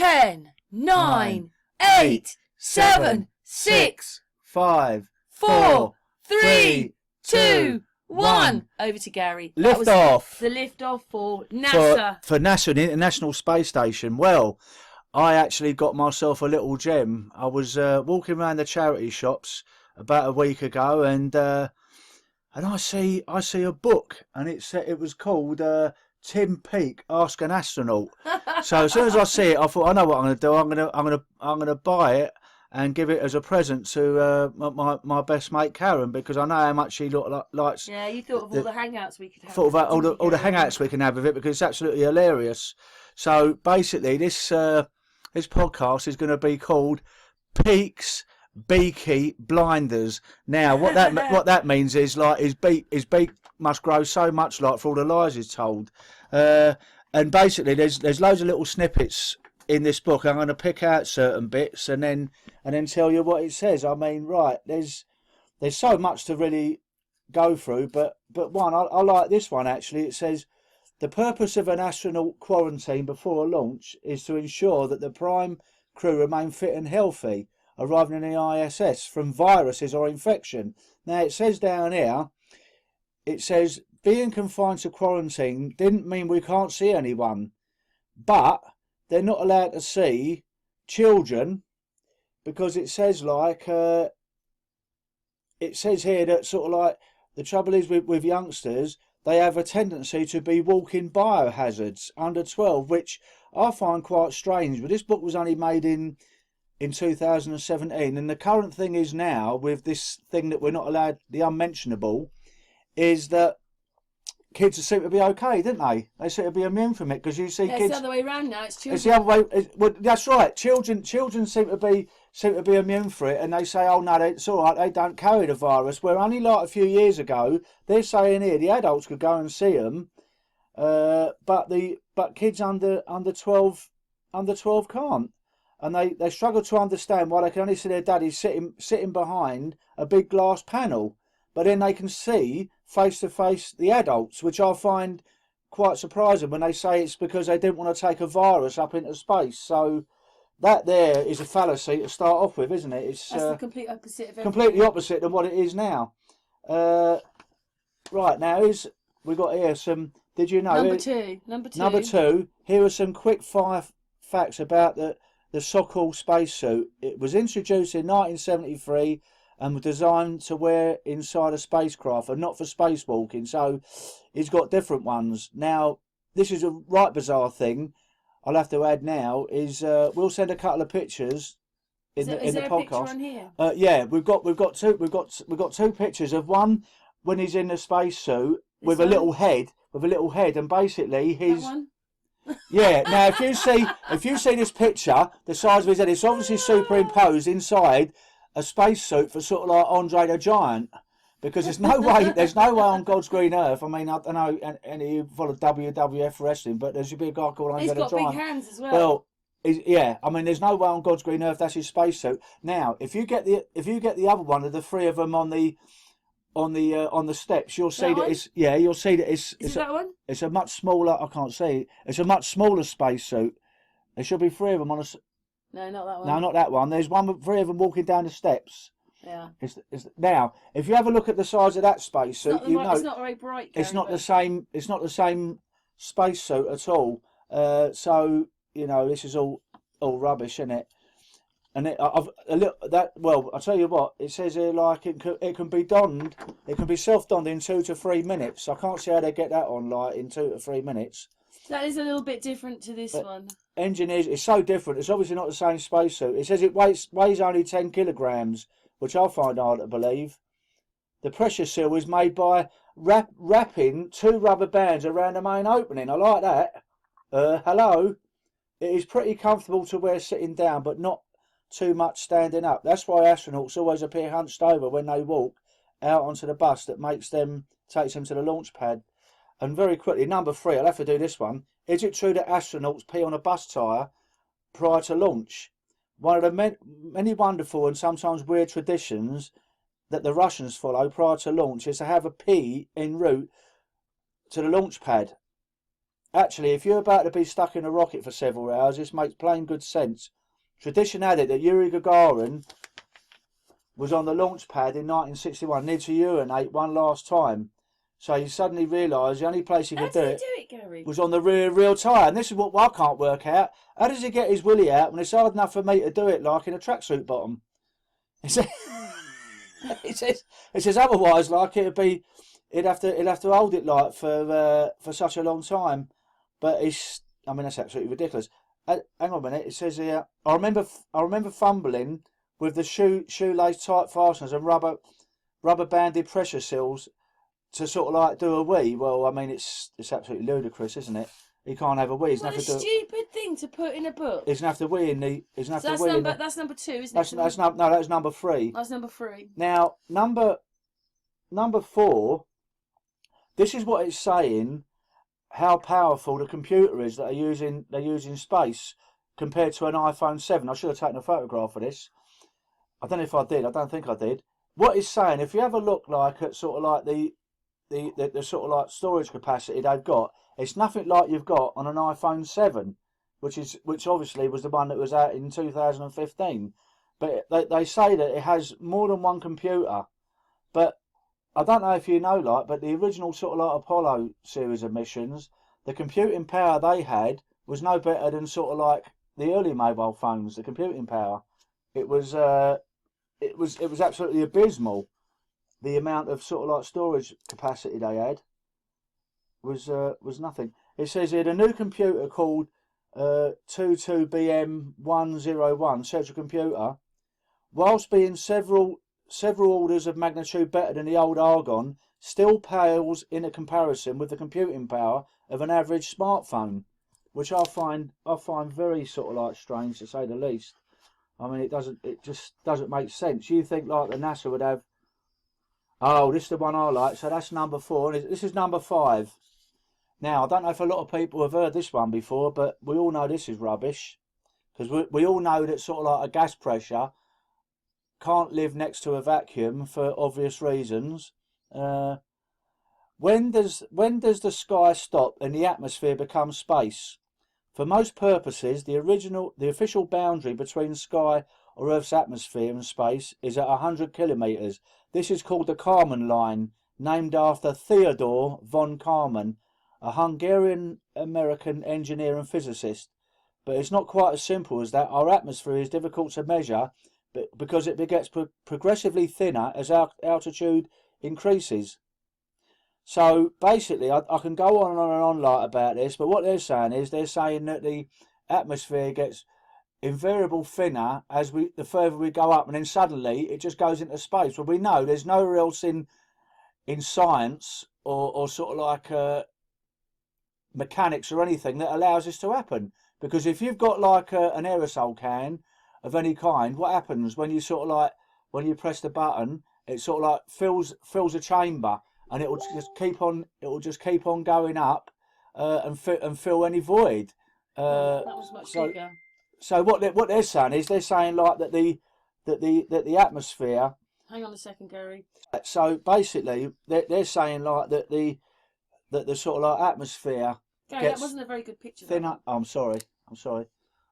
10, 9, 8, 7, 6, 5, 4, 3, 2, 1. Over to Gary. Lift off. The lift off for NASA. For NASA, the International Space Station. Well, I actually got myself a little gem. I was walking around the charity shops about a week ago, and I see a book, and it was called Tim Peake, Ask an Astronaut. So as soon as I see it, I thought, I know what I'm going to do. I'm going to buy it and give it as a present to my best mate Karen, because I know how much she likes. Yeah, you thought of all the hangouts we could have. Thought about all the hangouts we can have with it, because it's absolutely hilarious. So basically, this podcast is going to be called Peake's Beaky Blinders. Now, what that means is like his beak must grow so much, like, for all the lies he's told. And basically, there's loads of little snippets in this book. I'm going to pick out certain bits and then tell you what it says. I mean, right, there's so much to really go through, but one, I like this one actually. It says, the purpose of an astronaut quarantine before a launch is to ensure that the prime crew remain fit and healthy, arriving in the ISS from viruses or infection. Now, it says down here, it says, being confined to quarantine didn't mean we can't see anyone, but they're not allowed to see children, because it says it says here that sort of like the trouble is with youngsters, they have a tendency to be walking biohazards under 12, which I find quite strange. But this book was only made in 2017, and the current thing is now, with this thing that we're not allowed, the unmentionable, is that kids seem to be okay, don't they? They seem to be immune from it, because you see kids. It's the other way around now. It's children. It's the other way. Well, that's right. Children seem to be immune for it, and they say, "Oh no, it's all right. They don't carry the virus." Where only like a few years ago, they're saying here the adults could go and see them, but kids under 12 can't, and they struggle to understand why they can only see their daddy sitting behind a big glass panel, but then they can see face to face the adults, which I find quite surprising when they say it's because they didn't want to take a virus up into space. So that there is a fallacy to start off with, isn't it? It's that's the complete opposite of everything. Completely opposite than what it is now. Right, now we got here some. Did you know? Number two. Here are some quick fire facts about the so-called spacesuit. It was introduced in 1973 and was designed to wear inside a spacecraft and not for spacewalking. So it's got different ones. Now, this is a right bizarre thing. I'll have to add now is we'll send a couple of pictures in the podcast. Is there a picture on here? Yeah, we've got two pictures of one when he's in the spacesuit with a little head, and basically he's. That one? Yeah. Now, if you see this picture, the size of his head, it's obviously superimposed inside a spacesuit for sort of like Andre the Giant, because there's no way on God's green earth. I mean, I don't know any you follow WWF wrestling, but there should be a guy called Andre the Giant. He's got big hands as well. Well, yeah. I mean, there's no way on God's green earth that's his spacesuit. Now, if you get the other one of the three of them on the steps, you'll see that it's you'll see that it's that one? It's a much smaller. I can't see. It's a much smaller spacesuit. There should be three of them on a. No, not that one. No, not that one. There's one with three of them walking down the steps. Yeah. Now, if you have a look at the size of that spacesuit, you know it's not very bright. It's not the same. It's not the same spacesuit at all. So you know, this is all rubbish, isn't it? And I'll tell you what. It says here, like it can be donned. It can be self-donned in 2 to 3 minutes. I can't see how they get that on, like, in 2 to 3 minutes. That is a little bit different to this one. Engineers, it's so different. It's obviously not the same spacesuit. It says it weighs only 10 kilograms, which I find hard to believe. The pressure seal is made by wrapping 2 rubber bands around the main opening. I like that. Hello. It is pretty comfortable to wear sitting down, but not too much standing up. That's why astronauts always appear hunched over when they walk out onto the bus that takes them to the launch pad. And very quickly, number 3, I'll have to do this one. Is it true that astronauts pee on a bus tyre prior to launch? One of the many wonderful and sometimes weird traditions that the Russians follow prior to launch is to have a pee en route to the launch pad. Actually, if you're about to be stuck in a rocket for several hours, this makes plain good sense. Tradition had it that Yuri Gagarin was on the launch pad in 1961, need to urinate one last time. So he suddenly realised the only place he could do it Gary? was on the rear tyre. And this is what I can't work out. How does he get his willy out when it's hard enough for me to do it, like in a tracksuit bottom? He says, it says otherwise, like he'd have to hold it like for such a long time. But I mean, that's absolutely ridiculous. Hang on a minute. It says here, I remember fumbling with the shoelace tight fasteners and rubber banded pressure seals to sort of like do a wee. Well, I mean, it's absolutely ludicrous, isn't it? He can't have a wee. What a stupid thing to put in a book. He's gonna have to wee in the. He's gonna have to wee in the. That's number 2, isn't it? That's number 3. That's number 3. Now number 4. This is what it's saying. How powerful the computer is that they're using space compared to an iPhone 7. I should have taken a photograph of this. I don't know if I did. I don't think I did. What it's saying, if you have a look like at sort of like the sort of like storage capacity they've got, it's nothing like you've got on an iPhone 7, which obviously was the one that was out in 2015. But they say that it has more than one computer. But I don't know if you know, like, but the original sort of like Apollo series of missions, the computing power they had was no better than sort of like the early mobile phones. The computing power, it was absolutely abysmal. The amount of sort of like storage capacity they had was nothing. It says here the new computer called 22BM101 Central Computer, whilst being several orders of magnitude better than the old Argon, still pales in a comparison with the computing power of an average smartphone, which I find very sort of like strange, to say the least. I mean, it just doesn't make sense. You think like the NASA would have, oh, this is the one I like, so that's number 4, and this is number 5. Now, I don't know if a lot of people have heard this one before, but we all know this is rubbish, because we all know that sort of like a gas pressure can't live next to a vacuum for obvious reasons. When does the sky stop and the atmosphere become space? For most purposes, the official boundary between sky or Earth's atmosphere and space is at 100 kilometres. This is called the Kármán line, named after Theodor von Kármán, a Hungarian-American engineer and physicist. But it's not quite as simple as that. Our atmosphere is difficult to measure because it gets progressively thinner as altitude increases. So basically, I can go on and on like about this, but what they're saying that the atmosphere gets invariable thinner as the further we go up, and then suddenly it just goes into space. Well, we know there's nowhere else in science or sort of like mechanics or anything that allows this to happen. Because if you've got like an aerosol can of any kind, what happens when you sort of like when you press the button, it sort of like fills a chamber, and it will just keep on going up and fill any void. That was much bigger. So what they're saying is they're saying like that the atmosphere. Hang on a second, Gary. So basically, they're saying like that the sort of like atmosphere. Gary, that wasn't a very good picture. Thinner. Oh, I'm sorry.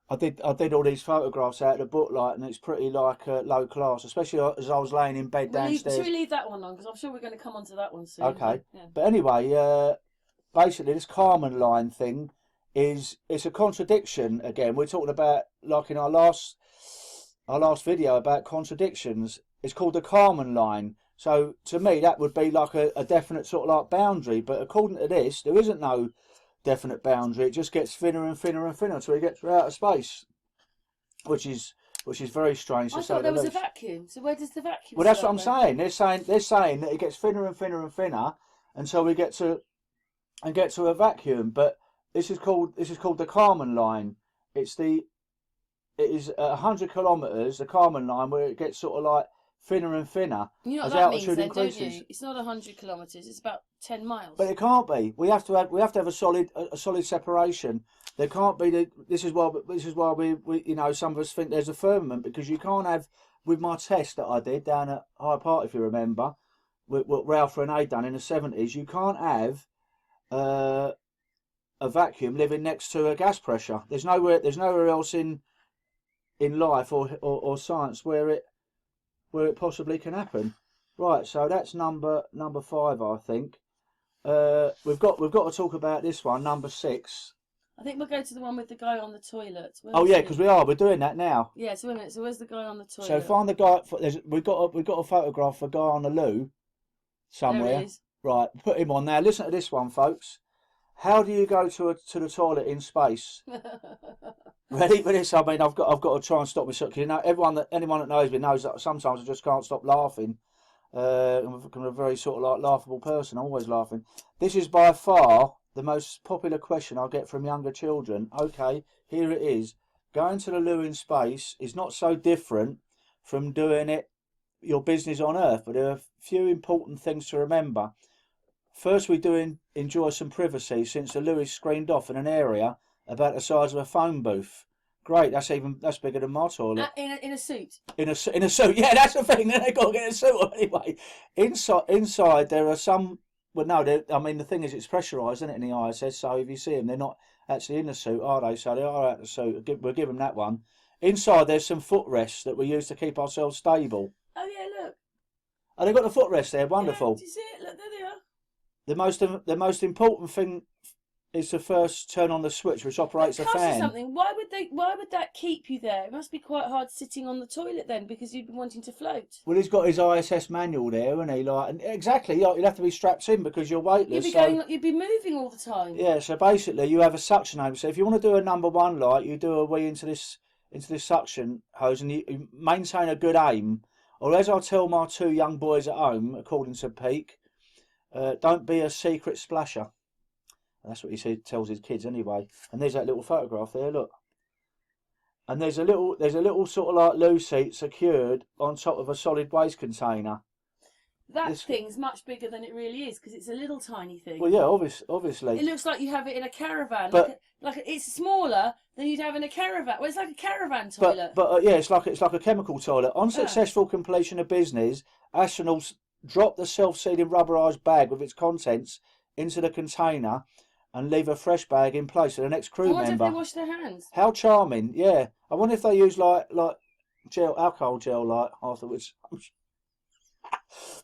I did all these photographs out of the book, like, and it's pretty like low class, especially as I was laying in bed downstairs. Should we leave that one on, because I'm sure we're going to come on to that one soon. Okay. Yeah. But anyway, basically this Kármán line thing it's a contradiction again. We're talking about, like in our last video about contradictions. It's called the Kármán line. So to me that would be like a definite sort of like boundary, but according to this, there isn't no definite boundary. It just gets thinner and thinner and thinner until it gets out of space, which is very strange. I thought there was a vacuum. So where does the vacuum? Well, that's what I'm saying. They're saying that it gets thinner and thinner and thinner until we get to a vacuum. But this is called the Kármán line. It is 100 kilometres, the Kármán line, where it gets sort of like thinner and thinner as altitude that means, then, increases. don't you? It's not 100 kilometres. It's about 10 miles. But it can't be. We have to have a solid separation. There can't be this is why we some of us think there's a firmament, because you can't have, with my test that I did down at High Park, if you remember, what Ralph Renee done in the 70s, you can't have a vacuum living next to a gas pressure. There's nowhere else in life or science where it possibly can happen. Right, so that's number 5, I think. We've got to talk about this one, number 6. I think we'll go to the one with the guy on the toilet. Oh yeah, because we're doing that now. Yeah, so wait a minute. So where's the guy on the toilet? So find the guy. We've got a photograph of a guy on the loo somewhere. There he is. Right, put him on there. Listen to this one, folks. How do you go to the toilet in space? Ready for this? I mean, I've got to try and stop myself. You know, anyone that knows me knows that sometimes I just can't stop laughing. I'm a very sort of like laughable person. I'm always laughing. This is by far the most popular question I get from younger children. Okay, here it is. Going to the loo in space is not so different from doing it your business on Earth, but there are a few important things to remember. First, we do enjoy some privacy since the loo is screened off in an area about the size of a phone booth. Great, that's bigger than my toilet. In a suit. In a suit, yeah, that's the thing. Then they got to get a suit on anyway. Inside there are some. Well, no, I mean the thing is it's pressurised, isn't it, in the ISS? So if you see them, they're not actually in the suit, are they? So they are out of the suit. We'll give them that one. Inside there's some footrests that we use to keep ourselves stable. Oh yeah, look. Oh, they've got the footrest there. Wonderful. Yeah, do you see it? Look, there they are. The most important thing is to first turn on the switch which operates a fan. Something. Why would that keep you there? It must be quite hard sitting on the toilet then, because you'd be wanting to float. Well, he's got his ISS manual there, isn't he? Like, and exactly, you'd have to be strapped in because you're weightless. You'd be moving all the time. Yeah, so basically you have a suction hose. So if you want to do a number 1 light, you do a wee into this suction hose and you maintain a good aim. Or as I tell my 2 young boys at home, according to Peake, don't be a secret splasher. That's what he tells his kids anyway. And there's that little photograph there, look. And there's a little sort of like loo seat secured on top of a solid waste container. That thing's much bigger than it really is because it's a little tiny thing. Well, yeah, obviously. It looks like you have it in a caravan. But it's smaller than you'd have in a caravan. Well, it's like a caravan toilet. But yeah, it's like a chemical toilet. On successful completion of business, astronauts drop the self-sealing rubberised bag with its contents into the container and leave a fresh bag in place for the next crew member. I wonder if they wash their hands. How charming, yeah. I wonder if they use like alcohol gel afterwards.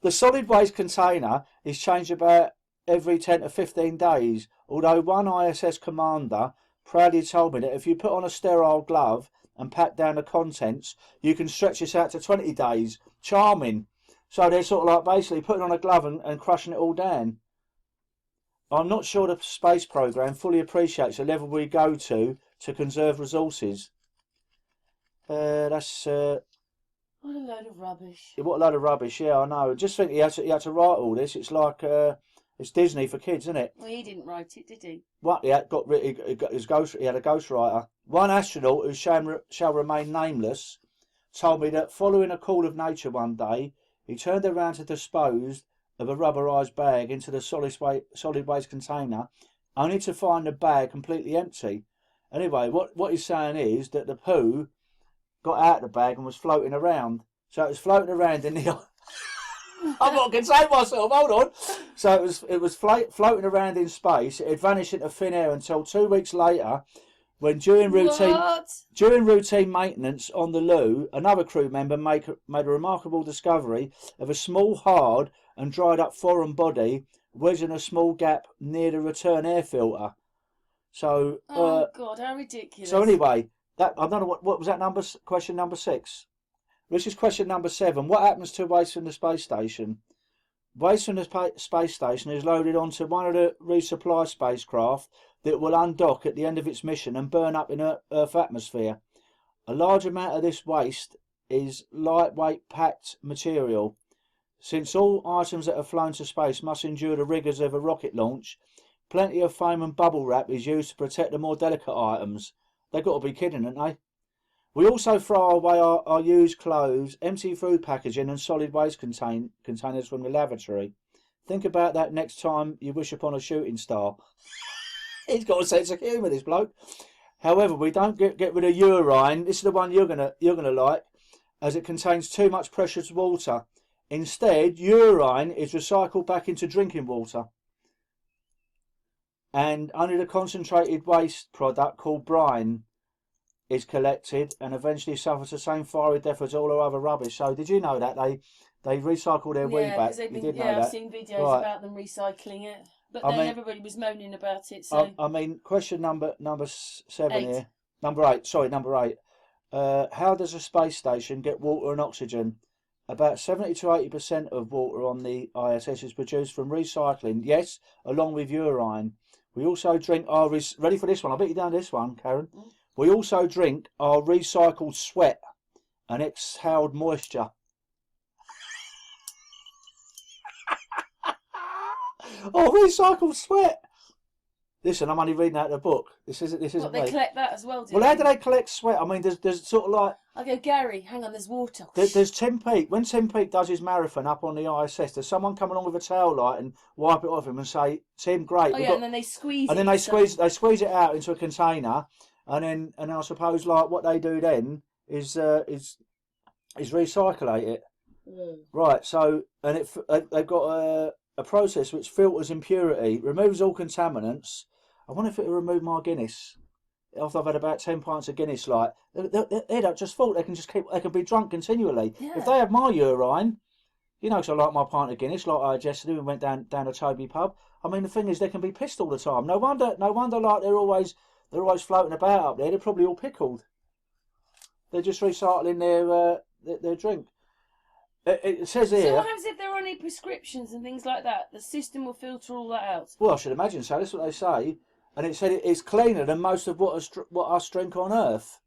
The solid waste container is changed about every 10 to 15 days, although one ISS commander proudly told me that if you put on a sterile glove and pat down the contents, you can stretch this out to 20 days. Charming. So they're sort of like basically putting on a glove and crushing it all down. I'm not sure the space programme fully appreciates the level we go to conserve resources. That's... What a load of rubbish. What a load of rubbish, yeah, I know. Just think he had to write all this. It's like... it's Disney for kids, isn't it? Well, he didn't write it, did he? What? He had a ghostwriter. One astronaut who shall remain nameless told me that following a call of nature one day, he turned around to dispose of a rubberised bag into the solid waste container, only to find the bag completely empty. Anyway, what he's saying is that the poo got out of the bag and was floating around. So it was floating around in the... I'm not going to contain myself, hold on. So it was floating around in space. It had vanished into thin air until 2 weeks later, when during routine maintenance on the loo, another crew member made a remarkable discovery of a small, hard and dried up foreign body wedged in a small gap near the return air filter. So God, how ridiculous. So anyway, that I don't know what was that number, question number 6. This is question number 7. What happens to waste from the space station? Waste from the space station is loaded onto one of the resupply spacecraft that will undock at the end of its mission and burn up in Earth atmosphere. A large amount of this waste is lightweight packed material. Since all items that have flown to space must endure the rigours of a rocket launch, plenty of foam and bubble wrap is used to protect the more delicate items. They've got to be kidding, haven't they? We also throw away our used clothes, empty food packaging and solid waste containers from the lavatory. Think about that next time you wish upon a shooting star. He's got a sense of humour, this bloke. However, we don't get rid of urine. This is the one you're gonna like, as it contains too much precious water. Instead, urine is recycled back into drinking water. and only the concentrated waste product called brine is collected and eventually suffers the same fiery death as all our other rubbish. So did you know that they recycle their wee Yeah, back? because they've You been. did know Yeah, I've that, seen videos right? about them recycling it, but I then mean, everybody was moaning about it. So I mean, question number 7 8. here. Number 8. Sorry, number 8. How does a space station get water and oxygen? About 70 to 80% of water on the ISS is produced from recycling. Yes, along with urine. We also drink our ready for this one. I bet you down this one, Karen. We also drink our recycled sweat and exhaled moisture. Oh, recycled sweat. Listen, I'm only reading out the book. This isn't what, they me. collect that as well, do Well, how do they? they collect sweat? I mean, there's sort of like I go, Gary, hang on, there's water. there's Tim Peake. When Tim Peake does his marathon up on the ISS, there's someone come along with a towel light and wipe it off him and say, "Tim, great." Oh yeah, and then they squeeze and it. then they squeeze it out into a container, and I suppose like what they do then is recyclate it. Right. So they've got a process which filters impurity, removes all contaminants. I wonder if it'll remove my Guinness. After I've had about 10 pints of Guinness, like they don't just fault. They can be drunk continually. Yeah. If they have my urine, you know, 'cause I like my pint of Guinness, like I had yesterday, and went down to Toby pub. I mean, the thing is, they can be pissed all the time. No wonder, like they're always floating about up there. They're probably all pickled. They're just recycling their drink. It says here. So what happens if there are any prescriptions and things like that? The system will filter all that out. Well, I should imagine so. That's what they say. And it said it's cleaner than most of what us drink on Earth.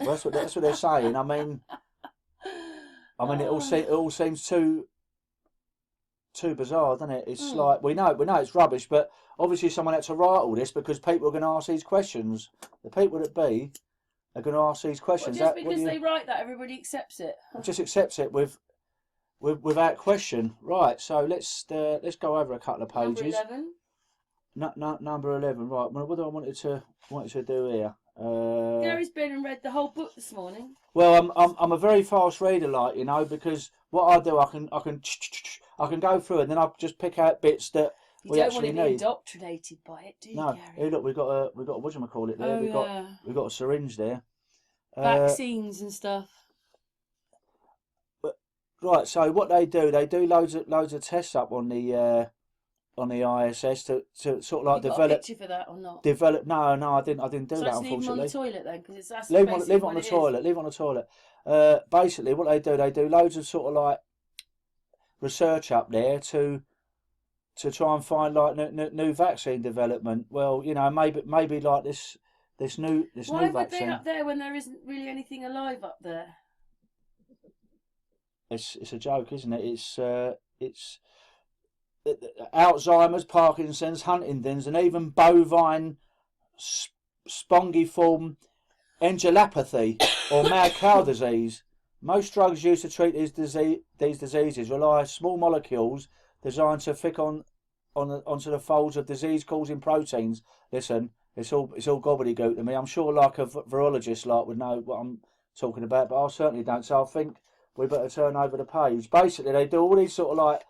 Well, that's what they're saying. I mean, it all seems too bizarre, doesn't it? It's like we know it's rubbish, but obviously someone had to write all this because people are going to ask these questions. The people that be are going to ask these questions. Well, just because they write that, everybody accepts it. Just accepts it without question. Right. So let's go over a couple of pages. Number 11. Number 11. Right. What do I wanted to do here? Gary's been and read the whole book this morning. Well, I'm a very fast reader, like, you know, because what I do, I can go through and then I just pick out bits that we actually need. You don't want to be indoctrinated by it, do you, no. Gary? Hey, look, we've got a whatchamacallit there. We've got a syringe there. Vaccines and stuff. Right. So what they do loads of tests up on the ISS to sort of like you develop. Got a picture for that or not? Develop. No, I didn't do so that, let's unfortunately. leave them on the toilet then, because that's leave it on the toilet. Basically, what they do loads of sort of like research up there to try and find like new vaccine development. Well, you know, maybe like this new vaccine. Why would they up there when there isn't really anything alive up there? It's a joke, isn't it? It's Alzheimer's, Parkinson's, Huntington's, and even bovine spongiform engelopathy or mad cow disease. Most drugs used to treat these diseases rely on small molecules designed to flick onto the folds of disease-causing proteins. Listen, it's all gobbledygook to me. I'm sure like a virologist would know what I'm talking about, but I certainly don't. So I think we better turn over the page. Basically, they do all these sort of like,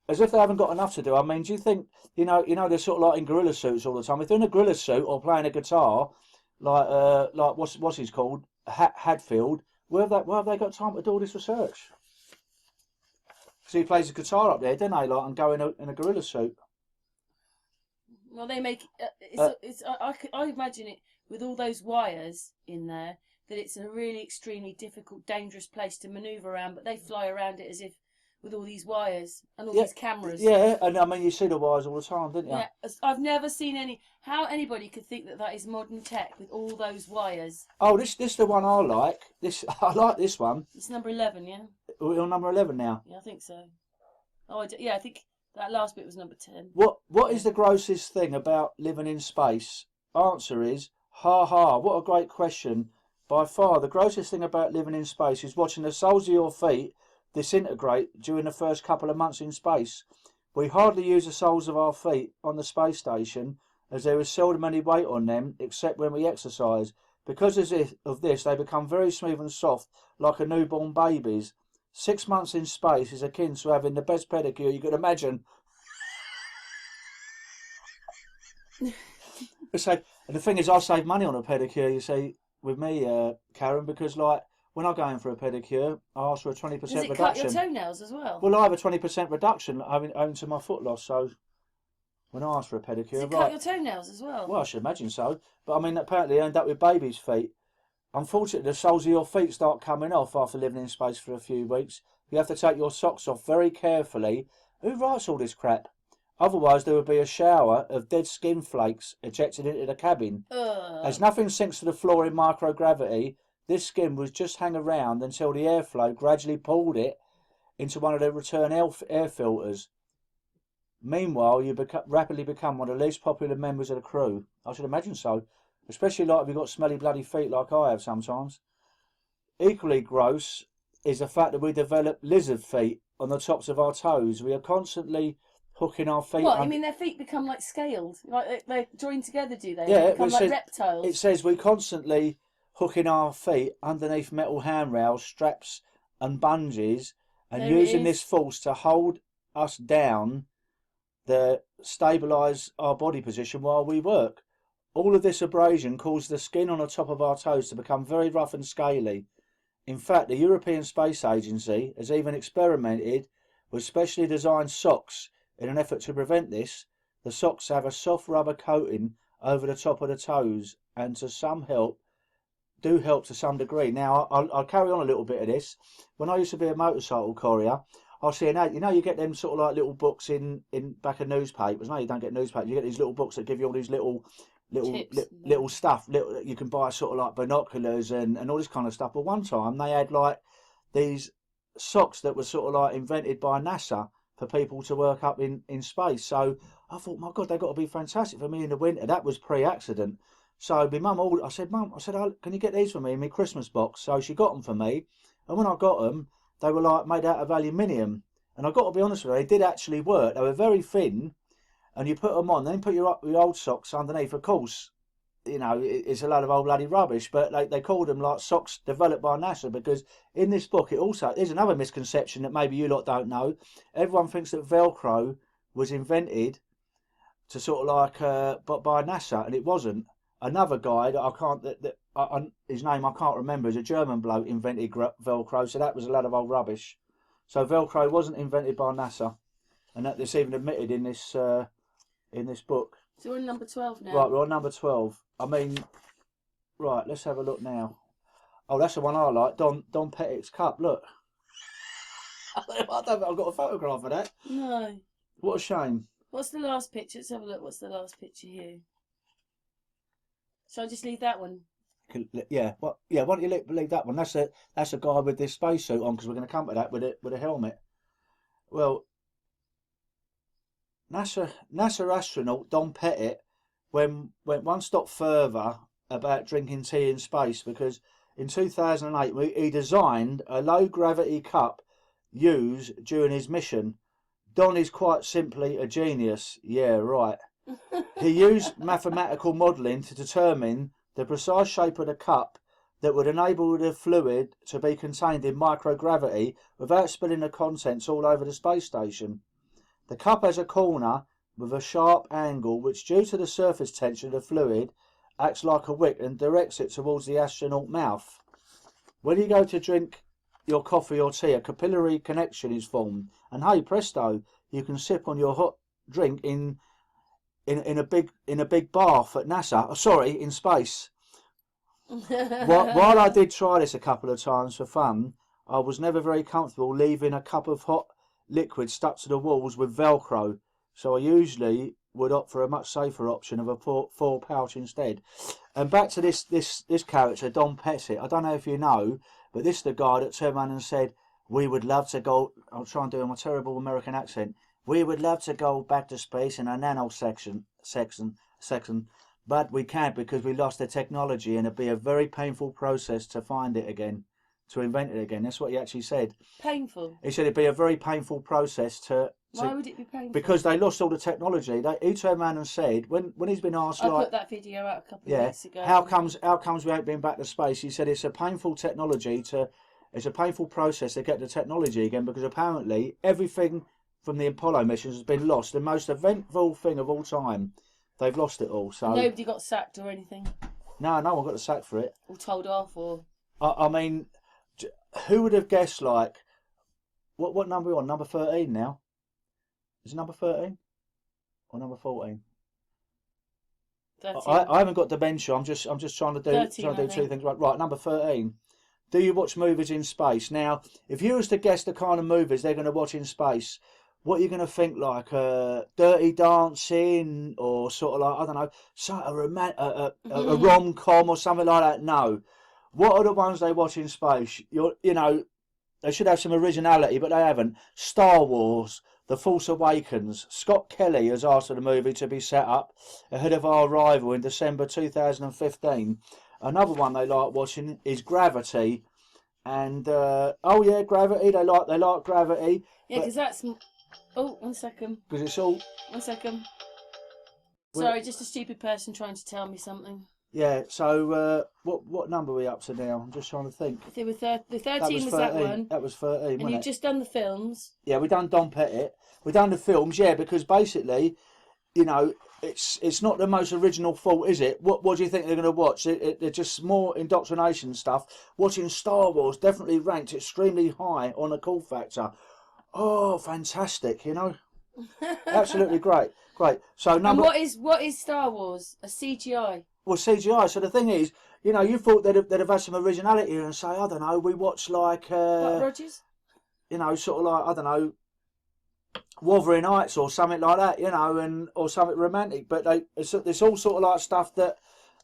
as if they haven't got enough to do. I mean, do you think, you know, they're sort of like in gorilla suits all the time. If they're in a gorilla suit or playing a guitar, like what's his called, Hadfield, where have they got time to do all this research? Because he plays a guitar up there, don't they? Like, and go in a gorilla suit. Well, they make I imagine it with all those wires in there that it's a really extremely difficult, dangerous place to manoeuvre around. But they fly around it as if with all these wires and all these cameras. Yeah, and I mean you see the wires all the time, don't you? Yeah, I've never seen how anybody could think that is modern tech with all those wires. Oh, this the one I like. I like this one. It's number 11, yeah. We're on number 11 now. Yeah, I think so. Oh, I think that last bit was number 10. What is the grossest thing about living in space? Answer is, ha ha, what a great question. By far, the grossest thing about living in space is watching the soles of your feet disintegrate during the first couple of months in space. We hardly use the soles of our feet on the space station, as there is seldom any weight on them except when we exercise. Because of this, they become very smooth and soft, like a newborn baby's. 6 months in space is akin to having the best pedicure you could imagine. So, and the thing is, I save money on a pedicure, you see, with me, Karen, because like when I go in for a pedicure, I ask for a 20% Does it reduction. cut your toenails as well? Well, I have a 20% reduction owing to my foot loss, so when I ask for a pedicure, Does it cut your toenails as well? Well, I should imagine so. But I mean, apparently they end up with babies' feet. Unfortunately, the soles of your feet start coming off after living in space for a few weeks. You have to take your socks off very carefully. Who writes all this crap? Otherwise, there would be a shower of dead skin flakes ejected into the cabin. As nothing sinks to the floor in microgravity, this skin would just hang around until the airflow gradually pulled it into one of the return air filters. Meanwhile, you rapidly become one of the least popular members of the crew. I should imagine so. Especially like if you've got smelly bloody feet like I have sometimes. Equally gross is the fact that we develop lizard feet on the tops of our toes. We are constantly hooking our feet. What, you mean their feet become like scaled? Like they join together, do they? Yeah, they become like reptiles. It says we constantly hooking our feet underneath metal handrails, straps and bungees and using this force to hold us down to stabilise our body position while we work. All of this abrasion causes the skin on the top of our toes to become very rough and scaly. In fact, the European Space Agency has even experimented with specially designed socks in an effort to prevent this. The socks have a soft rubber coating over the top of the toes and do help to some degree. Now, I'll carry on a little bit of this. When I used to be a motorcycle courier, I'll see an ad. You know, you get them sort of like little books in back of newspapers. No, you don't get newspapers. You get these little books that give you all these little stuff. You can buy sort of like binoculars and all this kind of stuff. But one time they had like these socks that were sort of like invented by NASA for people to work up in space. So I thought, my God, they've got to be fantastic for me in the winter. That was pre-accident. So my mum, I said, oh, can you get these for me in my Christmas box? So she got them for me. And when I got them, they were like made out of aluminium. And I've got to be honest with you, they did actually work. They were very thin. And you put them on, then put your old socks underneath. Of course, you know, it's a load of old bloody rubbish, but they called them like socks developed by NASA, because in this book, there's another misconception that maybe you lot don't know. Everyone thinks that Velcro was invented to sort of like, by NASA, and it wasn't. Another guy his name I can't remember, is a German bloke, invented Velcro, so that was a load of old rubbish. So Velcro wasn't invented by NASA, and that's even admitted in this book. So we're on number 12 now. Right, we're on number 12. I mean, right, let's have a look now. Oh, that's the one I like. Don Pettitt's cup. Look. I don't think I've got a photograph of that. No. What a shame. What's the last picture? Let's have a look. What's the last picture here? Shall I just leave that one? Yeah. What? Yeah. Why don't you leave that one? That's a guy with this spacesuit on, because we're going to come to that with a helmet. Well, NASA astronaut Don Pettit went one step further about drinking tea in space, because in 2008 he designed a low gravity cup used during his mission. Don is quite simply a genius. Yeah, right. He used mathematical modelling to determine the precise shape of the cup that would enable the fluid to be contained in microgravity without spilling the contents all over the space station. The cup has a corner with a sharp angle which, due to the surface tension of the fluid, acts like a wick and directs it towards the astronaut mouth. When you go to drink your coffee or tea, a capillary connection is formed, and hey presto, you can sip on your hot drink in a big bath at NASA. Sorry, in space. While I did try this a couple of times for fun, I was never very comfortable leaving a cup of hot liquid stuck to the walls with Velcro, so I usually would opt for a much safer option of a full pouch instead. And back to this character, Don Pettit. I don't know if you know, but this is the guy that turned around and said, "We would love to go." I'll try and do my terrible American accent. "We would love to go back to space in a nanosection, but we can't because we lost the technology, and it'd be a very painful process to find it again, to invent it again." That's what he actually said. Painful? He said it'd be a very painful process to... Why would it be painful? Because they lost all the technology. He turned around and said, when he's been asked, I put that video out a couple of weeks ago. How comes we ain't been back to space? He said it's a painful it's a painful process to get the technology again, because apparently everything from the Apollo missions has been lost. The most eventful thing of all time. they've lost it all. So nobody got sacked or anything, no one got the sack for it. or told off, or I mean, who would have guessed? Like, what number are we on? Number 13 now. Is it number 13 or number 14? 13. I haven't got dementia. I'm just trying to do 13, two things right. Right, number 13. Do you watch movies in space? Now, if you was to guess the kind of movies they're going to watch in space, what are you going to think? Like Dirty Dancing, or sort of like, I don't know, a rom-com or something like that? No. What are the ones they watch in space? You know, they should have some originality, but they haven't. Star Wars, The Force Awakens. Scott Kelly has asked for the movie to be set up ahead of our arrival in December 2015. Another one they like watching is Gravity, and Gravity. They like Gravity. Yeah, because that's. Oh, 1 second. Because it's all. 1 second. Sorry, just a stupid person trying to tell me something. Yeah. So what number are we up to now? I'm just trying to think. I think the 13 was that one. That was 13. And you've just done the films. Yeah, we done Don Pettit. We done the films. Yeah, because basically, you know, it's not the most original thought, is it? What do you think they're going to watch? They're just more indoctrination stuff. Watching Star Wars definitely ranked extremely high on the cool factor. Oh, fantastic! You know, absolutely great. So number. And what is Star Wars? A CGI. Well, CGI. So the thing is, you know, you thought they'd have had some originality and say, I don't know, we watch like. Buck Rogers. You know, sort of like, I don't know, Wuthering Heights or something like that, you know, or something romantic. But it's all sort of like stuff that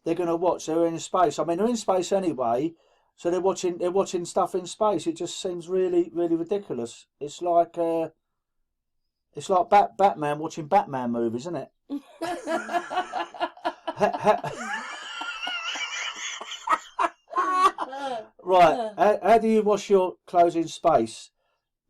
they're going to watch. They're in space. I mean, they're in space anyway, so they're watching stuff in space. It just seems really, really ridiculous. It's like Batman watching Batman movies, isn't it? Right. How do you wash your clothes in space?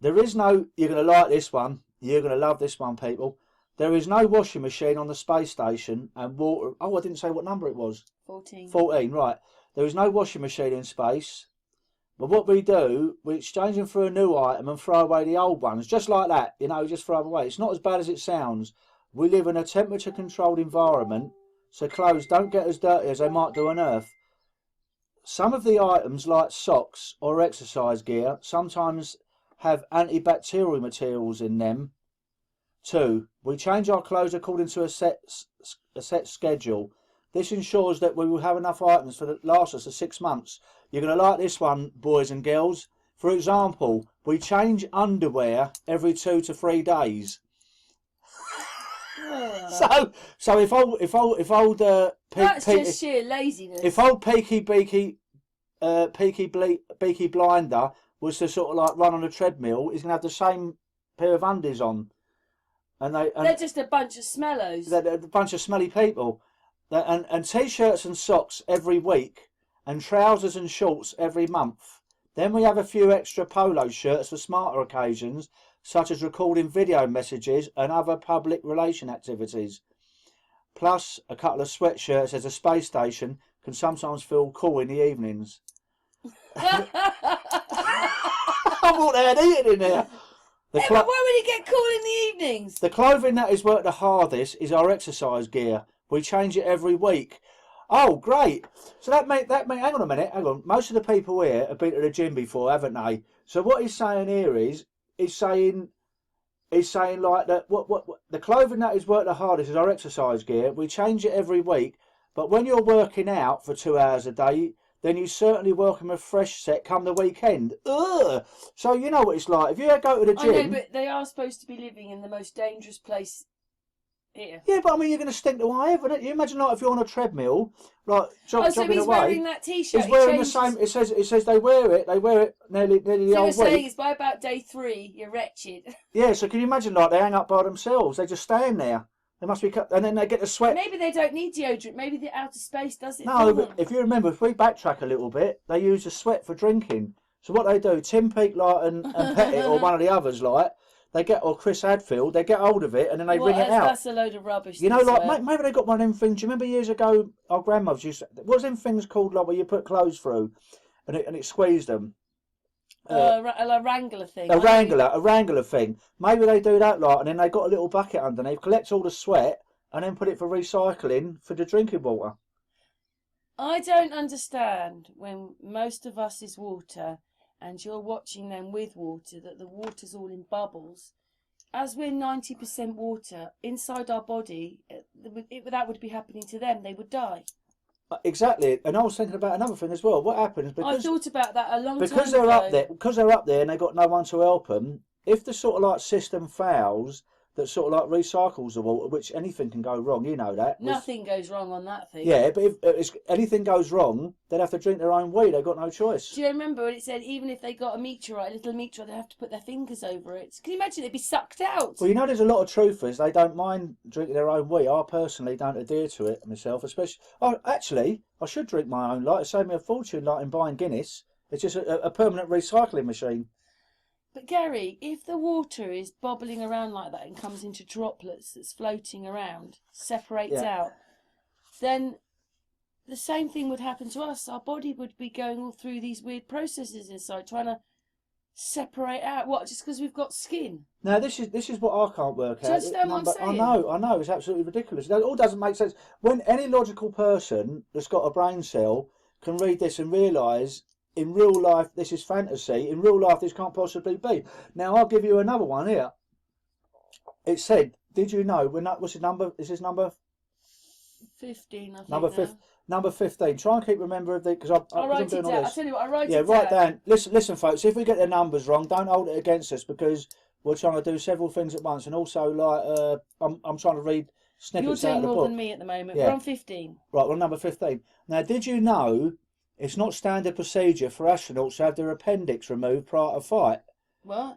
There is no. You're going to like this one. You're going to love this one, people. There is no washing machine on the space station, and water. Oh, I didn't say what number it was. 14. 14, right. There is no washing machine in space. But what we do, we exchange them for a new item and throw away the old ones. Just like that, you know, just throw them away. It's not as bad as it sounds. We live in a temperature-controlled environment, so clothes don't get as dirty as they might do on Earth. Some of the items, like socks or exercise gear, sometimes have antibacterial materials in them too. We change our clothes according to a set schedule. This ensures that we will have enough items to last us for 6 months. You're going to like this one, boys and girls. For example, we change underwear every 2 to 3 days. So if old that's just sheer laziness. If old Peaky Blinder was to sort of like run on a treadmill, he's going to have the same pair of undies on, and they're just a bunch of smellos. They're a bunch of smelly people, and t-shirts and socks every week, and trousers and shorts every month. Then we have a few extra polo shirts for smarter occasions, such as recording video messages and other public relation activities. Plus, a couple of sweatshirts as a space station can sometimes feel cool in the evenings. I thought they had eaten in there. But why would it get cool in the evenings? The clothing that is worked the hardest is our exercise gear. We change it every week. Oh, great. So that hang on a minute, hang on. Most of the people here have been to the gym before, haven't they? So what he's saying here is, he's saying like that what the clothing that is worked the hardest is our exercise gear. We change it every week, but when you're working out for 2 hours a day, then you certainly welcome a fresh set come the weekend. Ugh. So you know what it's like. If you go to the gym... I know, but they are supposed to be living in the most dangerous place here. Yeah, but I mean, you're going to stink the way, haven't you? Imagine like if you're on a treadmill, like jogging so he's away. Wearing that t-shirt. He's wearing the same. It says they wear it nearly the so whole week. Saying is by about day 3, you're wretched. Yeah, so can you imagine like they hang up by themselves? They just stand there. They must be cut, and then they get the sweat. Maybe they don't need deodorant. Maybe the outer space does it. No, but if you remember, if we backtrack a little bit, they use the sweat for drinking. So what they do, Tim Peake and Pettit or one of the others or Chris Hadfield, they get hold of it and then they wring it out. That's a load of rubbish. You know, like maybe they got one of them things. Do you remember years ago our grandmothers used to, what was them things called, like where you put clothes through and it squeezed them? A wrangler thing. A wrangler thing. Maybe they do that and then they got a little bucket underneath, collect all the sweat and then put it for recycling for the drinking water. I don't understand when most of us is water and you're watching them with water, that the water's all in bubbles. As we're 90% water, inside our body, that would be happening to them. They would die. Exactly, and I was thinking about another thing as well. What happens because I thought about that a long time because ago. they're up there and they've got no one to help them. If the sort of like system fails, that sort of like recycles the water, which anything can go wrong, you know that. Nothing goes wrong on that thing. Yeah, but if anything goes wrong, they'd have to drink their own wee. They've got no choice. Do you remember when it said even if they got a little meteorite, they'd have to put their fingers over it? Can you imagine it'd be sucked out? Well, you know, there's a lot of truthers. They don't mind drinking their own wee. I personally don't adhere to it myself, especially. Oh, actually, I should drink my own. Like, it saved me a fortune, like in buying Guinness. It's just a permanent recycling machine. But Gary, if the water is bobbling around like that and comes into droplets that's floating around, separates out, then the same thing would happen to us. Our body would be going all through these weird processes inside, trying to separate out. What? Just because we've got skin? Now, this is what I can't work out. Do you understand what I'm saying? I know. It's absolutely ridiculous. It all doesn't make sense. When any logical person that's got a brain cell can read this and realise, in real life, this is fantasy. In real life, this can't possibly be. Now, I'll give you another one here. It said, did you know, what's his number? Is his number? 15, I think. Number 15. Try and keep remember of the, because I'll write it down. I'll tell you what, I write it down. Yeah, write down. Listen, folks, if we get the numbers wrong, don't hold it against us, because we're trying to do several things at once, and also, like, I'm trying to read snippets out of the book. You're doing more than me at the moment. Yeah. We're on 15. Right, we're on number 15. Now, did you know it's not standard procedure for astronauts to have their appendix removed prior to flight? What?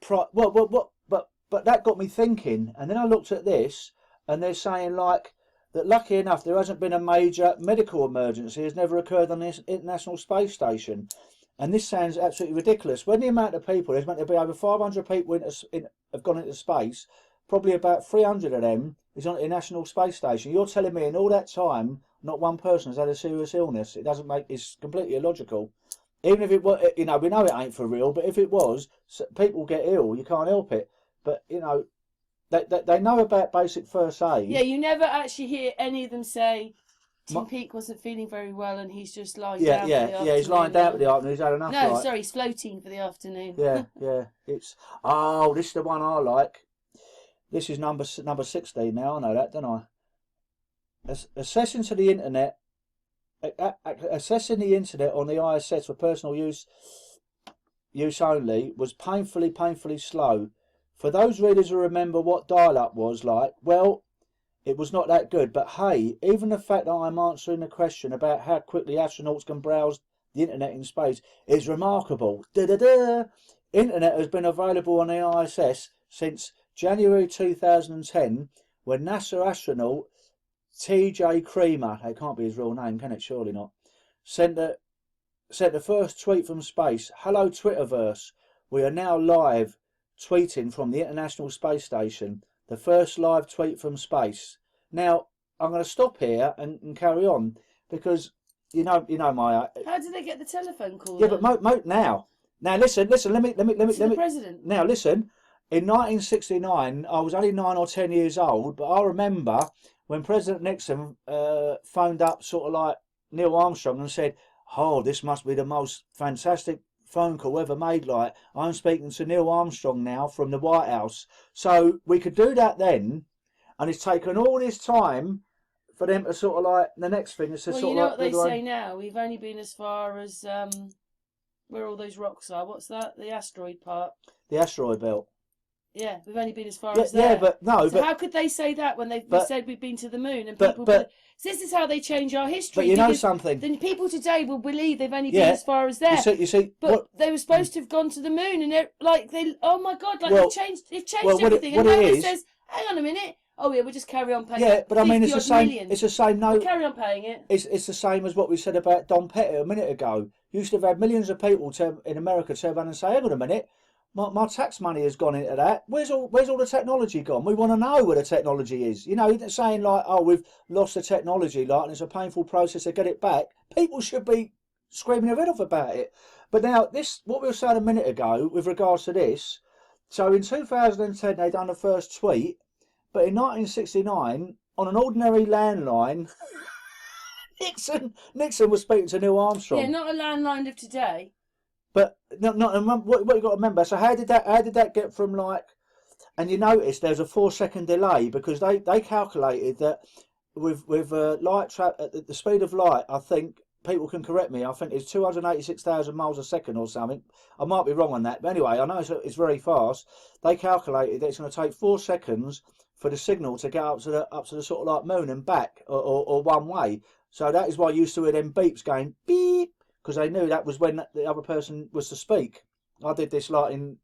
But that got me thinking, and then I looked at this, and they're saying, like, that lucky enough there hasn't been a major medical emergency has never occurred on this International Space Station. And this sounds absolutely ridiculous. When the amount of people, there's meant to be over 500 people have gone into space, probably about 300 of them is on the International Space Station. You're telling me in all that time, not one person has had a serious illness? It doesn't make, it's completely illogical. Even if it was, you know, we know it ain't for real, but if it was, people get ill, you can't help it. But, you know, they know about basic first aid. Yeah, you never actually hear any of them say Tim Peake wasn't feeling very well and he's just lying down for the afternoon. Yeah, he's lying down for the afternoon. He's had enough. No, sorry, he's floating for the afternoon. Yeah. This is the one I like. This is number 16 now. I know that, don't I? Accessing the internet on the ISS for personal use only was painfully slow. For those readers who remember what dial-up was like, well, it was not that good. But hey, even the fact that I'm answering the question about how quickly astronauts can browse the internet in space is remarkable. Internet has been available on the ISS since January 2010, when NASA astronaut T.J. Creamer, that can't be his real name, can it? Surely not. Sent the first tweet from space. Hello, Twitterverse. We are now live. Tweeting from the International Space Station, the first live tweet from space. Now, I'm going to stop here and carry on, because you know my. How did they get the telephone call? Yeah, but now listen. Let me. The president. Now listen. In 1969, I was only 9 or 10 years old, but I remember when President Nixon phoned up, sort of like Neil Armstrong, and said, "Oh, this must be the most fantastic phone call ever made, like I'm speaking to Neil Armstrong now from the White House." So we could do that then, and it's taken all this time for them to sort of like, the next thing is to well, sort you know of what they say now, we've only been as far as where all those rocks are. What's that? The asteroid part. The asteroid belt. Yeah, we've only been as far as there. Yeah, but no. So how could they say that when they've said we've been to the moon and people? So this is how they change our history. But you know something. Then people today will believe they've only been as far as there. You see. But they were supposed to have gone to the moon, and they're like oh my God, like they've changed everything. And no says, hang on a minute. Oh yeah, we'll just carry on paying. Yeah, but I mean, it's the same. Million. It's the same. No, we'll carry on paying it. It's the same as what we said about Don Pettit a minute ago. You used to have had millions of people in America turn around and say, "Hang on a minute, my tax money has gone into that. Where's all the technology gone? We want to know where the technology is." You know, saying like, "Oh, we've lost the technology," like, and it's a painful process to get it back. People should be screaming their head off about it. But now, what we were saying a minute ago with regards to this. So in 2010, they done the first tweet. But in 1969, on an ordinary landline, Nixon was speaking to Neil Armstrong. Yeah, not a landline of today. But what you got to remember. So how did that get from like? And you notice there's a 4-second delay because they calculated that with light at the speed of light, I think people can correct me. I think it's 286,000 miles a second or something. I might be wrong on that, but anyway, I know it's very fast. They calculated that it's going to take 4 seconds for the signal to get up to the sort of like moon and back, or one way. So that is why you used to hear them beeps going beep, because they knew that was when the other person was to speak. I did this like in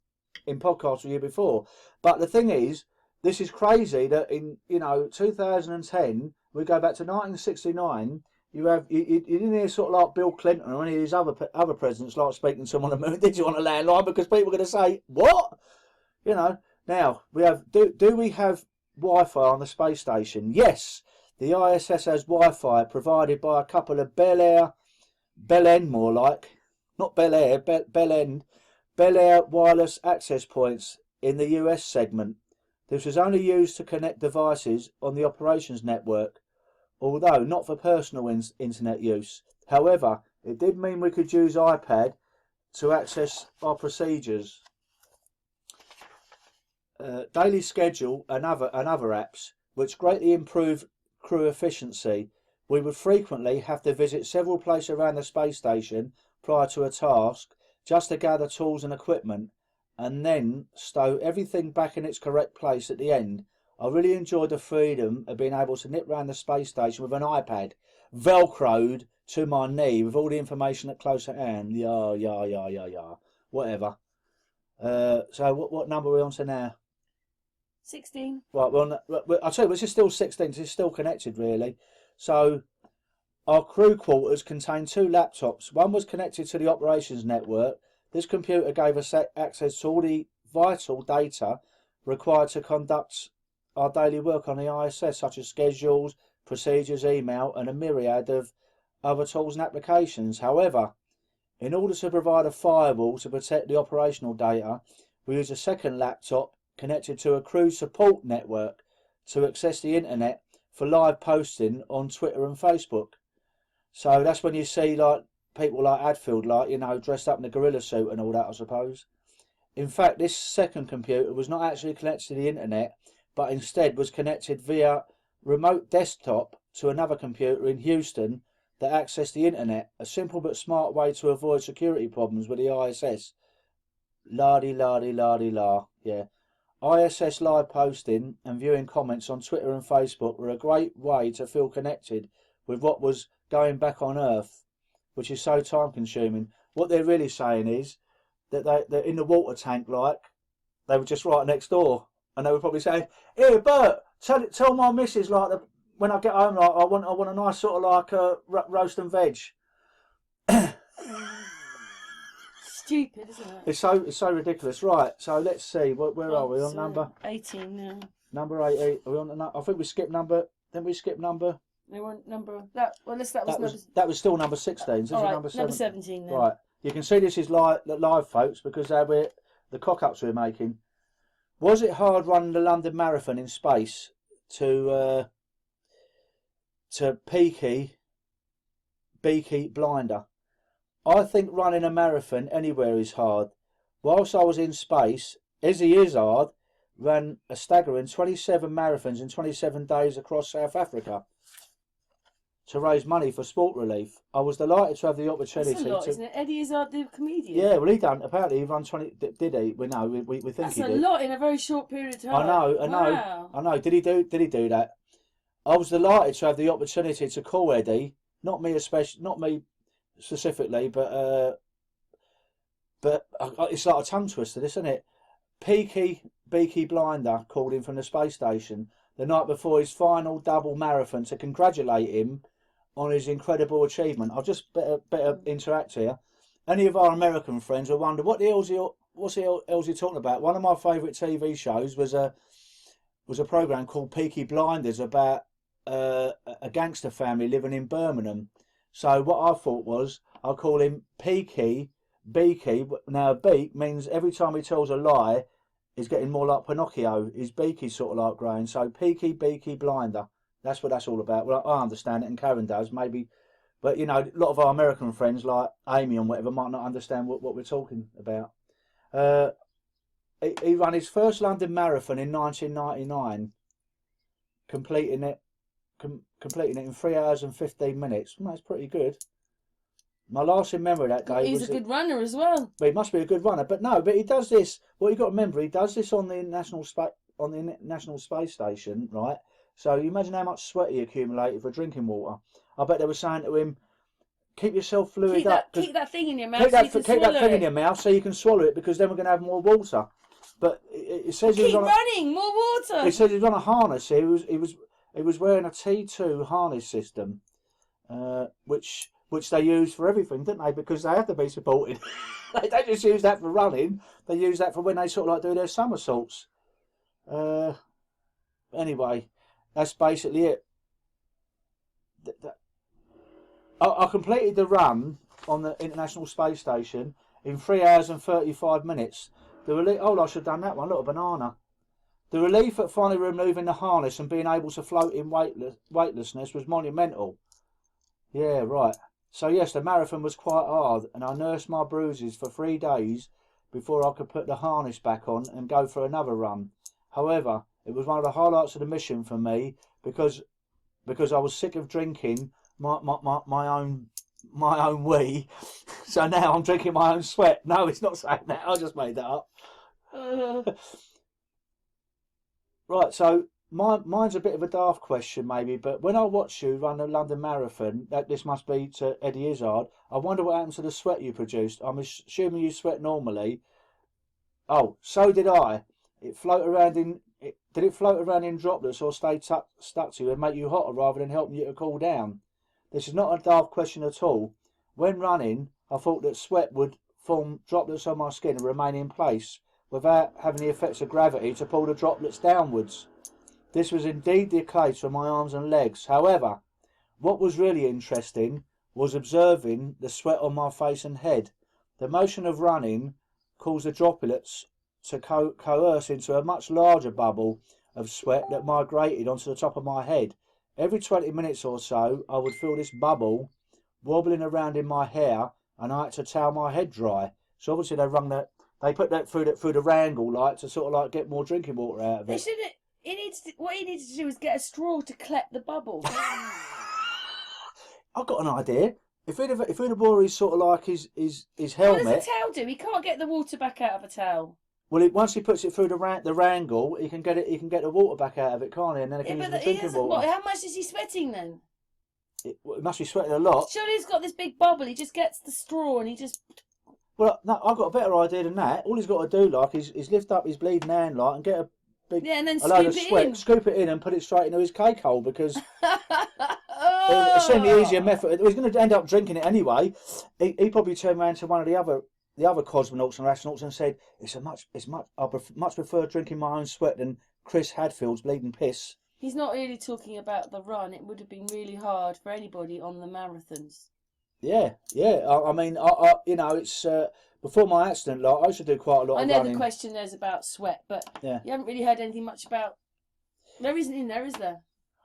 podcasts with you before. But the thing is, this is crazy that in 2010, we go back to 1969. You didn't hear sort of like Bill Clinton or any of these other presidents like speaking to someone on the moon. Did you on a landline? Because people were going to say what? Now we have. Do we have Wi-Fi on the space station? Yes, the ISS has Wi-Fi provided by a couple of Bel End more like, not Bel Air, Bel End, Bel Air wireless access points in the US segment. This was only used to connect devices on the operations network, although not for personal internet use. However, it did mean we could use iPad to access our procedures, daily schedule and other apps, which greatly improve crew efficiency. We would frequently have to visit several places around the space station prior to a task, just to gather tools and equipment, and then stow everything back in its correct place at the end. I really enjoyed the freedom of being able to nip round the space station with an iPad, velcroed to my knee, with all the information at close at hand. Yeah. Whatever. So what number are we on to now? 16. Right, well, I'll tell you, this is still 16, this is still connected, really. So, our crew quarters contained 2 laptops. One was connected to the operations network. This computer gave us access to all the vital data required to conduct our daily work on the ISS, such as schedules, procedures, email, and a myriad of other tools and applications. However, in order to provide a firewall to protect the operational data, we used a second laptop connected to a crew support network to access the internet for live posting on Twitter and Facebook. So that's when you see like people like Hadfield, like, dressed up in a gorilla suit and all that, I suppose. In fact, this second computer was not actually connected to the internet, but instead was connected via remote desktop to another computer in Houston that accessed the internet. A simple but smart way to avoid security problems with the ISS. La-di-la-di-la-di-la. Yeah. ISS live posting and viewing comments on Twitter and Facebook were a great way to feel connected with what was going back on Earth, which is so time consuming. What they're really saying is that they're in the water tank, like they were just right next door, and they were probably saying, "Here, Bert, tell my missus like when I get home, like I want a nice sort of like roast and veg." Stupid, isn't it? It's so ridiculous. Right, so let's see. Where are we on number 18 now? Number 18. Are we on I think we skipped number. Then we skipped number. They want number that. Well, that was still number 16. So all right, number 17 then. Right. You can see this is live, folks, because the cock-ups we're making. Was it hard running the London Marathon in space to Peake Blinder? I think running a marathon anywhere is hard. Whilst I was in space, Izzy Izzard ran a staggering 27 marathons in 27 days across South Africa to raise money for sport relief. I was delighted to have the opportunity. That's a lot, isn't it? Eddie Izzard, the comedian. Yeah, well, he done. Apparently, he ran 20. Did he? We know. We think That's he did. That's a lot in a very short period of time. I know. Wow. I know. Did he do that? I was delighted to have the opportunity to call Eddie. Not me specifically, but it's like a tongue twister, this, isn't it? Peake Blinder called him from the space station the night before his final double marathon to congratulate him on his incredible achievement. I'll just better interact here. Any of our American friends will wonder what the hell's he talking about. One of my favourite TV shows was a programme called Peaky Blinders about a gangster family living in Birmingham. So what I thought was I'll call him Beaky. Now beak means every time he tells a lie, he's getting more like Pinocchio. His beak is sort of like growing. So Beaky Blinder. That's what that's all about. Well, I understand it, and Karen does, maybe. But, you know, a lot of our American friends, like Amy and whatever, might not understand what we're talking about. He ran his first London Marathon in 1999, completing it in 3 hours and 15 minutes. Well, that's pretty good. My lasting memory of that day He's was... a good runner as well. But he must be a good runner. But no, but he does this... What you got to remember, he does this on the International Space Station, right? So you imagine how much sweat he accumulated for drinking water. I bet they were saying to him, keep yourself fluid up. Keep that thing in your mouth Keep that thing it. in your mouth so you can swallow it, because then we're going to have more water. But it says keep running, more water. It says he was on a harness. He was wearing a T2 harness system, which they use for everything, didn't they? Because they have to be supported. They don't just use that for running. They use that for when they sort of like do their somersaults. Anyway, that's basically it. I completed the run on the International Space Station in 3 hours and 35 minutes. The relief, oh, I should have done that one. Look, a banana. The relief at finally removing the harness and being able to float in weightlessness was monumental. Yeah, right. So yes, the marathon was quite hard, and I nursed my bruises for 3 days before I could put the harness back on and go for another run. However, it was one of the highlights of the mission for me because I was sick of drinking my own wee. So now I'm drinking my own sweat. No, it's not saying that. I just made that up. Right, so mine's a bit of a daft question maybe, but when I watch you run the London Marathon, this must be to Eddie Izzard, I wonder what happened to the sweat you produced. I'm assuming you sweat normally. Oh, so did I. Did it float around in droplets or stay stuck to you and make you hotter rather than helping you to cool down? This is not a daft question at all. When running, I thought that sweat would form droplets on my skin and remain in place without having the effects of gravity to pull the droplets downwards. This was indeed the case for my arms and legs. However, what was really interesting was observing the sweat on my face and head. The motion of running caused the droplets to coerce into a much larger bubble of sweat that migrated onto the top of my head. Every 20 minutes or so, I would feel this bubble wobbling around in my hair, and I had to towel my head dry. So obviously they put that through the wrangle, like, to sort of like get more drinking water out of it. What he needs to do is get a straw to collect the bubble. I've got an idea. If he'd have wore his sort of like his helmet. What does a towel do? He can't get the water back out of a towel. Well, once he puts it through the wrangle, he can get the water back out of it, can't he? And then he can use the drinking water. How much is he sweating then? It must be sweating a lot. Surely he's got this big bubble. He just gets the straw and he just. Well, no, I've got a better idea than that. All he's got to do, like, is lift up his bleeding hand, like, and get a big and then scoop it in, and put it straight into his cake hole, because it's the easier method. He's going to end up drinking it anyway. He probably turned around to one of the other cosmonauts and astronauts and said, I much prefer drinking my own sweat than Chris Hadfield's bleeding piss. He's not really talking about the run. It would have been really hard for anybody on the marathons. Yeah. I mean, you know, it's before my accident. Like, I used to do quite a lot of running. I know the question there's about sweat, but you haven't really heard anything much about. There isn't in there, is there?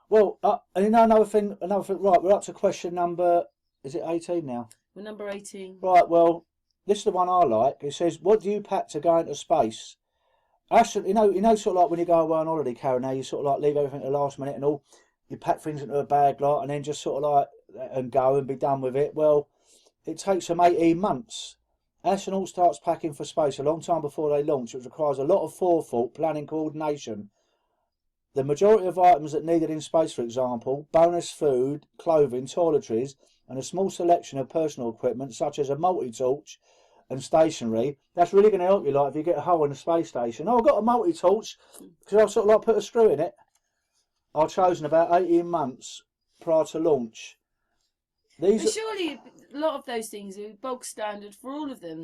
Well, and you know another thing. Right, we're up to question number. Is it 18 now? We're number 18. Right. Well, this is the one I like. It says, "What do you pack to go into space?" You know, sort of like when you go away on holiday, Karen. Now you sort of like leave everything at the last minute and all. You pack things into a bag, like, and then just sort of like and go and be done with it. Well, it takes them 18 months. Astronaut starts packing for space a long time before they launch, which requires a lot of forethought, planning, coordination. The majority of items that needed in space, for example, bonus food, clothing, toiletries, and a small selection of personal equipment such as a multi-torch and stationery. That's really going to help you, like, if you get a hole in the space station. Oh, I've got a multi-torch because I've sort of like put a screw in it. I've chosen about 18 months prior to launch. Surely a lot of those things are bog standard for all of them.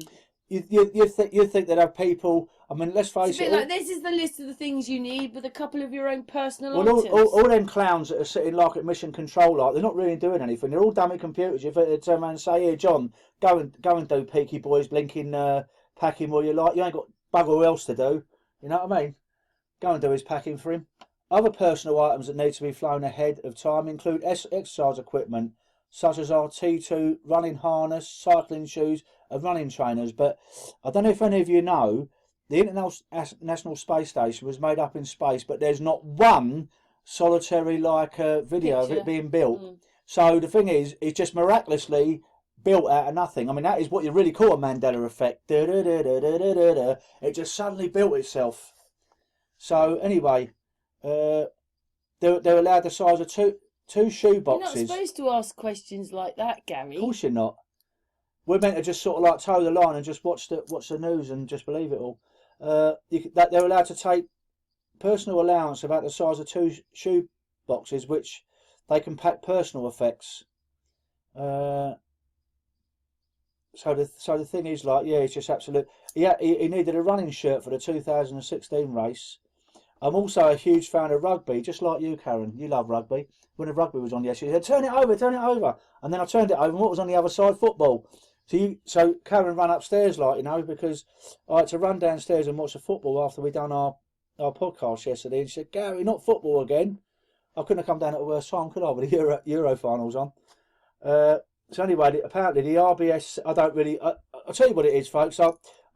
You think that have people? I mean, let's face it. Like, this is the list of the things you need with a couple of your own personal items. Well, all them clowns that are sitting like at mission control, like, they're not really doing anything. They're all dummy computers. You turn around and say, "Here, John, go and do Peaky Boys blinking packing while you like. You ain't got bugger all else to do." You know what I mean? Go and do his packing for him. Other personal items that need to be flown ahead of time include exercise equipment, such as our T2 running harness, cycling shoes, and running trainers. But I don't know if any of you know, the International Space Station was made up in space, but there's not one solitary video of it being built. So the thing is, it's just miraculously built out of nothing. I mean, that is what you really call a Mandela effect. It just suddenly built itself. So anyway, they're allowed the size of two shoe boxes. You're not supposed to ask questions like that, Gary. Of course you're not. We're meant to just sort of like toe the line and just watch the news and just believe it all. They're allowed to take personal allowance about the size of two shoe boxes, which they can pack personal effects. So the thing is, like, yeah, it's just absolute. He needed a running shirt for the 2016 race. I'm also a huge fan of rugby, just like you, Karen. You love rugby. When the rugby was on yesterday, she said, turn it over. And then I turned it over, and what was on the other side? Football. So Karen ran upstairs, like, because I had to run downstairs and watch the football after we'd done our podcast yesterday. And she said, Gary, not football again. I couldn't have come down at the worst time, could I, with the Euro finals on. So anyway, apparently the RBS, I'll tell you what it is, folks.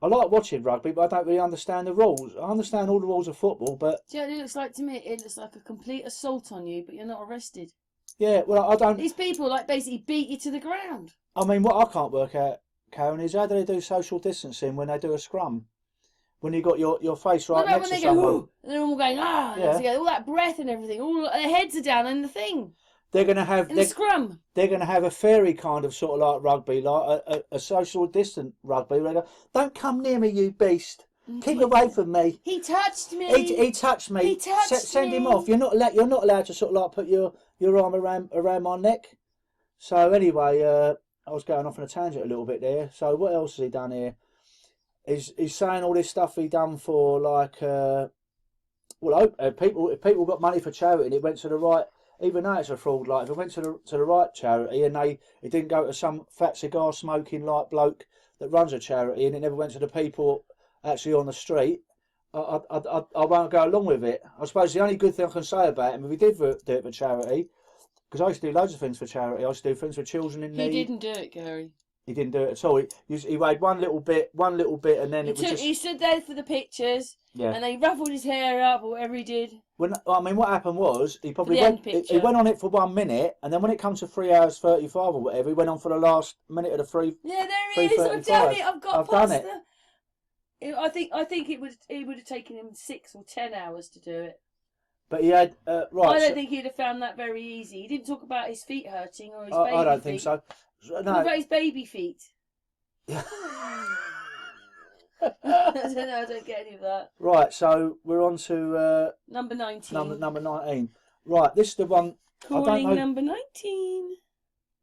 I like watching rugby, but I don't really understand the rules. I understand all the rules of football, but... Do you know what it looks like to me? It looks like a complete assault on you, but you're not arrested. Yeah, well, I don't... These people, basically beat you to the ground. I mean, what I can't work out, Karen, is how do they do social distancing when they do a scrum? When you got your face right next to someone. When they go, and they're all going, yeah. All that breath and everything, all their heads are down in the thing. They're going to have... the scrum. They're going to have a fairy kind of sort of like rugby, like a social distant rugby, where they go, don't come near me, you beast. Keep away from me. He touched me. He touched me. Send him off. You're not allowed to sort of like put your arm around my neck. So anyway, I was going off on a tangent a little bit there. So what else has he done here? He's saying all this stuff he done for like, if people got money for charity and it went to the right. Even though it's a fraud, like if it went to the right charity and it didn't go to some fat cigar smoking like bloke that runs a charity and it never went to the people actually on the street, I won't go along with it. I suppose the only good thing I can say about him, if he did do it for charity, because I used to do loads of things for charity. I used to do things for children in need. He didn't do it, Gary. He didn't do it at all. He weighed one little bit, and then he stood there for the pictures, yeah. And then he ruffled his hair up or whatever he did. What happened was he probably went on it for 1 minute, and then when it comes to 3 hours 35 or whatever, he went on for the last minute of the free. Yeah, there he is. I've done it. I've done it. I think it would have taken him 6 or 10 hours to do it. But he had right. I don't think he'd have found that very easy. He didn't talk about his feet hurting or his baby feet. I don't think so. No. What about his baby feet? I don't get any of that. Right, so we're on to number 19. Number 19. Right, this is the one. Calling number 19.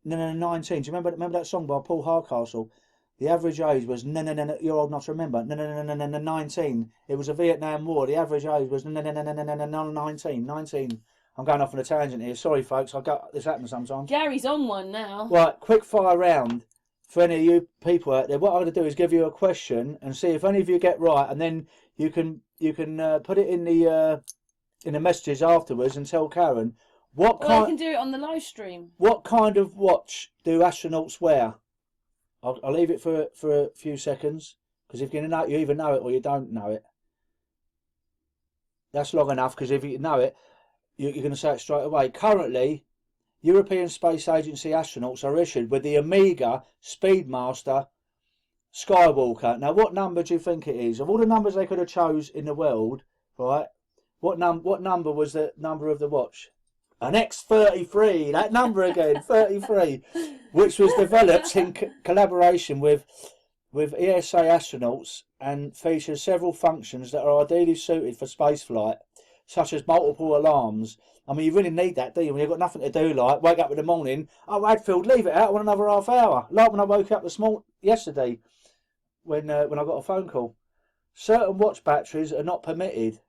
No, 19. Do you remember that song by Paul Hardcastle? The average age was no. You're old enough to remember. No, 19. It was a Vietnam War. The average age was no, 19. I'm going off on a tangent here. Sorry, folks. This happens sometimes. Gary's on one now. Right, quick fire round for any of you people out there. What I'm going to do is give you a question and see if any of you get right, and then you can put it in the messages afterwards and tell Karen what kind. Well, I can do it on the live stream. What kind of watch do astronauts wear? I'll leave it for a few seconds, because if you either know it or you don't know it. That's long enough, because if you know it, you're going to say it straight away. Currently, European Space Agency astronauts are issued with the Omega Speedmaster Skywalker. Now, what number do you think it is? Of all the numbers they could have chose in the world, right? What number was the number of the watch? An X33, that number again, 33, which was developed in collaboration with ESA astronauts and features several functions that are ideally suited for spaceflight, such as multiple alarms. I mean, you really need that, do you? When you've got nothing to do, like wake up in the morning, oh, Radfield, leave it out, I want another half hour. Like when I woke up yesterday, when I got a phone call. Certain watch batteries are not permitted,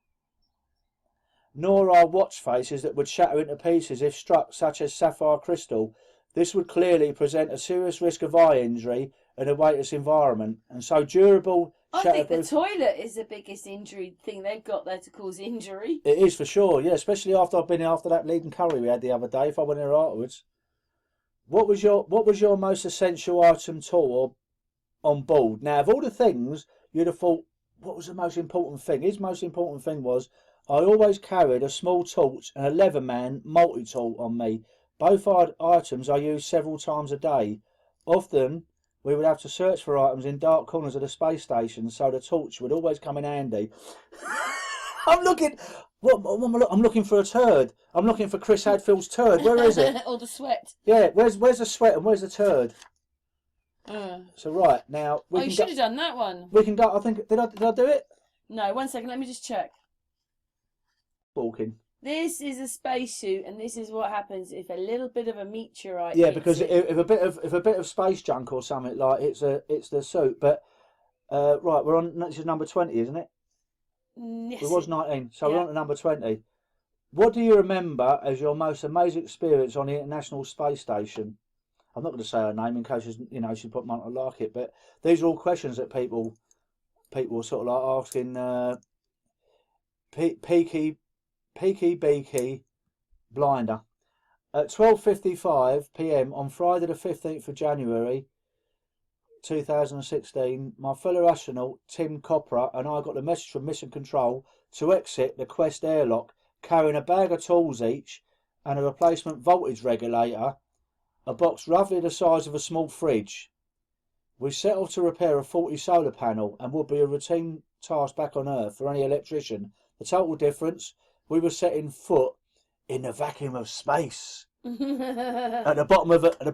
nor are watch faces that would shatter into pieces if struck, such as sapphire crystal. This would clearly present a serious risk of eye injury in a weightless environment, and so durable I think the toilet is the biggest injury thing they've got there to cause injury. It is for sure, yeah. Especially after I've been after that leading curry we had the other day. If I went there afterwards, what was your most essential item tool on board? Now, of all the things you'd have thought, what was the most important thing? His most important thing was I always carried a small torch and a Leatherman multi-tool on me. Both items I used several times a day. Often we would have to search for items in dark corners of the space station, so the torch would always come in handy. I'm looking. I'm looking for a turd. I'm looking for Chris Hadfield's turd. Where is it? Or the sweat. Yeah, where's the sweat and where's the turd? So right now we can. You should have done that one. We can go. I think did I do it? No, 1 second. Let me just check. Walking. This is a spacesuit, and this is what happens if a little bit of a meteorite. Yeah, because if a bit of space junk or something like it's the suit. But right, we're on. This is number 20, isn't it? Yes. It was 19, so yeah. we're on to number 20. What do you remember as your most amazing experience on the International Space Station? I'm not going to say her name in case she put might not like it, but these are all questions that people are sort of like asking. Peake Beaky Blinder. At 12:55 p.m. on Friday the 15th of January 2016, my fellow astronaut Tim Copra and I got the message from Mission Control to exit the Quest airlock carrying a bag of tools each and a replacement voltage regulator, a box roughly the size of a small fridge. We set off to repair a faulty solar panel and would be a routine task back on Earth for any electrician. The total difference, we were setting foot in the vacuum of space. At the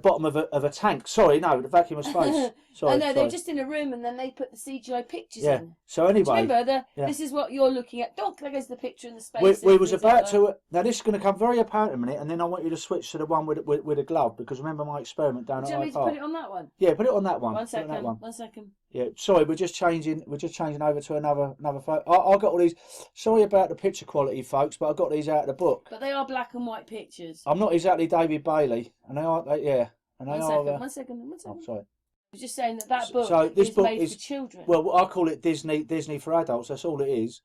bottom of a tank. Sorry, no, the vacuum of space. Sorry, they were just in a room and then they put the CGI pictures in. So anyway, remember this is what you're looking at. Donk, there goes the picture in the space. We was about to. Now this is going to come very apparent in a minute, and then I want you to switch to the one with a glove because remember my experiment down at Hyde Park. Do you want me to put it on that one? Yeah, put it on that one. 1 second. 1 second. Yeah, sorry, we're just changing over to another photo. I got all these. Sorry about the picture quality, folks, but I got these out of the book. But they are black and white pictures. I'm not exactly David Bailey, and they aren't. Yeah, and they are. 1 second. Oh, sorry. I was just saying that book is made for children. Well, I call it Disney for adults. That's all it is.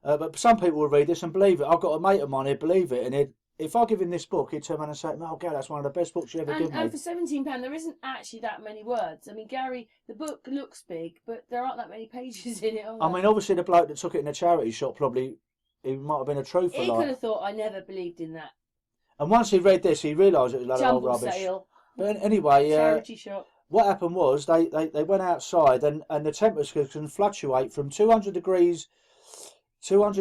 But some people will read this and believe it. I've got a mate of mine who'd believe it, and if I give him this book, he'd turn around and say, "Oh, God, that's one of the best books you ever given me." And for £17, there isn't actually that many words. I mean, Gary, the book looks big, but there aren't that many pages in it. I mean, obviously, the bloke that took it in a charity shop he might have been a truther. He could have thought, I never believed in that. And once he read this, he realised it was a load of old rubbish. Sale. But anyway, charity shop. What happened was they went outside and the temperature can fluctuate from 200 degrees to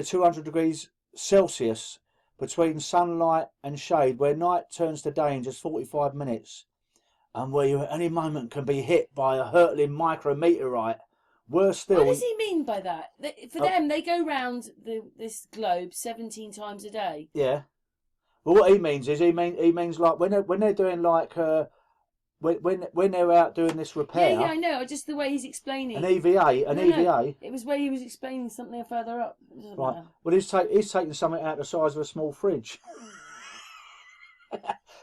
200 degrees Celsius between sunlight and shade, where night turns to day in just 45 minutes, and where you at any moment can be hit by a hurtling micrometeorite. Worse still. What does he mean by that? For them, they go round this globe 17 times a day. Yeah. Well, what he means is he means like when they're doing like when they're out doing this repair. Yeah, I know. Just the way he's explaining. An EVA. No, it was where he was explaining something further up. Right. Well, he's taking something out the size of a small fridge.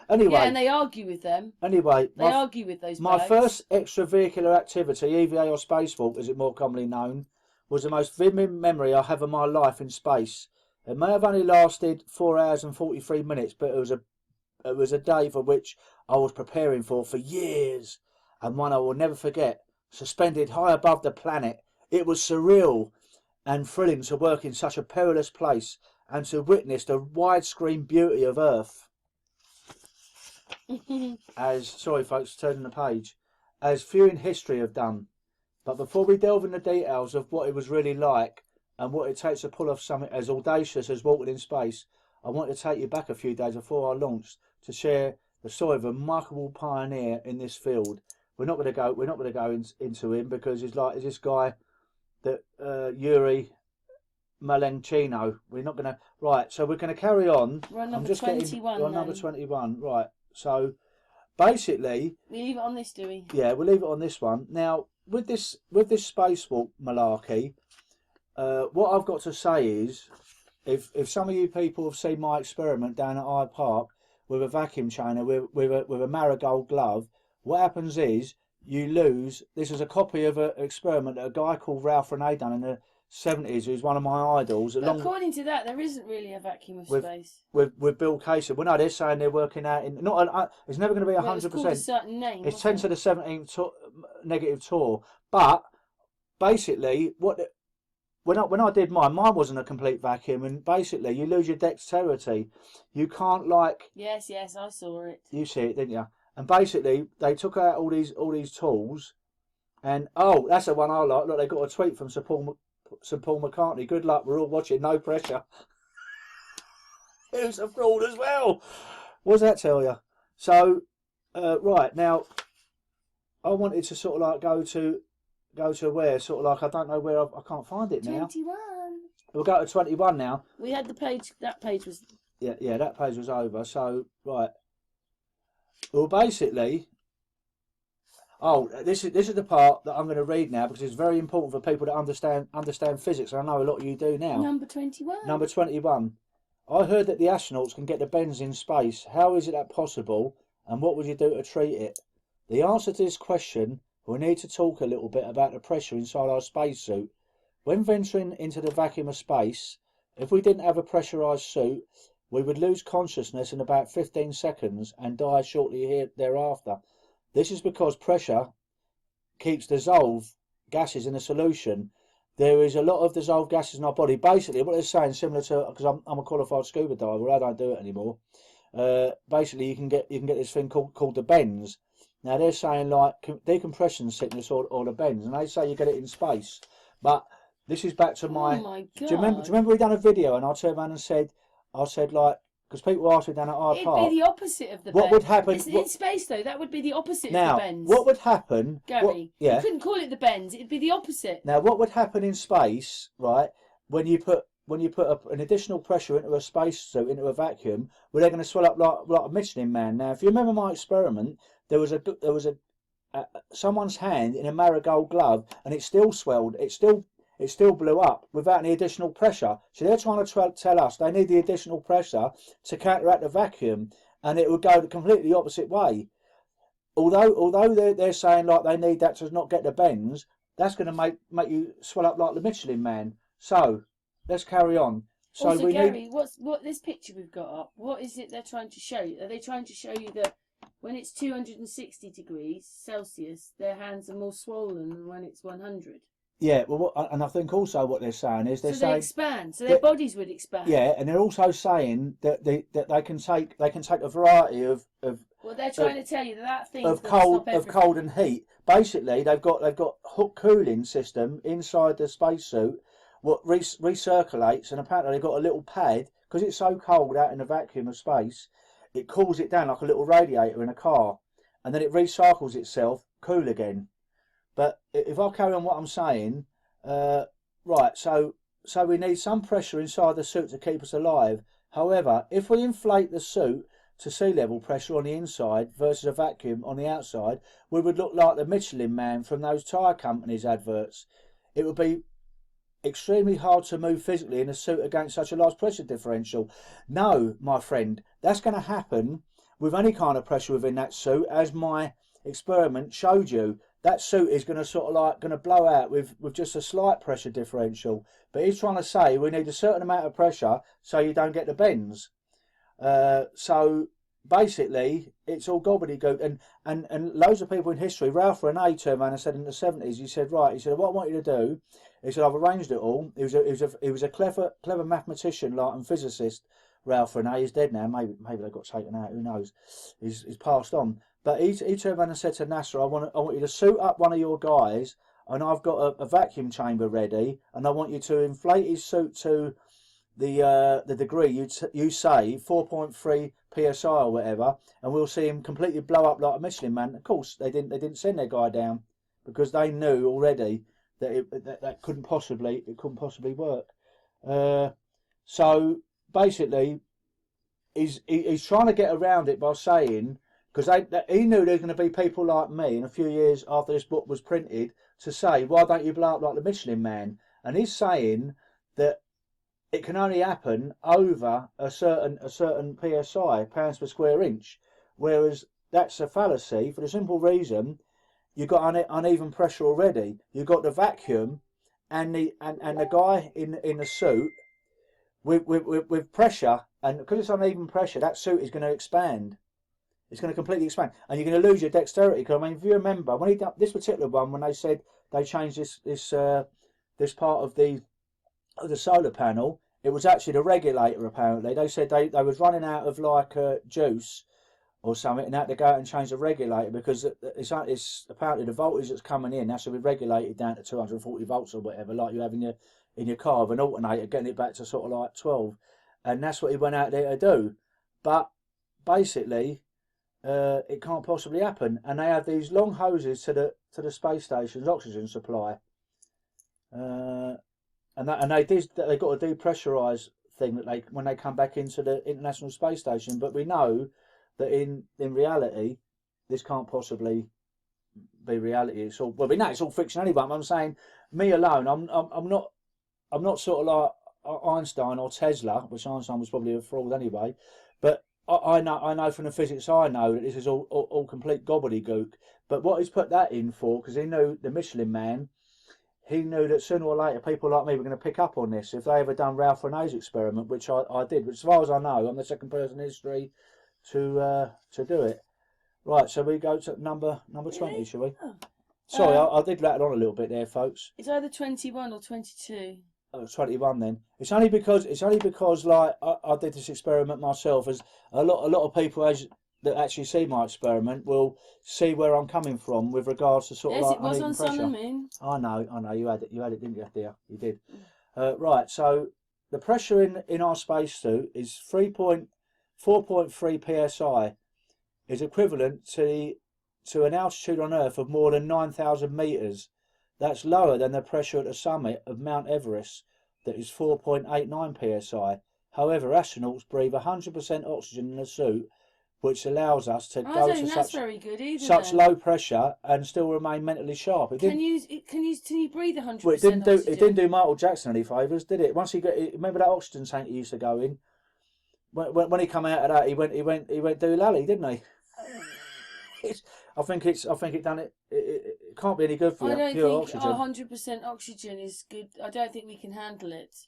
Anyway. Yeah, and they argue with them. Anyway. They argue with those My bags. first extravehicular activity, EVA or spacewalk, as it more commonly known, was the most vivid memory I have of my life in space. It may have only lasted 4 hours and 43 minutes, but it was a day for which I was preparing for years, and one I will never forget. Suspended high above the planet, it was surreal and thrilling to work in such a perilous place and to witness the widescreen beauty of Earth. Sorry folks, turning the page, as few in history have done. But before we delve into the details of what it was really like and what it takes to pull off something as audacious as walking in space, I want to take you back a few days before I launched to share the story of a remarkable pioneer in this field. We're not going to go into him because he's this guy that Yuri Malencino. We're not going to. Right, so we're going to carry on. We're on number 21. We're on number 21. Right. So basically, we leave it on this, do we? Yeah, we'll leave it on this one. Now, with this spacewalk malarkey, what I've got to say is, if some of you people have seen my experiment down at Hyde Park with a vacuum chainer with a marigold glove, what happens is you lose. This is a copy of an experiment that a guy called Ralph Renee done in the 70s, who's one of my idols. But according to that, there isn't really a vacuum of space. With Bill Casey. Well, no, they're saying they're working out in it's never going to be 100%. It's called a certain name. It's 10 to the 17th negative tour. But basically, when I did mine wasn't a complete vacuum, and basically you lose your dexterity. You can't Yes, I saw it. You see it, didn't you? And basically they took out all these tools, and that's the one I like. Look, they got a tweet from Sir Paul McCartney. Good luck, we're all watching. No pressure. It was a fraud as well. What does that tell you? So, right now, I wanted to sort of go to where, sort of I don't know where, I can't find it now. 21. We'll go to 21 now. We had the page, that page was... Yeah, that page was over. So, right. Well, basically, this is the part that I'm going to read now, because it's very important for people to understand physics. I know a lot of you do now. Number 21. Number 21. I heard that the astronauts can get the bends in space. How is it that possible, and what would you do to treat it? The answer to this question, we need to talk a little bit about the pressure inside our spacesuit. When venturing into the vacuum of space, if we didn't have a pressurised suit, we would lose consciousness in about 15 seconds and die shortly thereafter. This is because pressure keeps dissolved gases in a solution. There is a lot of dissolved gases in our body. Basically, what they're saying, similar to, because I'm a qualified scuba diver, I don't do it anymore. Basically, you can get this thing called the bends. Now they're saying decompression sickness or the bends, and they say you get it in space. But this is back to my. Oh my God. Do you remember we done a video and I turned around and said because people asked me down at our park. It'd be the opposite of the bends. What would happen? In space though, that would be the opposite now, of the bends. What would happen? Gary, you couldn't call it the bends. It'd be the opposite. Now, what would happen in space, right? When you put an additional pressure into a spacesuit, into a vacuum, well, they're going to swell up like a Michelin Man. Now, if you remember my experiment, there was someone's hand in a marigold glove, and it still swelled. It still blew up without any additional pressure. So they're trying to tell us they need the additional pressure to counteract the vacuum, and it would go the completely opposite way. Although they're saying they need that to not get the bends, that's going to make you swell up like the Michelin Man. So let's carry on. So also, Gary, what this picture we've got up? What is it they're trying to show you? Are they trying to show you that when it's 260 degrees Celsius, their hands are more swollen than when it's 100? Yeah, well, and I think also what they're saying is they expand, so their bodies would expand. Yeah, and they're also saying that they can take a variety of. Well, they're trying to tell you that thing of cold and heat. Basically, they've got hook cooling system inside the spacesuit, what recirculates, and apparently they've got a little pad because it's so cold out in the vacuum of space. It cools it down like a little radiator in a car, and then it recycles itself, cool again. But if I carry on what I'm saying, right, so we need some pressure inside the suit to keep us alive. However, if we inflate the suit to sea level pressure on the inside versus a vacuum on the outside, we would look like the Michelin Man from those tyre companies' adverts. It would be extremely hard to move physically in a suit against such a large pressure differential. No, my friend, that's going to happen with any kind of pressure within that suit, as my experiment showed you. That suit is going to blow out with just a slight pressure differential. But he's trying to say we need a certain amount of pressure so you don't get the bends. So basically, it's all gobbledygook. And loads of people in history, Ralph Renee turned around and said in the 70s, he said, what I want you to do, he said, I've arranged it all. He was a clever mathematician and physicist. Ralph Renee is dead now. Maybe they got taken out. Who knows? He's passed on. But he turned around and said to NASA, I want you to suit up one of your guys, and I've got a vacuum chamber ready, and I want you to inflate his suit to the degree you say 4.3 psi or whatever, and we'll see him completely blow up like a Michelin Man. Of course, they didn't send their guy down because they knew already that that couldn't possibly work. So basically, he's trying to get around it by saying, because he knew there was going to be people like me in a few years after this book was printed to say, why don't you blow up like the Michelin Man? And he's saying that it can only happen over a certain PSI, pounds per square inch, whereas that's a fallacy for the simple reason you've got uneven pressure already. You've got the vacuum and the guy in the suit with pressure, and because it's uneven pressure, that suit is going to expand. It's going to completely expand, and you're going to lose your dexterity. Because I mean, if you remember when he done this particular one, when they said they changed this part of the solar panel, it was actually the regulator. Apparently, they said they was running out of like juice or something, and had to go out and change the regulator because it's apparently the voltage that's coming in has to be regulated down to 240 volts or whatever, like you have in your car with an alternator, getting it back to sort of like 12, and that's what he went out there to do. But basically, it can't possibly happen, and they have these long hoses to the space station's oxygen supply, and they got a depressurised thing that when they come back into the International Space Station. But we know that in reality, this can't possibly be reality. It's all, well, we know it's all fiction anyway. But I'm saying, me alone, I'm not sort of like Einstein or Tesla, which Einstein was probably a fraud anyway. But I know from the physics I know that this is all complete gobbledygook. But what he's put that in for, because he knew the Michelin Man, he knew that sooner or later people like me were going to pick up on this if they ever done Ralph Renee's experiment, which I did. Which, as far as I know, I'm the second person in history to do it. Right, so we go to number 20, shall we? Oh. Sorry, I did rattle on a little bit there, folks. It's either 21 or 22. Oh, 21 then. It's only because like I did this experiment myself. As a lot of people that actually see my experiment will see where I'm coming from with regards to sort of like uneven pressure. Yes, it was on Sun and Moon. I know. You had it, didn't you, dear? You did. Right. So the pressure in our spacesuit is 4.3 psi, is equivalent to an altitude on Earth of more than 9,000 meters. That's lower than the pressure at the summit of Mount Everest, that is 4.89 psi. However, astronauts breathe 100% oxygen in the suit, which allows us to go to such low pressure and still remain mentally sharp. Can you breathe 100% well, oxygen? It didn't do Michael Jackson any favours, did it? Once remember that oxygen tank he used to go in. When he come out of that, he went doolally, didn't he? I think it done it. It can't be any good for you. I don't think 100% oxygen is good. I don't think we can handle it.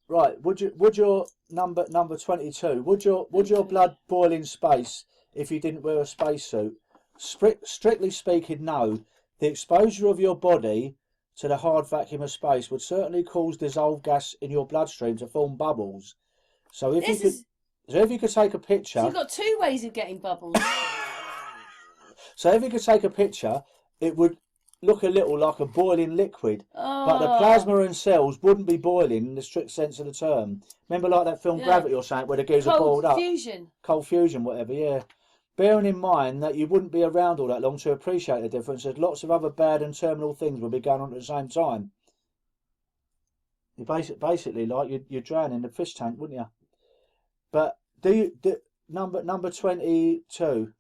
Right? Would your number 22? Would your blood boil in space if you didn't wear a spacesuit? Strictly speaking, no. The exposure of your body to the hard vacuum of space would certainly cause dissolved gas in your bloodstream to form bubbles. So if you could take a picture... So you've got two ways of getting bubbles. So if you could take a picture, it would look a little like a boiling liquid. But the plasma and cells wouldn't be boiling in the strict sense of the term. Remember like that film Gravity or something where the gears are boiled up? Cold fusion, whatever, yeah. Bearing in mind that you wouldn't be around all that long to appreciate the difference, as lots of other bad and terminal things would be going on at the same time. You basically like you'd drown in the fish tank, wouldn't you? But number 22,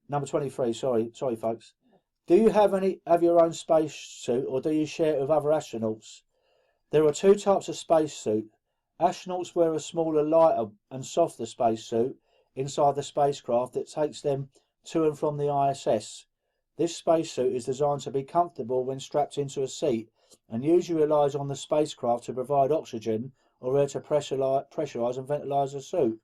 number 23. Sorry, folks. Do you have your own space suit, or do you share it with other astronauts? There are two types of space suit. Astronauts wear a smaller, lighter, and softer space suit inside the spacecraft that takes them to and from the ISS. This spacesuit is designed to be comfortable when strapped into a seat, and usually relies on the spacecraft to provide oxygen or air to pressurise and ventilise the suit.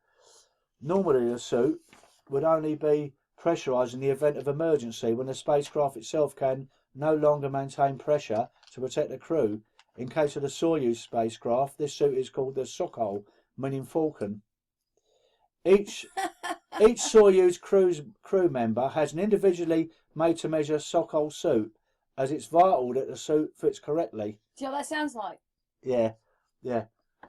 Normally the suit would only be pressurised in the event of emergency, when the spacecraft itself can no longer maintain pressure to protect the crew. In case of the Soyuz spacecraft, this suit is called the Sokol, meaning falcon. Each Soyuz crew member has an individually made-to-measure Sokol suit, as it's vital that the suit fits correctly. Do you know what that sounds like? Yeah.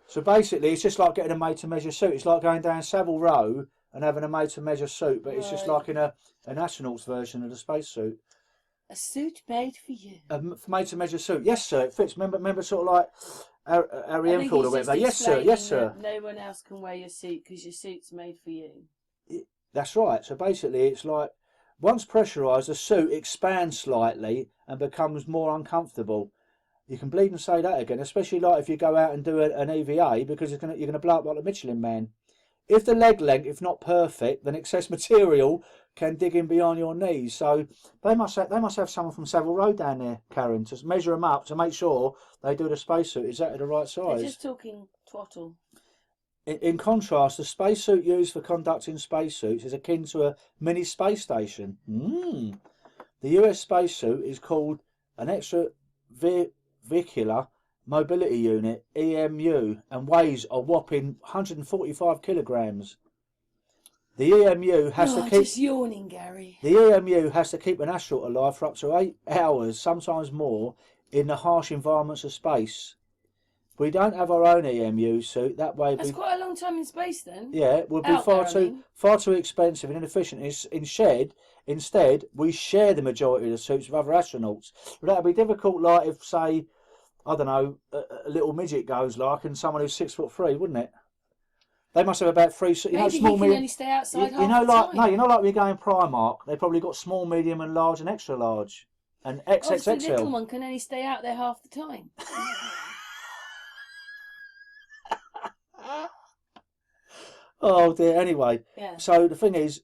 So basically, it's just like getting a made-to-measure suit. It's like going down Savile Row and having a made-to-measure suit, but it's just like in an astronaut's version of the spacesuit. A suit made for you. A made-to-measure suit. Yes, sir, it fits. Remember sort of like Harry Enfield or whatever. Yes, sir. No one else can wear your suit because your suit's made for you. That's right. So basically, it's like, once pressurised, the suit expands slightly and becomes more uncomfortable. You can bleed and say that again, especially like if you go out and do an EVA, because you're going to blow up like the Michelin Man. If the leg length is not perfect, then excess material can dig in beyond your knees. So they must have someone from Savile Row down there, Karen, to measure them up to make sure they do the spacesuit exactly the right size. They're just talking twaddle. In contrast, the spacesuit used for conducting spacesuits is akin to a mini space station. The US spacesuit is called an extravehicular mobility unit, EMU, and weighs a whopping 145 kilograms. The EMU has to keep. Just yawning, Gary. The EMU has to keep an astronaut alive for up to 8 hours, sometimes more, in the harsh environments of space. We don't have our own EMU suit. That way, that's quite a long time in space, then. Yeah, it would be far too expensive and inefficient. Instead, we share the majority of the suits with other astronauts. But that would be difficult, like if, say, I don't know, a little midget goes like, and someone who's 6'3", wouldn't it? They must have about 3. You know, small, medium. Only stay outside half the time. No, you know, like when you go in Primark, they probably got small, medium, and large, and extra large, and XXXL. Oh, so the little one can only stay out there half the time. Oh dear. Anyway, yeah. So the thing is,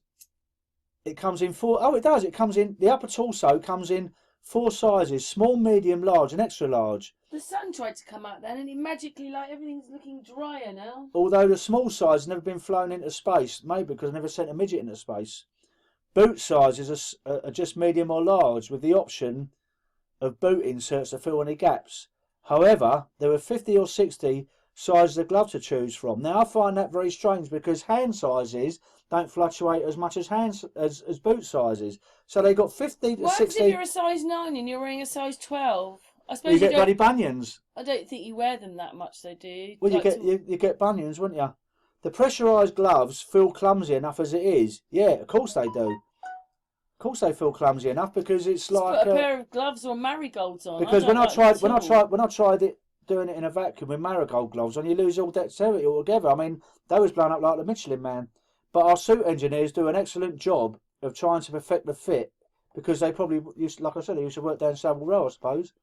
it comes in 4. Oh, it does. It comes in, the upper torso comes in 4 sizes: small, medium, large, and extra large. The sun tried to come out then, and it magically, like, everything's looking drier now. Although the small size has never been flown into space, maybe because I never sent a midget into space. Boot sizes are just medium or large, with the option of boot inserts to fill any gaps. However, there are 50 or 60 sizes of glove to choose from. Now, I find that very strange because hand sizes don't fluctuate as much as as boot sizes. So they got 50 to 60. What if you're a size 9 and you're wearing a size 12? I suppose you get bloody bunions. I don't think you wear them that much, though, do you? Well, you get bunions, wouldn't you? The pressurised gloves feel clumsy enough as it is. Yeah, of course they do. Of course they feel clumsy enough because it's just like put a pair of gloves or marigolds on. Because when I tried it doing it in a vacuum with marigold gloves on, you lose all dexterity altogether. I mean, they was blown up like the Michelin Man. But our suit engineers do an excellent job of trying to perfect the fit because they probably used, like I said, they used to work down Savile Row, I suppose.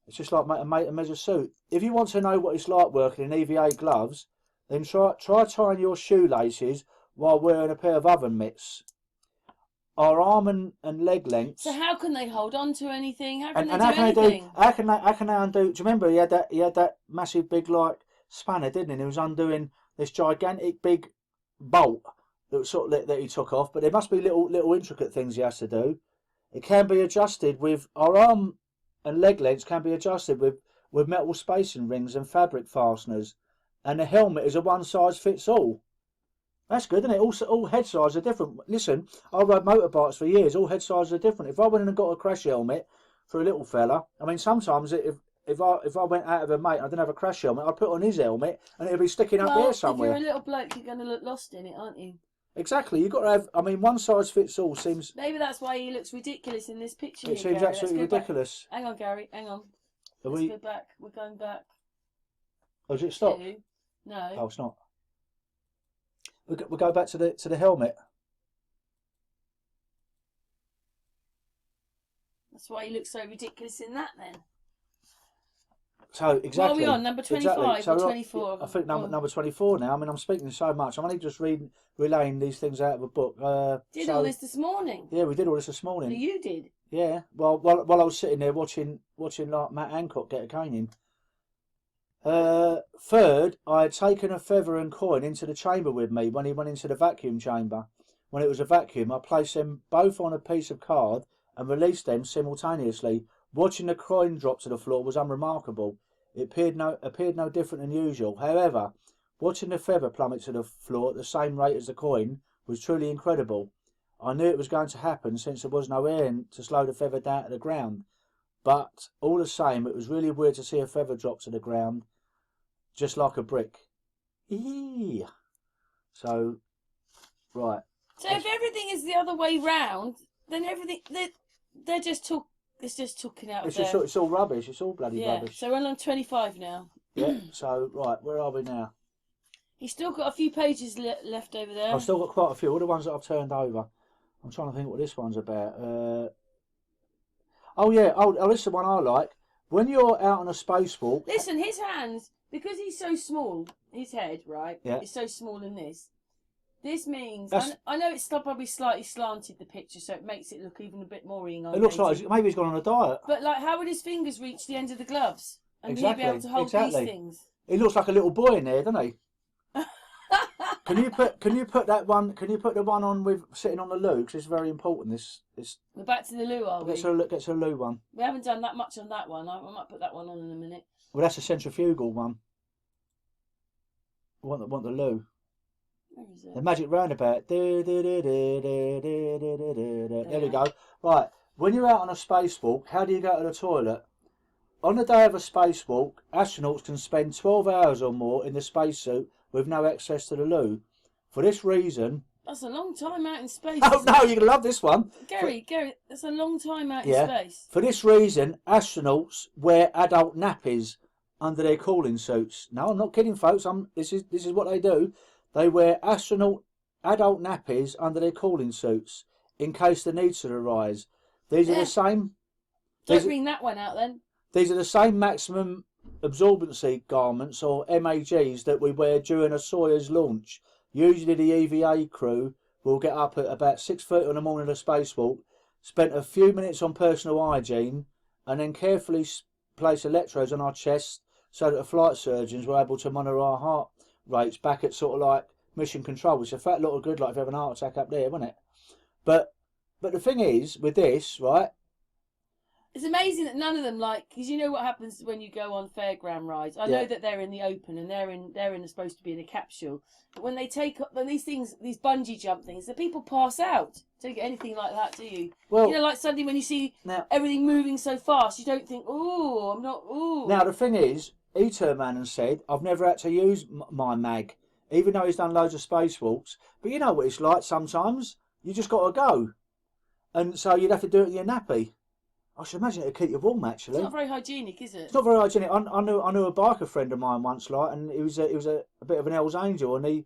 It's just like a mate and measure suit. If you want to know what it's like working in EVA gloves, then try tying your shoelaces while wearing a pair of oven mitts. Our arm and leg lengths. So how can they hold on to anything? How can they do anything? How can they undo? Do you remember he had that massive big like spanner, didn't he? And he was undoing this gigantic big bolt that was sort of that he took off. But there must be little intricate things he has to do. It can be adjusted with our arm and leg lengths can be adjusted with metal spacing rings and fabric fasteners. And the helmet is a one size fits all. That's good, isn't it? All head sizes are different. Listen, I rode motorbikes for years. All head sizes are different. If I went in and got a crash helmet for a little fella, I mean, sometimes if I went out of a mate and I didn't have a crash helmet, I'd put on his helmet and it'd be sticking up there somewhere. If you're a little bloke, you're going to look lost in it, aren't you? Exactly. You've got to have. I mean, one size fits all seems. Maybe that's why he looks ridiculous in this picture. It seems absolutely ridiculous. Hang on, Gary. Hang on. Let's go back. We're going back. Oh, is it stopped? No. Oh, it's not. We'll go back to the helmet. That's why he looks so ridiculous in that, then. So exactly. What are we on? Number 25 exactly. or 24? I think number 24 now. I mean, I'm speaking so much. I'm only just relaying these things out of a book. Did all this morning? Yeah, we did all this morning. No, you did. Yeah. Well, while I was sitting there watching like Matt Hancock get a caning. Third, I had taken a feather and coin into the chamber with me when he went into the vacuum chamber. When it was a vacuum, I placed them both on a piece of card and released them simultaneously. Watching the coin drop to the floor was unremarkable. It appeared no different than usual. However, watching the feather plummet to the floor at the same rate as the coin was truly incredible. I knew it was going to happen since there was no air to slow the feather down to the ground. But all the same, it was really weird to see a feather drop to the ground, just like a brick. Eee. So, right. So if everything is the other way round, then everything they're just it's just talking out there. It's all rubbish. It's all bloody rubbish. So we're on 25 now. Yeah. So right, where are we now? He's still got a few pages left over there. I've still got quite a few. All the ones that I've turned over. I'm trying to think what this one's about. Oh yeah. Oh, this is the one I like. When you're out on a spacewalk. Listen, his hands, because he's so small, his head, right? Yeah. Is so small in this. This means I know it's probably slightly slanted the picture, so it makes it look even a bit more elongated. It looks like maybe he's gone on a diet. But like, how would his fingers reach the end of the gloves? And Exactly. he'd be able to hold these things. He looks like a little boy in there, doesn't he? Can you put that one? Can you put the one on with sitting on the loo? Because it's very important. We're back to the loo, are we? Get to a loo one. We haven't done that much on that one. I might put that one on in a minute. Well, that's a centrifugal one. I want the loo. Where is it? The magic roundabout. There we go. Right. When you're out on a spacewalk, how do you go to the toilet? On the day of a spacewalk, astronauts can spend 12 hours or more in the spacesuit with no access to the loo. For this reason... That's a long time out in space. Oh, no, you're going to love this one. Gary, that's a long time out in space. For this reason, astronauts wear adult nappies under their cooling suits. No, I'm not kidding, folks. This is what they do. They wear adult nappies under their cooling suits in case the need should arise. These are the same... Don't bring that one out, then. These are the same maximum absorbency garments, or MAGs, that we wear during a Soyuz launch. Usually the EVA crew will get up at about 6:30 in the morning of the spacewalk, spend a few minutes on personal hygiene, and then carefully place electrodes on our chests so that the flight surgeons were able to monitor our heart rates back at sort of like mission control, which is a fat lot of good, like if you have an heart attack up there, wasn't it? But the thing is, with this, right, it's amazing that none of them, like, because you know what happens when you go on fairground rides. I know that they're in the open and they're supposed to be in a capsule, but when they take up these things, these bungee jump things, the people pass out. Don't get anything like that, do you? Well, you know, like suddenly when you see everything moving so fast, you don't think, "Oh, I'm not." Ooh. Now the thing is, he turned around and said, "I've never had to use my mag, even though he's done loads of spacewalks. But you know what it's like sometimes. You just got to go, and so you'd have to do it in your nappy." I should imagine it'd keep you warm, actually. It's not very hygienic, is it? It's not very hygienic. I knew a biker friend of mine once, like, and he was a bit of an Hell's Angel, and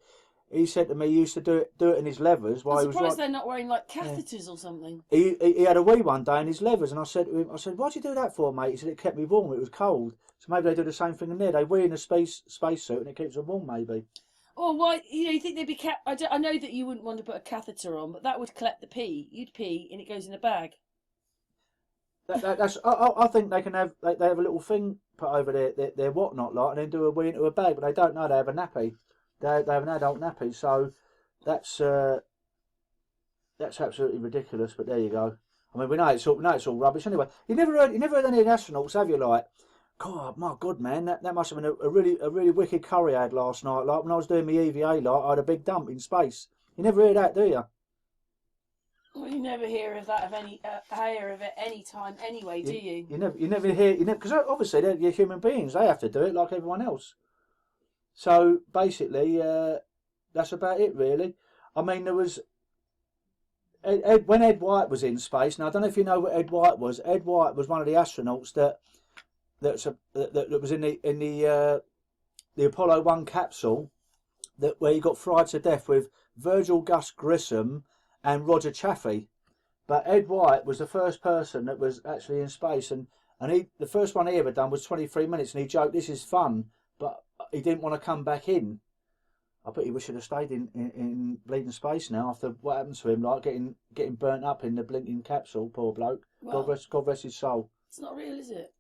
he said to me he used to do it in his levers while I'm he was surprised they're not wearing like catheters or something. He had a wee one day in his levers, and I said to him, "Why'd you do that for, mate?" He said, "It kept me warm. It was cold." So maybe they do the same thing in there. They wear in a space suit and it keeps them warm, maybe. Or why? You think they'd be I know that you wouldn't want to put a catheter on, but that would collect the pee. You'd pee and it goes in a bag. I think they can have they have a little thing put over their whatnot, like, and then do a wee into a bag, but they don't know they have a nappy. They have an adult nappy, so that's absolutely ridiculous. But there you go. I mean, we know it's all rubbish anyway. You never heard any of the astronauts, have you? Like, God, my God, man, that must have been a really wicked curry I had last night. Like when I was doing my EVA, like I had a big dump in space. You never hear that, do you? Well, you never hear of that any time anyway, do you? You never hear because obviously they're human beings. They have to do it like everyone else. So basically, that's about it, really. I mean, there was when Ed White was in space. Now I don't know if you know what Ed White was. Ed White was one of the astronauts that was in the Apollo 1 capsule where he got fried to death with Virgil Gus Grissom and Roger Chaffee. But Ed White was the first person that was actually in space, and the first one he ever done was 23 minutes, and he joked, "This is fun," but he didn't want to come back in. I bet he should have stayed in bleeding space now after what happened to him, like getting burnt up in the blinking capsule. Poor bloke. Well, God rest his soul. It's not real, is it?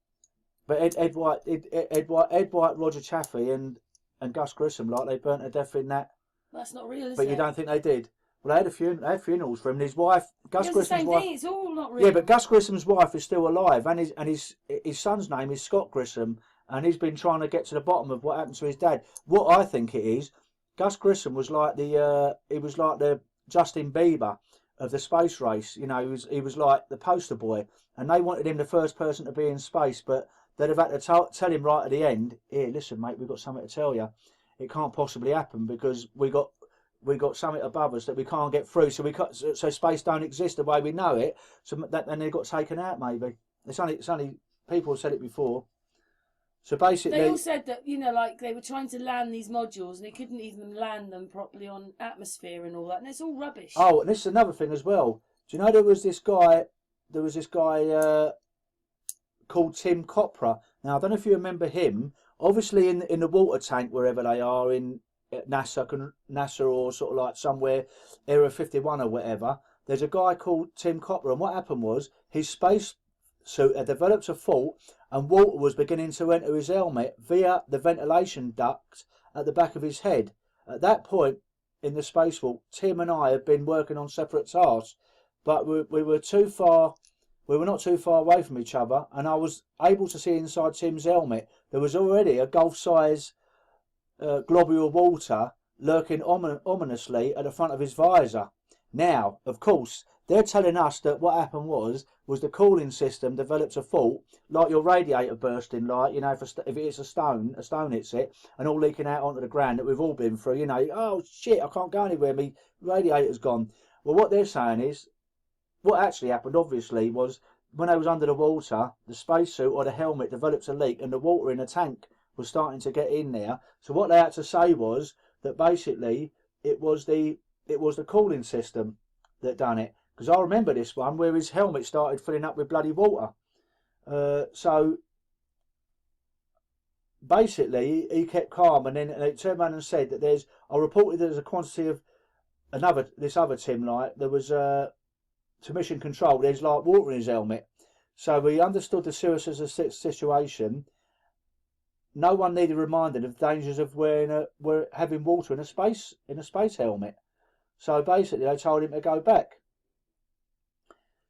But Ed White, Roger Chaffee, and Gus Grissom, like, they burnt to death in that. That's not real, is it? But you don't think they did? Well, they had funerals for him. And his wife, Gus Grissom's the same wife. thing. It's all not real. Yeah, but Gus Grissom's wife is still alive, and his son's name is Scott Grissom, and he's been trying to get to the bottom of what happened to his dad. What I think it is, Gus Grissom was like the Justin Bieber of the space race. You know, he was like the poster boy, and they wanted him the first person to be in space, but they'd have had to tell him right at the end, "Here, listen, mate, we've got something to tell you. It can't possibly happen because we got something above us that we can't get through, so space don't exist the way we know it." So then they got taken out. Maybe it's only people have said it before. So basically, they all said that, you know, like they were trying to land these modules and they couldn't even land them properly on atmosphere and all that, and it's all rubbish. Oh, and this is another thing as well. Do you know there was this guy called Tim Copra. Now I don't know if you remember him. Obviously in the water tank wherever they are in at NASA or sort of like somewhere, Area 51 or whatever. There's a guy called Tim Copper, and what happened was his space suit had developed a fault, and water was beginning to enter his helmet via the ventilation duct at the back of his head. At that point in the spacewalk, Tim and I had been working on separate tasks, but we were too far. We were not too far away from each other, and I was able to see inside Tim's helmet. There was already a golf-size globule of water lurking ominously at the front of his visor. Now, of course, they're telling us that what happened was the cooling system developed a fault, like your radiator bursting, like, you know, if it hits a stone hits it, and all leaking out onto the ground that we've all been through, you know, oh shit, I can't go anywhere, my radiator's gone. Well, what they're saying is, what actually happened, obviously, was when I was under the water, the spacesuit or the helmet developed a leak, and the water in the tank was starting to get in there. So what they had to say was that basically it was the cooling system that done it. Because I remember this one where his helmet started filling up with bloody water. So basically he kept calm, and then they turned around and said that I reported there's a quantity of this other Tim, like there was to mission control, there's like water in his helmet. So we understood the seriousness of the situation. No one needed reminded of the dangers of having water in a space helmet. So basically they told him to go back.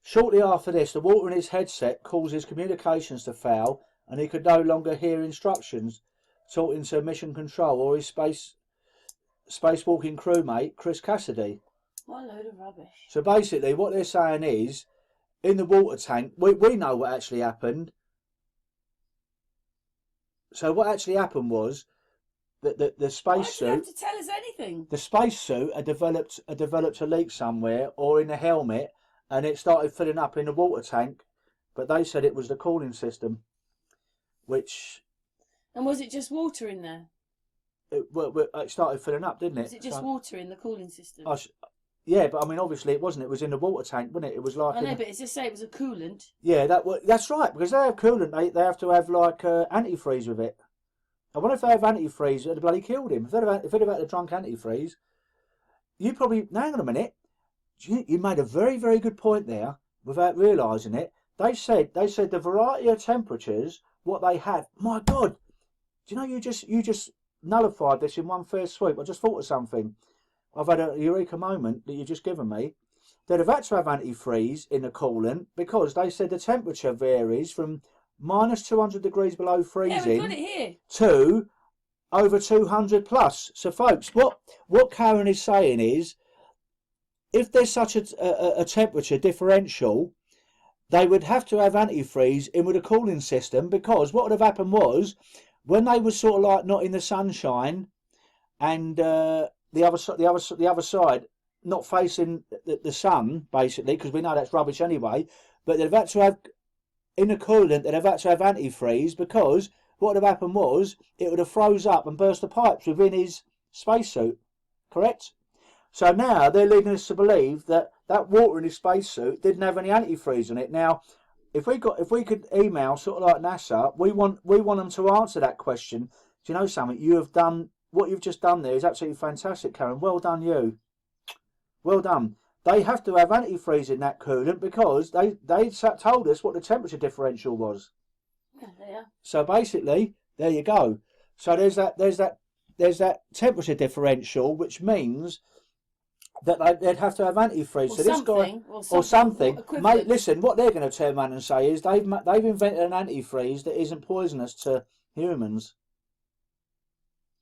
Shortly after this, the water in his headset caused his communications to fail, and he could no longer hear instructions talking to mission control or his spacewalking crewmate Chris Cassidy. What a load of rubbish. So basically what they're saying is, in the water tank, we know what actually happened. So what actually happened was that the spacesuit... Why do you have to tell us anything? The spacesuit had developed a leak somewhere, or in the helmet, and it started filling up in the water tank, but they said it was the cooling system, which... And was it just water in there? It started filling up, didn't it? Was it just water in the cooling system? Yeah, but I mean, obviously it wasn't. It was in the water tank, wasn't it? It was like... I know, but it's just say it was a coolant. Yeah, that's right, because they have coolant, they have to have like antifreeze with it. I wonder if they have antifreeze, it'd have bloody killed him. If they'd have had a drunk antifreeze, you probably... Now, hang on a minute. You made a very, very good point there, without realising it. They said the variety of temperatures, what they had. My God, do you know you just nullified this in one fair swoop? I just thought of something. I've had a eureka moment that you've just given me. They'd have had to have antifreeze in the coolant because they said the temperature varies from minus 200 degrees below freezing, yeah, we've got it here, to over 200 plus. So, folks, what Karen is saying is, if there's such a temperature differential, they would have to have antifreeze in with a cooling system, because what would have happened was, when they were sort of like not in the sunshine, and the other side not facing the sun, basically, because we know that's rubbish anyway, but they'd have had to have, in the coolant, they'd have had to have antifreeze, because what would have happened was it would have froze up and burst the pipes within his spacesuit. Correct? So now they're leading us to believe that water in his spacesuit didn't have any antifreeze in it. Now, if we could email sort of like NASA, we want them to answer that question. Do you know something? You have done what you've just done there is absolutely fantastic, Karen. Well done, you. Well done. They have to have antifreeze in that coolant because they told us what the temperature differential was. Yeah. So basically, there you go. So there's that temperature differential, which means that they'd have to have antifreeze. Or so this guy or something. Mate, listen, what they're going to turn around and say is they've invented an antifreeze that isn't poisonous to humans.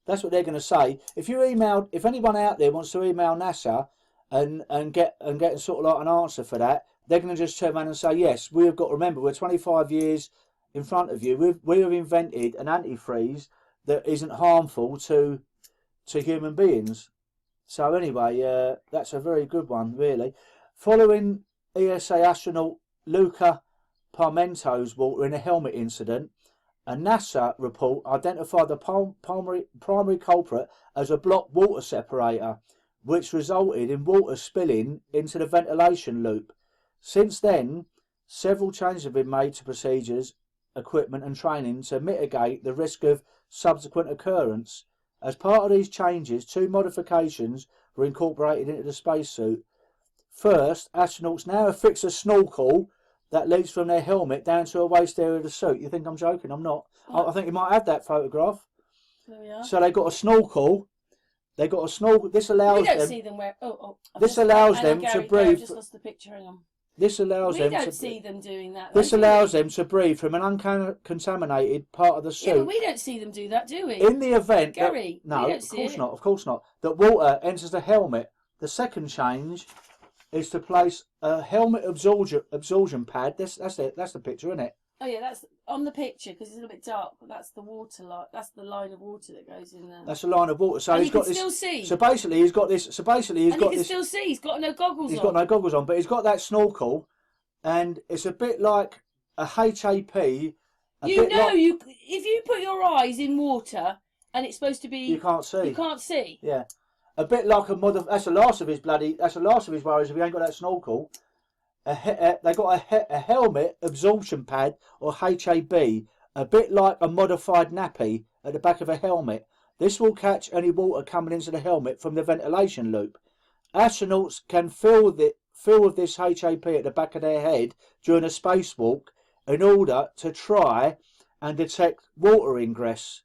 That's what they're going to say. If anyone out there wants to email NASA and get sort of like an answer for that, they're going to just turn around and say, yes, we have got to remember, we're 25 years in front of you. We have invented an antifreeze that isn't harmful to human beings. So anyway, that's a very good one, really. Following ESA astronaut Luca Parmento's water in a helmet incident, a NASA report identified the primary culprit as a blocked water separator, which resulted in water spilling into the ventilation loop. Since then, several changes have been made to procedures, equipment and training to mitigate the risk of subsequent occurrence. As part of these changes, 2 modifications were incorporated into the spacesuit. First, astronauts now affix a snorkel that leads from their helmet down to a waist area of the suit. You think I'm joking? I'm not. I think you might have that photograph. There we are. So they got a snorkel. They got a snorkel. This allows them. We don't see them wear. This allows them to breathe. I've just lost the picture. Hang on. This allows them. We don't see them doing that. This allows them to breathe from an uncontaminated part of the suit. Yeah, but we don't see them do that, do we? In the event, Gary, no, of course not. Of course not. That water enters the helmet. The second change is to place a helmet absorption pad. That's it. That's the picture, isn't it? Oh yeah, that's on the picture because it's a little bit dark. But that's the water line. That's the line of water that goes in there. That's a line of water. So and he's got this. Still see. So basically, he's got this. So basically, he's and got he can this. Still see. He's got no goggles on. He's got no goggles on, but he's got that snorkel, and it's a bit like a HAP. If you put your eyes in water and it's supposed to be, you can't see. You can't see. Yeah, a bit like a mod. That's the last of his bloody. That's the last of his worries if he ain't got that snorkel. They got a helmet absorption pad or HAB, a bit like a modified nappy at the back of a helmet. This will catch any water coming into the helmet from the ventilation loop. Astronauts can fill with this HAP at the back of their head during a spacewalk in order to try and detect water ingress.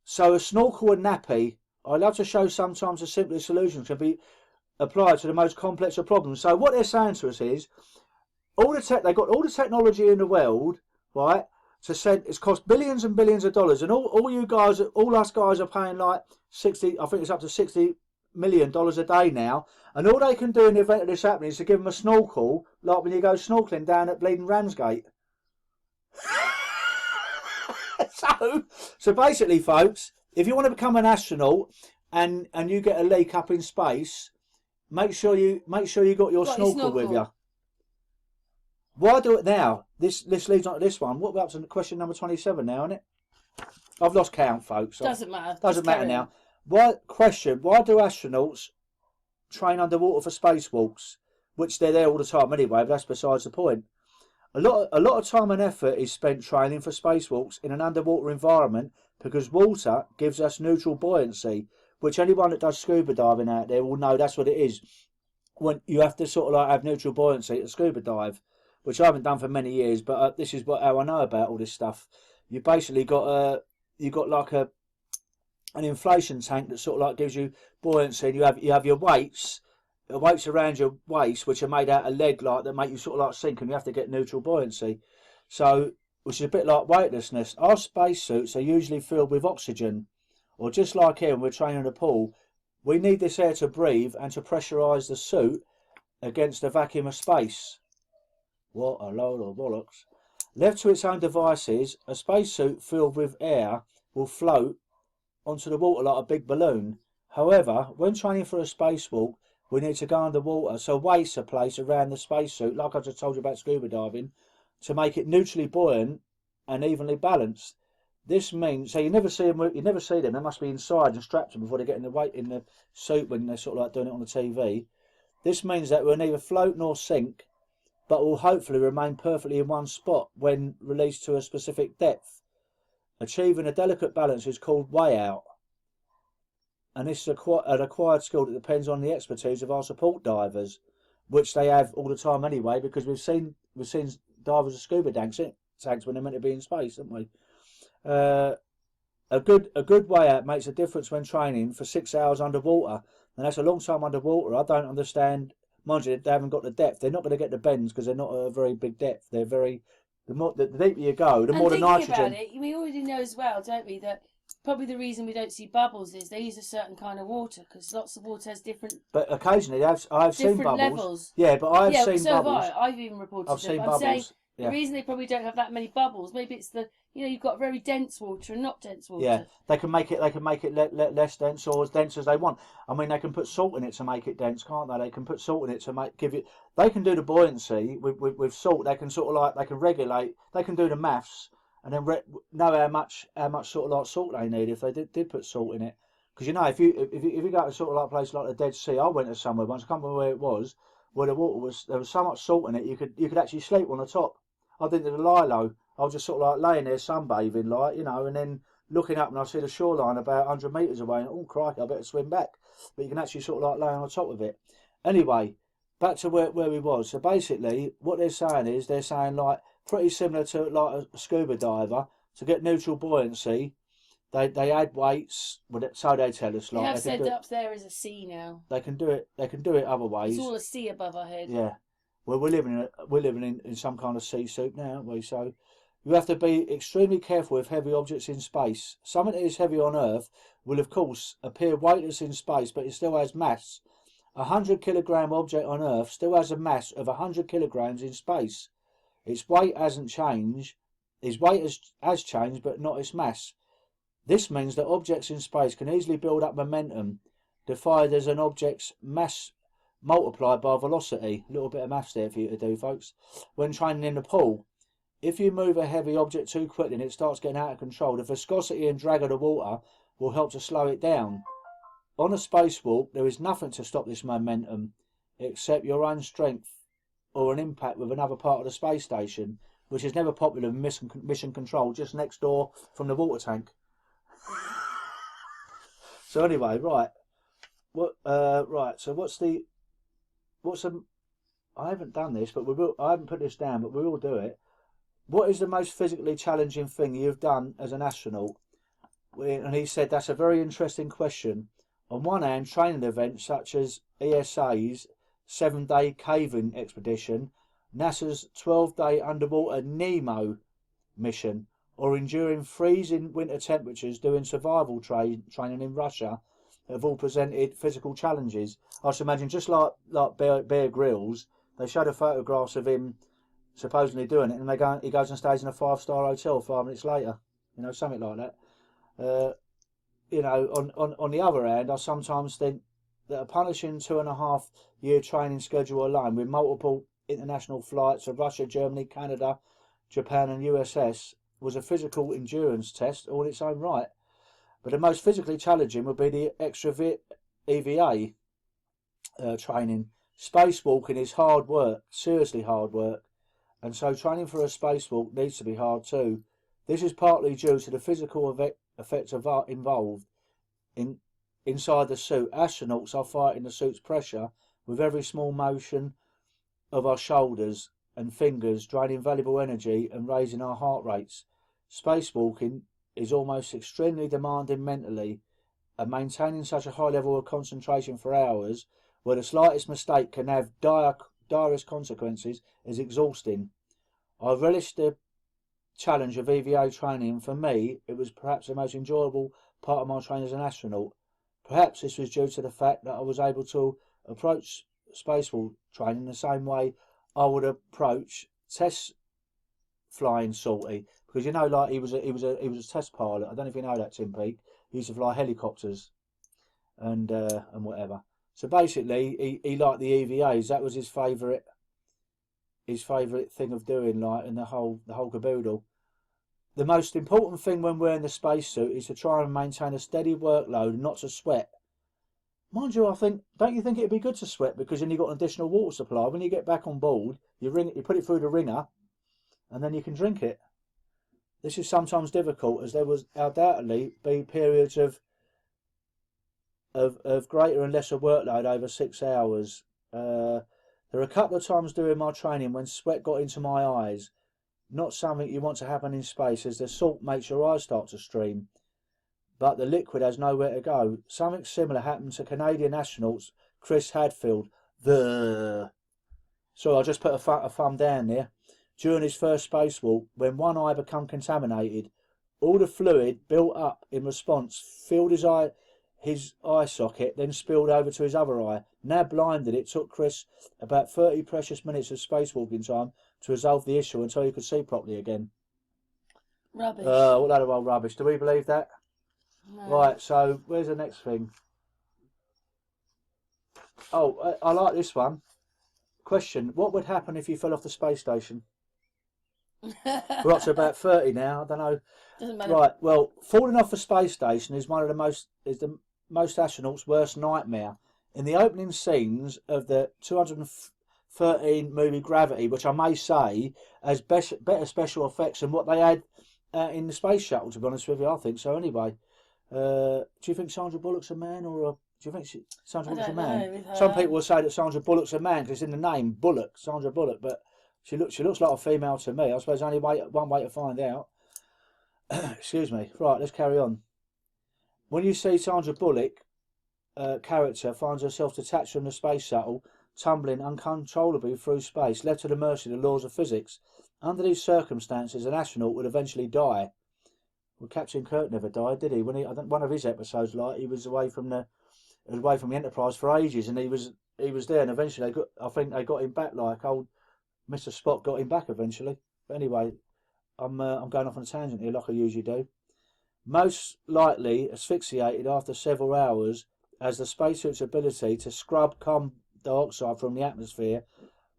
So a snorkel and nappy, I love to show sometimes the simplest solutions can be applied to the most complex of problems. So what they're saying to us is, they've got all the technology in the world, right? To send, it's cost billions and billions of dollars, and all us guys are paying like 60. I think it's up to $60 million a day now. And all they can do in the event of this happening is to give them a snorkel, like when you go snorkeling down at bleeding Ramsgate. So basically, folks, if you want to become an astronaut and you get a leak up in space, make sure you got your snorkel with you. Why do it now? This leads on to this one. What about to question number 27 now, isn't it? I've lost count, folks. Doesn't matter. Doesn't matter now. Why do astronauts train underwater for spacewalks? Which they're there all the time anyway, but that's besides the point. A lot of time and effort is spent training for spacewalks in an underwater environment because water gives us neutral buoyancy, which anyone that does scuba diving out there will know that's what it is. When you have to sort of like have neutral buoyancy to scuba dive, which I haven't done for many years, but this is how I know about all this stuff. You basically got like an inflation tank that sort of like gives you buoyancy, and you have your weights around your waist, which are made out of lead, like that make you sort of like sink, and you have to get neutral buoyancy. So, which is a bit like weightlessness. Our spacesuits are usually filled with oxygen, or just like here when we're training in a pool, we need this air to breathe and to pressurise the suit against the vacuum of space. What a load of bollocks. Left to its own devices, a spacesuit filled with air will float onto the water like a big balloon. However, when training for a spacewalk, we need to go underwater, so weights are placed around the spacesuit, like I just told you about scuba diving, to make it neutrally buoyant and evenly balanced. This means, so you never see them. They must be inside and strapped them before they get in the suit when they're sort of like doing it on the TV. This means that we'll neither float nor sink, but will hopefully remain perfectly in one spot when released to a specific depth. Achieving a delicate balance is called way out, and this is an acquired skill that depends on the expertise of our support divers, which they have all the time anyway, because we've seen divers with scuba tanks when they're meant to be in space, haven't we? A good way out makes a difference when training for 6 hours underwater, and that's a long time underwater. I don't understand. Mind you, they haven't got the depth. They're not going to get the bends because they're not at a very big depth. They're very the deeper you go, the more the nitrogen. About it, we already know as well, don't we, that probably the reason we don't see bubbles is they use a certain kind of water because lots of water has different. But occasionally, I've seen bubbles. Levels. Yeah, but I've seen so bubbles. I've even reported. I've seen I'm bubbles. saying Yeah. the reason they probably don't have that many bubbles, maybe it's you've got very dense water and not dense water. Yeah, they can make it less dense or as dense as they want. I mean, they can put salt in it to make it dense, can't they? They can put salt in it to give it. They can do the buoyancy with salt. They can sort of like they can regulate. They can do the maths and then know how much sort of like salt they need if they did put salt in it. Because you know, if you go to sort of like a place like the Dead Sea, I went to somewhere once. I can't remember where it was. Where the water there was so much salt in it, you could actually sleep on the top. I did the Lilo. I was just sort of like laying there sunbathing, like, you know, and then looking up and I see the shoreline about 100 metres away, and oh crikey, I better swim back. But you can actually sort of like lay on top of it. Anyway, back to where we was. So basically, what they're saying like pretty similar to like a scuba diver, to get neutral buoyancy. They add weights, so they tell us. They Like have said that up there is a sea now. they can do it. They can do it other ways. It's all a sea above our head. Yeah. Well, we're living in some kind of sea suit now, aren't we? So you have to be extremely careful with heavy objects in space. Something that is heavy on Earth will, of course, appear weightless in space, but it still has mass. A 100-kilogram object on Earth still has a mass of 100 kilograms in space. Its weight hasn't changed. Its weight has changed, but not its mass. This means that objects in space can easily build up momentum, defined as an object's mass multiplied by velocity. A little bit of maths there for you to do, folks. When training in the pool, if you move a heavy object too quickly and it starts getting out of control, the viscosity and drag of the water will help to slow it down. On a spacewalk, there is nothing to stop this momentum except your own strength or an impact with another part of the space station, which is never popular in mission control, just next door from the water tank. So anyway, right. So I haven't done this, but I haven't put this down, but we will do it. What is the most physically challenging thing you've done as an astronaut? And he said that's a very interesting question. On one hand, training events such as ESA's 7-day caving expedition, NASA's 12-day underwater NEMO mission, or enduring freezing winter temperatures doing survival training in Russia have all presented physical challenges. I should imagine just like Bear Grylls, they showed the photographs of him supposedly doing it, and he goes and stays in a 5-star hotel 5 minutes later, something like that. On the other hand, I sometimes think that a punishing 2.5-year training schedule alone, with multiple international flights to Russia, Germany, Canada, Japan and USS, was a physical endurance test all in its own right. But the most physically challenging would be the extra EVA training. Spacewalking is hard work, seriously hard work, and so training for a spacewalk needs to be hard too. This is partly due to the physical effects involved inside the suit. Astronauts are fighting the suit's pressure with every small motion of our shoulders and fingers, draining valuable energy and raising our heart rates. Spacewalking is almost extremely demanding mentally, and maintaining such a high level of concentration for hours, where the slightest mistake can have direst consequences, is exhausting. I relish the challenge of EVA training, and for me, it was perhaps the most enjoyable part of my training as an astronaut. Perhaps this was due to the fact that I was able to approach spacewalk training the same way I would approach test flying sortie, because like he was a test pilot. I don't know if you know that, Tim Peake. He used to fly helicopters and whatever. So basically, he liked the EVAs. That was his favourite thing of doing, like, and the whole caboodle. The most important thing when wearing the spacesuit is to try and maintain a steady workload and not to sweat. Mind you, don't you think it'd be good to sweat, because then you've got an additional water supply. When you get back on board, you put it through the wringer, and then you can drink it. This is sometimes difficult, as there was undoubtedly be periods of greater and lesser workload over 6 hours. There were a couple of times during my training when sweat got into my eyes. Not something you want to happen in space, as the salt makes your eyes start to stream, but the liquid has nowhere to go. Something similar happened to Canadian astronauts Chris Hadfield. Sorry, I just put a thumb down there. During his first spacewalk, when one eye became contaminated, all the fluid built up in response filled his eye socket, then spilled over to his other eye. Now blinded, it took Chris about 30 precious minutes of spacewalking time to resolve the issue until he could see properly again. Rubbish. What a load of old rubbish. Do we believe that? No. Right, so where's the next thing? Oh, I like this one. Question: what would happen if you fell off the space station? We're up to about 30 now. I don't know. Doesn't matter. Right. Well, falling off a space station is the most astronauts' worst nightmare. In the opening scenes of the 213 movie Gravity, which I may say has better special effects than what they had in the space shuttle, to be honest with you. I think so anyway. Do you think Sandra Bullock's a man, or do you think Sandra Bullock's a man? Some people will say that Sandra Bullock's a man because it's in the name, Bullock, Sandra Bullock, but she looks like a female to me. I suppose only one way to find out. Excuse me. Right, let's carry on. When you see Sandra Bullock character finds herself detached from the space shuttle, tumbling uncontrollably through space, left to the mercy of the laws of physics. Under these circumstances, an astronaut would eventually die. Well, Captain Kirk never died, did he? When I think one of his episodes, like, he was away from the Enterprise for ages, and he was there, and eventually I think they got him back. Like old Mr. Spock got him back eventually. But anyway, I'm going off on a tangent here, like I usually do. Most likely asphyxiated after several hours, as the spacesuit's ability to scrub carbon dioxide from the atmosphere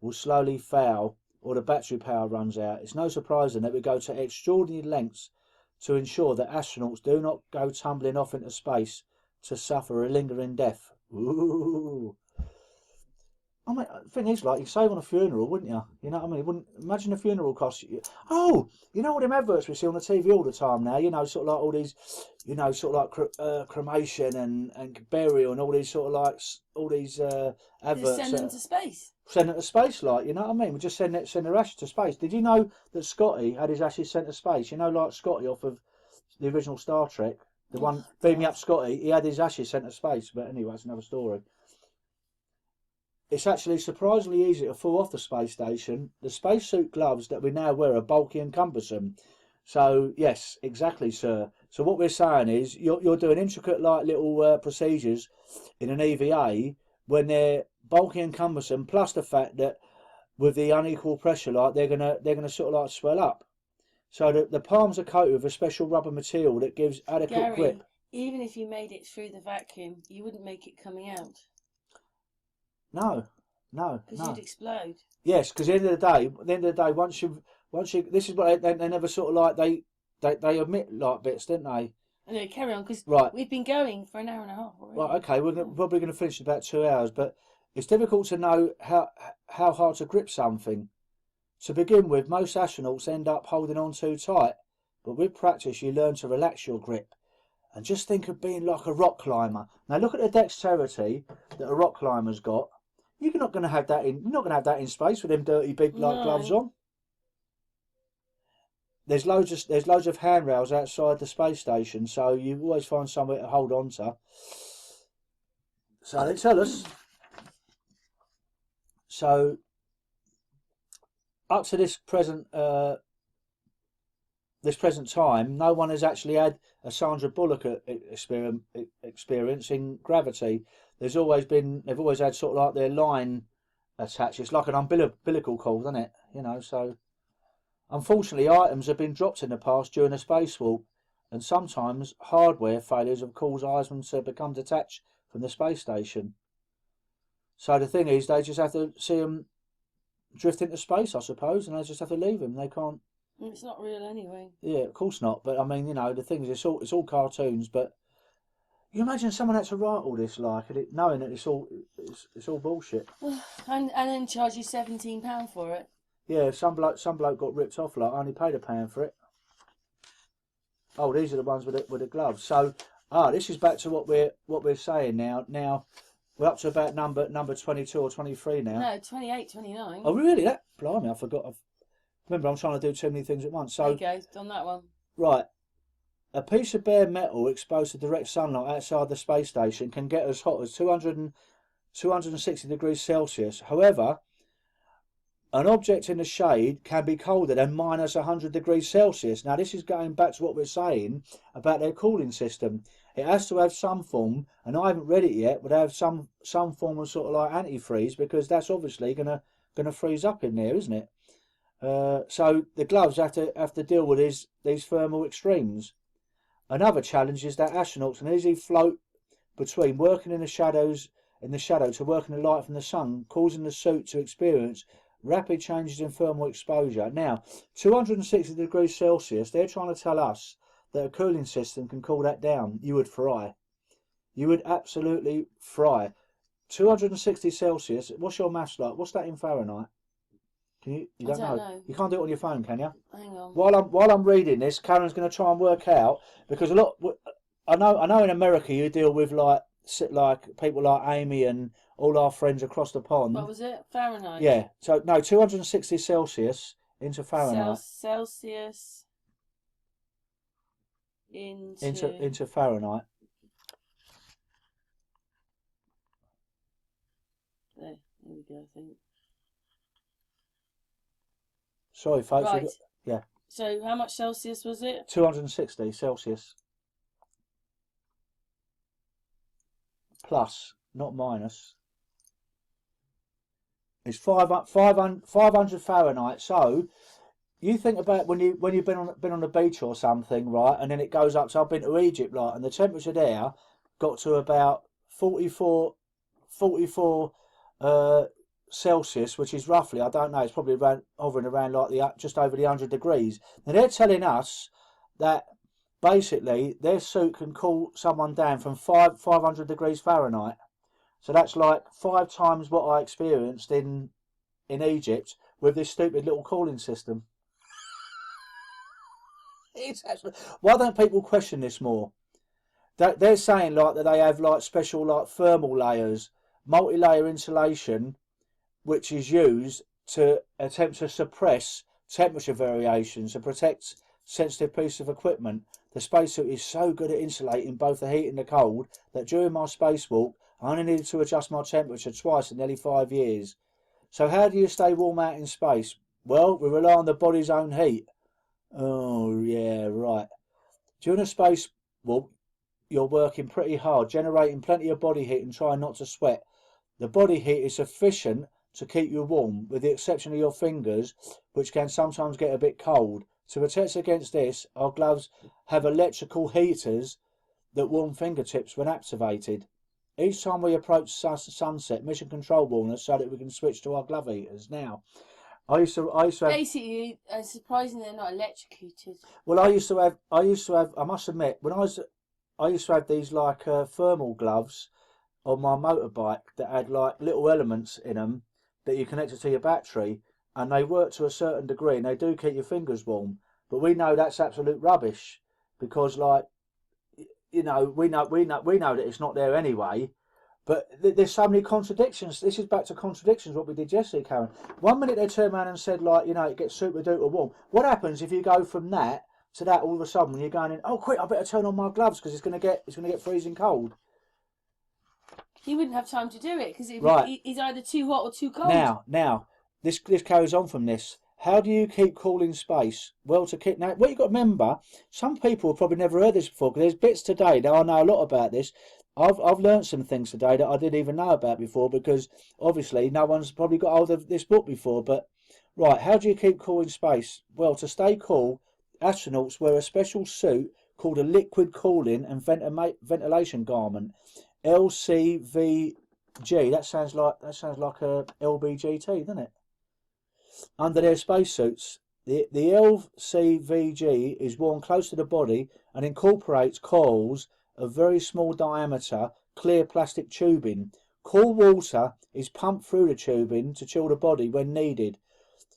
will slowly fail, or the battery power runs out. It's no surprise then that we go to extraordinary lengths to ensure that astronauts do not go tumbling off into space to suffer a lingering death. Ooh. I mean, the thing is, like, you save on a funeral, wouldn't you? You know what I mean? Wouldn't imagine a funeral costs you. Oh, you know all them adverts we see on the TV all the time now. You know, sort of like all these, you know, sort of like cremation and burial and all these sort of like all these adverts. Just send them to space. Send it to space, like, you know what I mean? We just send their ashes to space. Did you know that Scotty had his ashes sent to space? You know, like Scotty off of the original Star Trek, the one Beam Me Up Scotty. He had his ashes sent to space. But anyway, that's another story. It's actually surprisingly easy to fall off the space station. The spacesuit gloves that we now wear are bulky and cumbersome. So, yes, exactly, sir. So what we're saying is you're doing intricate, like, little procedures in an EVA when they're bulky and cumbersome, plus the fact that with the unequal pressure, like, they're gonna sort of like swell up. So the palms are coated with a special rubber material that gives adequate grip. Even if you made it through the vacuum, you wouldn't make it coming out. No. Because you'd explode. Yes, because at the end of the day, once you, this is what they never sort of like they omit like bits, don't they? Anyway, carry on, because right. We've been going for an hour and a half already. Right, okay, we're probably going to finish in about 2 hours, but it's difficult to know how hard to grip something. To begin with, most astronauts end up holding on too tight, but with practice, you learn to relax your grip. And just think of being like a rock climber. Now look at the dexterity that a rock climber's got. You're not going to have that in. You're not going to have that in space with them dirty big gloves on. There's loads of handrails outside the space station, so you always find somewhere to hold on to. So they tell us. So up to this present time, no one has actually had a Sandra Bullock experience in gravity. They've always had sort of like their line attached. It's like an umbilical cord, isn't it? You know, so unfortunately items have been dropped in the past during a spacewalk, and sometimes hardware failures have caused items to become detached from the space station. So the thing is, they just have to see them drift into space, I suppose, and they just have to leave them. They can't. It's not real anyway. Yeah, of course not. But I mean, you know, the thing is, it's all cartoons. But you imagine someone had to write all this, like, knowing that it's all bullshit. and then charge you £17 for it. Yeah, some bloke got ripped off. Like, I only paid £1 for it. Oh, these are the ones with the gloves. So, this is back to what we're saying now. Now, we're up to about number 22 or 23 now. No, 28, 29. Oh, really? That blimey, I forgot. Remember, I'm trying to do too many things at once. So, there you go, on that one. Right. A piece of bare metal exposed to direct sunlight outside the space station can get as hot as 260 degrees Celsius. However, an object in the shade can be colder than minus 100 degrees Celsius. Now, this is going back to what we're saying about their cooling system. It has to have some form, and I haven't read it yet, but have some form of sort of like antifreeze, because that's obviously gonna freeze up in there, isn't it? So the gloves have to deal with these thermal extremes. Another challenge is that astronauts can easily float between working in the shadow to working in the light from the sun, causing the suit to experience rapid changes in thermal exposure. Now, 260 degrees Celsius, they're trying to tell us that a cooling system can cool that down. You would fry. You would absolutely fry. 260 Celsius, what's your maths like? What's that in Fahrenheit? You don't know. You can't do it on your phone, can you? Hang on. while I'm reading this, Karen's going to try and work out, because I know in America you deal with like people like Amy and all our friends across the pond. What was it? Fahrenheit. Yeah. So no, 260 Celsius into Fahrenheit. Celsius into Fahrenheit. There we go, I think. Sorry, folks. Right. Yeah. So how much Celsius was it? 260 Celsius. Plus, not minus. It's 500 Fahrenheit. So you think about when you've been on the beach or something, right? And then it goes up. So I've been to Egypt, like, and the temperature there got to about 44 Celsius, which is roughly, I don't know, it's probably hovering around like just over the 100 degrees. Now they're telling us that basically their suit can cool someone down from 500 degrees Fahrenheit. So that's like 5 times what I experienced in Egypt with this stupid little cooling system. Why don't people question this more? They're saying like that they have like special like thermal layers, multi-layer insulation, which is used to attempt to suppress temperature variations and protect sensitive pieces of equipment. The spacesuit is so good at insulating both the heat and the cold that during my spacewalk I only needed to adjust my temperature twice in nearly 5 years. So how do you stay warm out in space? Well, we rely on the body's own heat. Oh, yeah, right. During a spacewalk, you're working pretty hard, generating plenty of body heat and trying not to sweat. The body heat is sufficient to keep you warm, with the exception of your fingers, which can sometimes get a bit cold. To protect against this, our gloves have electrical heaters that warm fingertips when activated. Each time we approach sunset, mission control warns us so that we can switch to our glove heaters. Now, I used to have, basically, it's surprising they're not electrocuted. Well, I used to have. I must admit, I used to have these like thermal gloves on my motorbike that had like little elements in them that you connected to your battery, and they work to a certain degree, and they do keep your fingers warm. But we know that's absolute rubbish, because like, we know that it's not there anyway. But there's so many contradictions. This is back to contradictions, what we did yesterday, Karen. 1 minute they turned around and said, like, it gets super duper warm. What happens if you go from that to that all of a sudden when you're going in, oh, quick, I better turn on my gloves because it's going to get freezing cold? He wouldn't have time to do it because he's either too hot or too cold. Now, this carries on from this. How do you keep cool in space? Well, now, what you've got to remember, some people have probably never heard this before, because there's bits today, now I know a lot about this. I've learnt some things today that I didn't even know about before, because obviously no one's probably got hold of this book before. But, right, how do you keep cool in space? Well, to stay cool, astronauts wear a special suit called a liquid cooling and ventilation garment, LCVG. That sounds like a LBGT, doesn't it? Under their spacesuits. The LCVG is worn close to the body and incorporates coils of very small diameter, clear plastic tubing. Cool water is pumped through the tubing to chill the body when needed.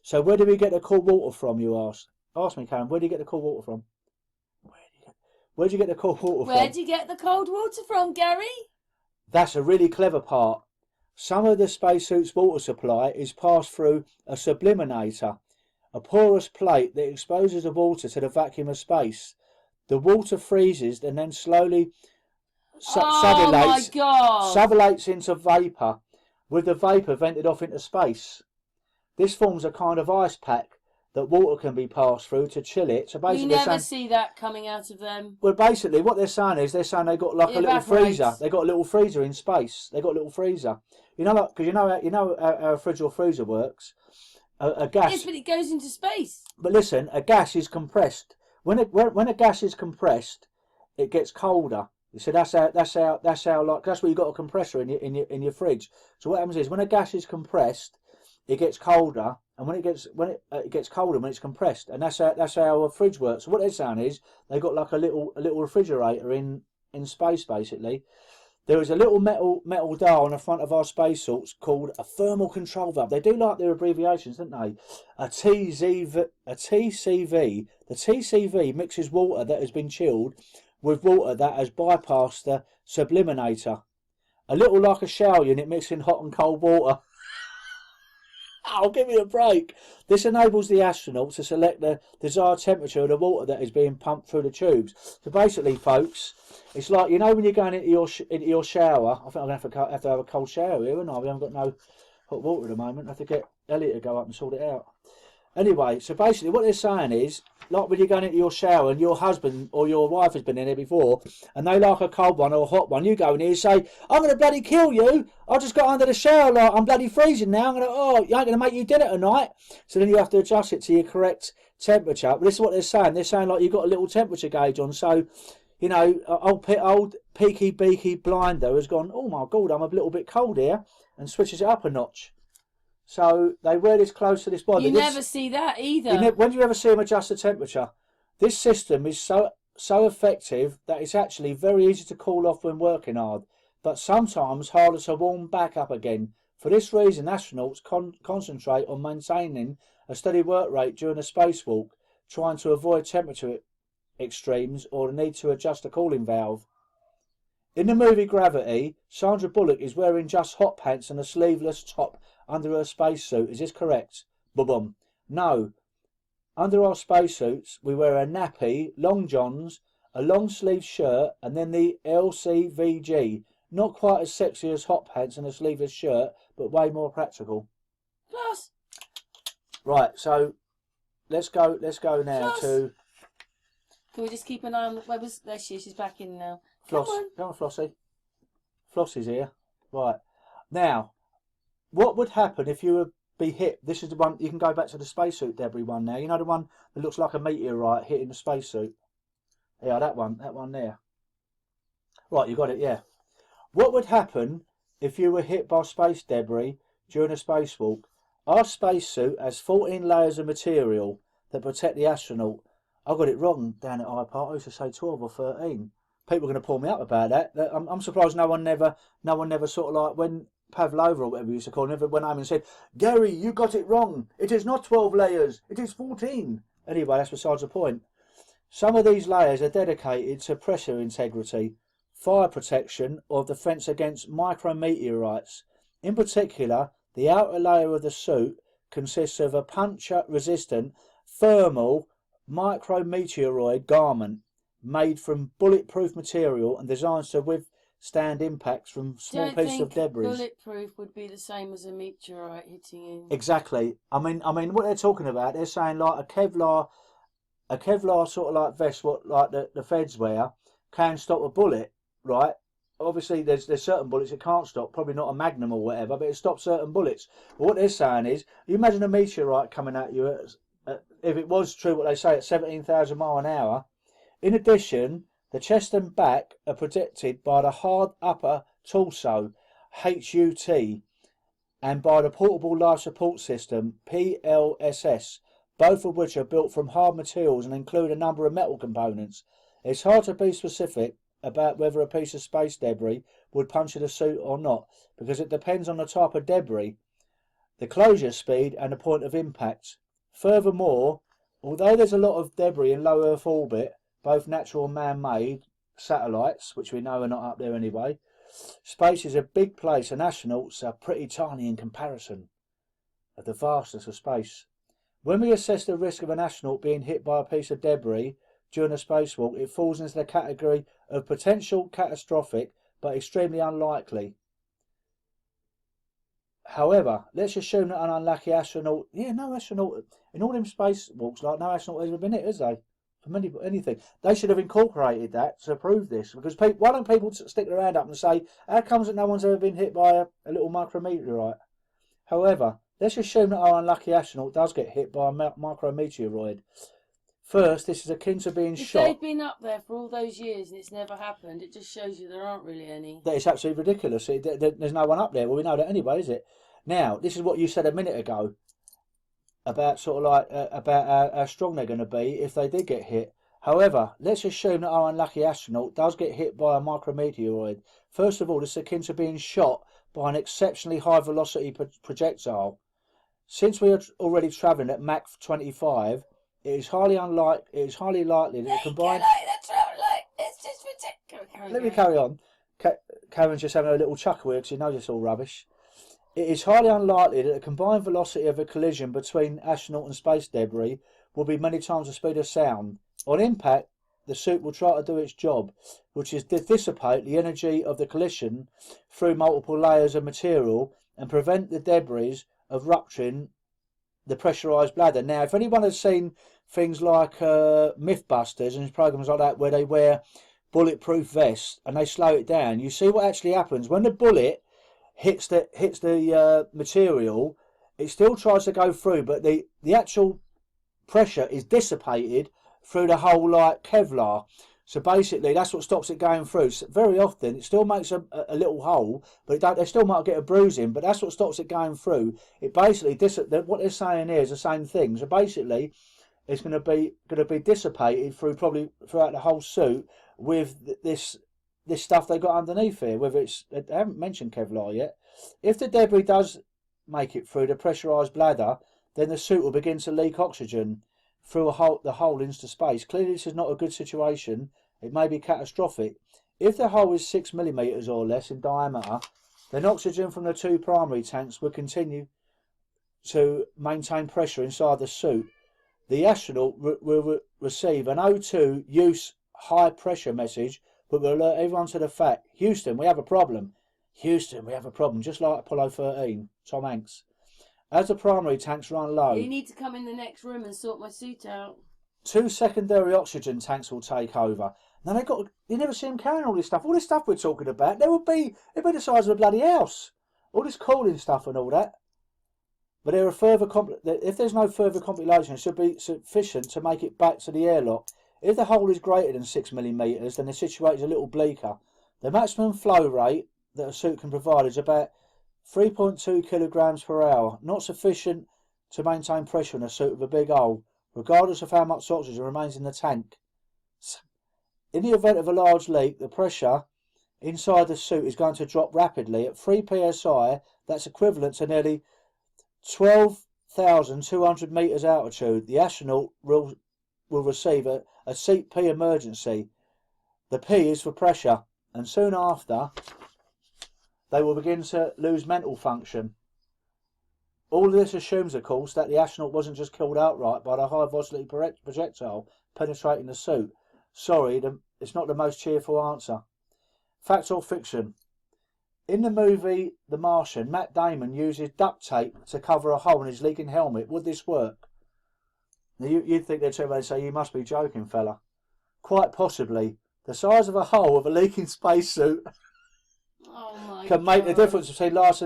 So where do we get the cool water from, you ask? Ask me, Karen, where do you get the cool water from? Where do you get the cold water from? Where do you get the cold water from, Gary? That's a really clever part. Some of the spacesuit's water supply is passed through a subliminator, a porous plate that exposes the water to the vacuum of space. The water freezes and then slowly sublimates into vapour, with the vapour vented off into space. This forms a kind of ice pack that water can be passed through to chill it. So basically, you never see that coming out of them. Well, basically, what they're saying is they've got like a little freezer. They got a little freezer in space. They got a little freezer. Because you know how a fridge or freezer works. A gas. Yes, but it goes into space. But listen, a gas is compressed. When a gas is compressed, it gets colder. So that's how that's where you got a compressor in your fridge. So what happens is when a gas is compressed, it gets colder, and when it gets colder when it's compressed, and that's how a fridge works. So what they're saying is they got like a little refrigerator in space basically. there is a little metal dial on the front of our spacesuits called a thermal control valve. They do like their abbreviations, don't they? A TCV. The TCV mixes water that has been chilled with water that has bypassed the subliminator. A little like a shower unit mixing hot and cold water. Oh, give me a break. This enables the astronauts to select the desired temperature of the water that is being pumped through the tubes. So basically, folks, it's like, you know, when you're going into your shower. I think I'm going to have to have a cold shower here, and we haven't got no hot water at the moment. I have to get Elliot to go up and sort it out. Anyway, so basically what they're saying is, like when you're going into your shower and your husband or your wife has been in there before and they like a cold one or a hot one, you go in here and say, I'm going to bloody kill you. I just got under the shower, like, I'm bloody freezing now. You ain't going to make you dinner tonight. So then you have to adjust it to your correct temperature. But this is what they're saying. They're saying, like, you've got a little temperature gauge on. So, you know, old Peaky Beaky Blinder has gone, oh my God, I'm a little bit cold here, and switches it up a notch. So they wear this close to this body. You never see that either. When do you ever see them adjust the temperature? This system is so effective that it's actually very easy to cool off when working hard, but sometimes harder to warm back up again. For this reason, astronauts concentrate on maintaining a steady work rate during a spacewalk, trying to avoid temperature extremes or the need to adjust a cooling valve. In the movie Gravity, Sandra Bullock is wearing just hot pants and a sleeveless top under her spacesuit. Is this correct? Boom. No. Under our spacesuits, we wear a nappy, long johns, a long sleeve shirt, and then the LCVG. Not quite as sexy as hot pants and a sleeveless shirt, but way more practical. Plus. Right, so let's go now Plus. to. Can we just keep an eye on the Weber's? There she is. She's back in now. Come on, Flossie. Flossie's here. Right. Now, what would happen if you would be hit? This is the one, you can go back to the spacesuit debris one now. You know the one that looks like a meteorite hitting the spacesuit? Yeah, that one there. Right, you got it, yeah. What would happen if you were hit by space debris during a spacewalk? Our spacesuit has 14 layers of material that protect the astronaut. I got it wrong down at iPart. I used to say 12 or 13. People are going to pull me up about that. I'm surprised no one never sort of like when Pavlova or whatever you used to call him, never went home and said, Gary, you got it wrong. It is not 12 layers. It is 14. Anyway, that's besides the point. Some of these layers are dedicated to pressure integrity, fire protection, or defence against micrometeorites. In particular, the outer layer of the suit consists of a puncture-resistant thermal micrometeoroid garment made from bulletproof material and designed to withstand impacts from small pieces of debris. Bulletproof would be the same as a meteorite hitting you. Exactly. I mean, what they're talking about, they're saying like a Kevlar sort of like vest, what like the feds wear, can stop a bullet, right? Obviously, there's certain bullets it can't stop. Probably not a Magnum or whatever, but it stops certain bullets. But what they're saying is, you imagine a meteorite coming at you if it was true what they say at 17,000 miles an hour. In addition, the chest and back are protected by the hard upper torso, HUT, and by the portable life support system, PLSS, both of which are built from hard materials and include a number of metal components. It's hard to be specific about whether a piece of space debris would puncture the suit or not, because it depends on the type of debris, the closure speed, and the point of impact. Furthermore, although there's a lot of debris in low Earth orbit, both natural and man-made satellites, which we know are not up there anyway, space is a big place and astronauts are pretty tiny in comparison of the vastness of space. When we assess the risk of an astronaut being hit by a piece of debris during a spacewalk, it falls into the category of potential catastrophic but extremely unlikely. However, let's assume that an unlucky astronaut, no astronaut, in all them spacewalks, like no astronaut has ever been hit, has they? From anything. They should have incorporated that to prove this, because why don't people stick their hand up and say, how comes that no one's ever been hit by a little micrometeorite? However, let's assume that our unlucky astronaut does get hit by a micrometeoroid. First, this is akin to being shot. If they've been up there for all those years and it's never happened, it just shows you there aren't really any. That is absolutely ridiculous. There's no one up there. Well, we know that anyway, is it? Now, this is what you said a minute ago about sort of like about how strong they're going to be if they did get hit. However, let's assume that our unlucky astronaut does get hit by a micrometeoroid. First of all, this is akin to being shot by an exceptionally high velocity projectile. Since we are already travelling at Mach 25, it is highly likely that the combined... Let me carry on. Karen's just having a little chuckle here because he knows it's all rubbish. It is highly unlikely that the combined velocity of a collision between astronaut and space debris will be many times the speed of sound. On impact, the suit will try to do its job, which is to dissipate the energy of the collision through multiple layers of material and prevent the debris of rupturing the pressurised bladder. Now, if anyone has seen things like Mythbusters and programs like that where they wear bulletproof vests and they slow it down, you see what actually happens when the bullet hits the material. It still tries to go through, but the actual pressure is dissipated through the whole like Kevlar. So basically, that's what stops it going through. So very often, it still makes a little hole, but they still might get a bruising. But that's what stops it going through. It basically what they're saying here is the same thing. So basically, it's going to be dissipated probably throughout the whole suit with this stuff they got underneath here. Whether it's, they haven't mentioned Kevlar yet. If the debris does make it through the pressurised bladder, then the suit will begin to leak oxygen through the hole into space. Clearly, this is not a good situation. It may be catastrophic. If the hole is 6 millimetres or less in diameter, then oxygen from the two primary tanks will continue to maintain pressure inside the suit. The astronaut will receive an O2 use high pressure message, but will alert everyone to the fact, Houston, we have a problem. Houston, we have a problem, just like Apollo 13, Tom Hanks. As the primary tanks run low... You need to come in the next room and sort my suit out. 2 secondary oxygen tanks will take over. Now you never see them carrying all this stuff. All this stuff we're talking about, they'd be the size of a bloody house. All this cooling stuff and all that. But there are if there's no further complication, it should be sufficient to make it back to the airlock. If the hole is greater than 6 millimetres, then the situation is a little bleaker. The maximum flow rate that a suit can provide is about 3.2 kilograms per hour, not sufficient to maintain pressure in a suit with a big hole, regardless of how much oxygen remains in the tank. In the event of a large leak, the pressure inside the suit is going to drop rapidly. At 3 psi, that's equivalent to nearly 12,200 metres altitude. The astronaut will receive a seat P emergency. The P is for pressure, and soon after, they will begin to lose mental function. All of this assumes, of course, that the astronaut wasn't just killed outright by the high velocity projectile penetrating the suit. Sorry, it's not the most cheerful answer. Fact or fiction? In the movie The Martian, Matt Damon uses duct tape to cover a hole in his leaking helmet. Would this work? Now you'd think they'd turn around and say, you must be joking, fella. Quite possibly. The size of a hole of a leaking spacesuit can make the difference between life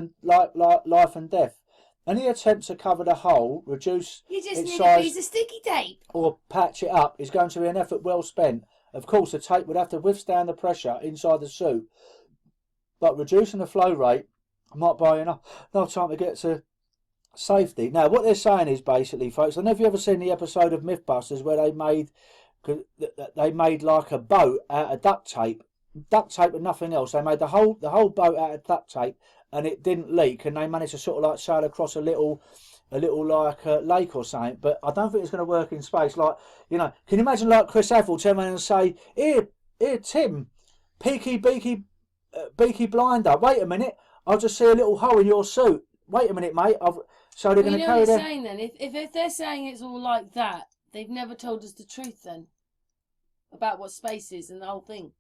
and death. Any attempt to cover the hole, reduce its size, a piece of sticky tape, or patch it up is going to be an effort well spent. Of course, the tape would have to withstand the pressure inside the suit, but reducing the flow rate might buy enough time to get to safety. Now, what they're saying is basically, folks, I don't know if you've ever seen the episode of Mythbusters where they made like a boat out of duct tape and nothing else. They made the whole boat out of duct tape, and it didn't leak, and they managed to sort of like sail across a little like lake or something. But I don't think it's going to work in space. Like, you know, can you imagine like Chris Averill turn around and say, here Tim, Peaky Blinder, wait a minute, I'll just see a little hole in your suit. Wait a minute, mate. So they're going to carry what saying then? If they're saying it's all like that, they've never told us the truth then about what space is and the whole thing.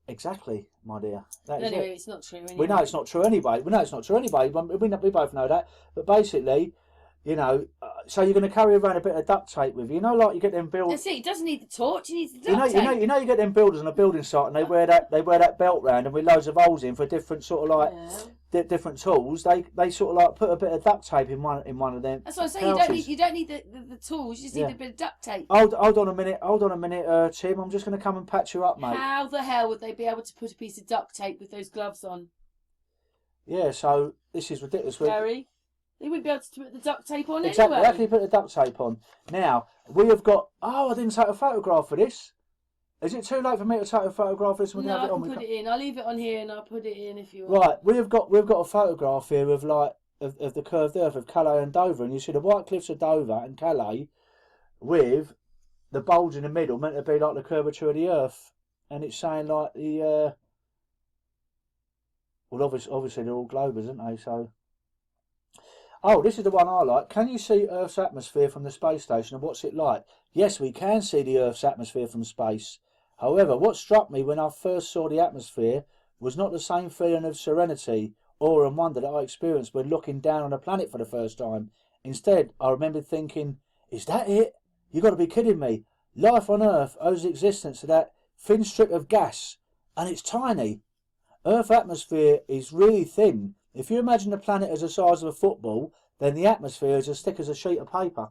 Exactly, my dear. Anyway, it's not true anyway. We know it's not true anyway. We both know that. But basically, you know, so you're going to carry around a bit of duct tape with you. You know, like you get them builders. That's it. He doesn't need the torch. He needs the duct tape. You know, you get them builders on a building site, and they wear that belt round and with loads of holes in for different sort of like different tools. They sort of like put a bit of duct tape in one of them. That's what I'm saying. You don't need the tools. You just need a bit of duct tape. Hold on a minute, Tim. I'm just going to come and patch you up, mate. How the hell would they be able to put a piece of duct tape with those gloves on? Yeah, so this is ridiculous. Gary? They wouldn't be able to put the duct tape on Exactly. anyway. How can you put the duct tape on? Now, we have got... Oh, I didn't take a photograph of this. Is it too late for me to take a photograph of this? No, I can put it in. I'll leave it on here and I'll put it in if you want. Right, we've got a photograph here of of the curved earth of Calais and Dover, and you see the white cliffs of Dover and Calais with the bulge in the middle meant to be like the curvature of the earth, and it's saying like the well, obviously they're all globers, aren't they? So, oh, this is the one I like. Can you see Earth's atmosphere from the space station, and what's it like? Yes, we can see the Earth's atmosphere from space. However, what struck me when I first saw the atmosphere was not the same feeling of serenity, awe and wonder that I experienced when looking down on a planet for the first time. Instead, I remembered thinking, is that it? You got to be kidding me. Life on Earth owes existence to that thin strip of gas, and it's tiny. Earth's atmosphere is really thin. If you imagine the planet as the size of a football, then the atmosphere is as thick as a sheet of paper.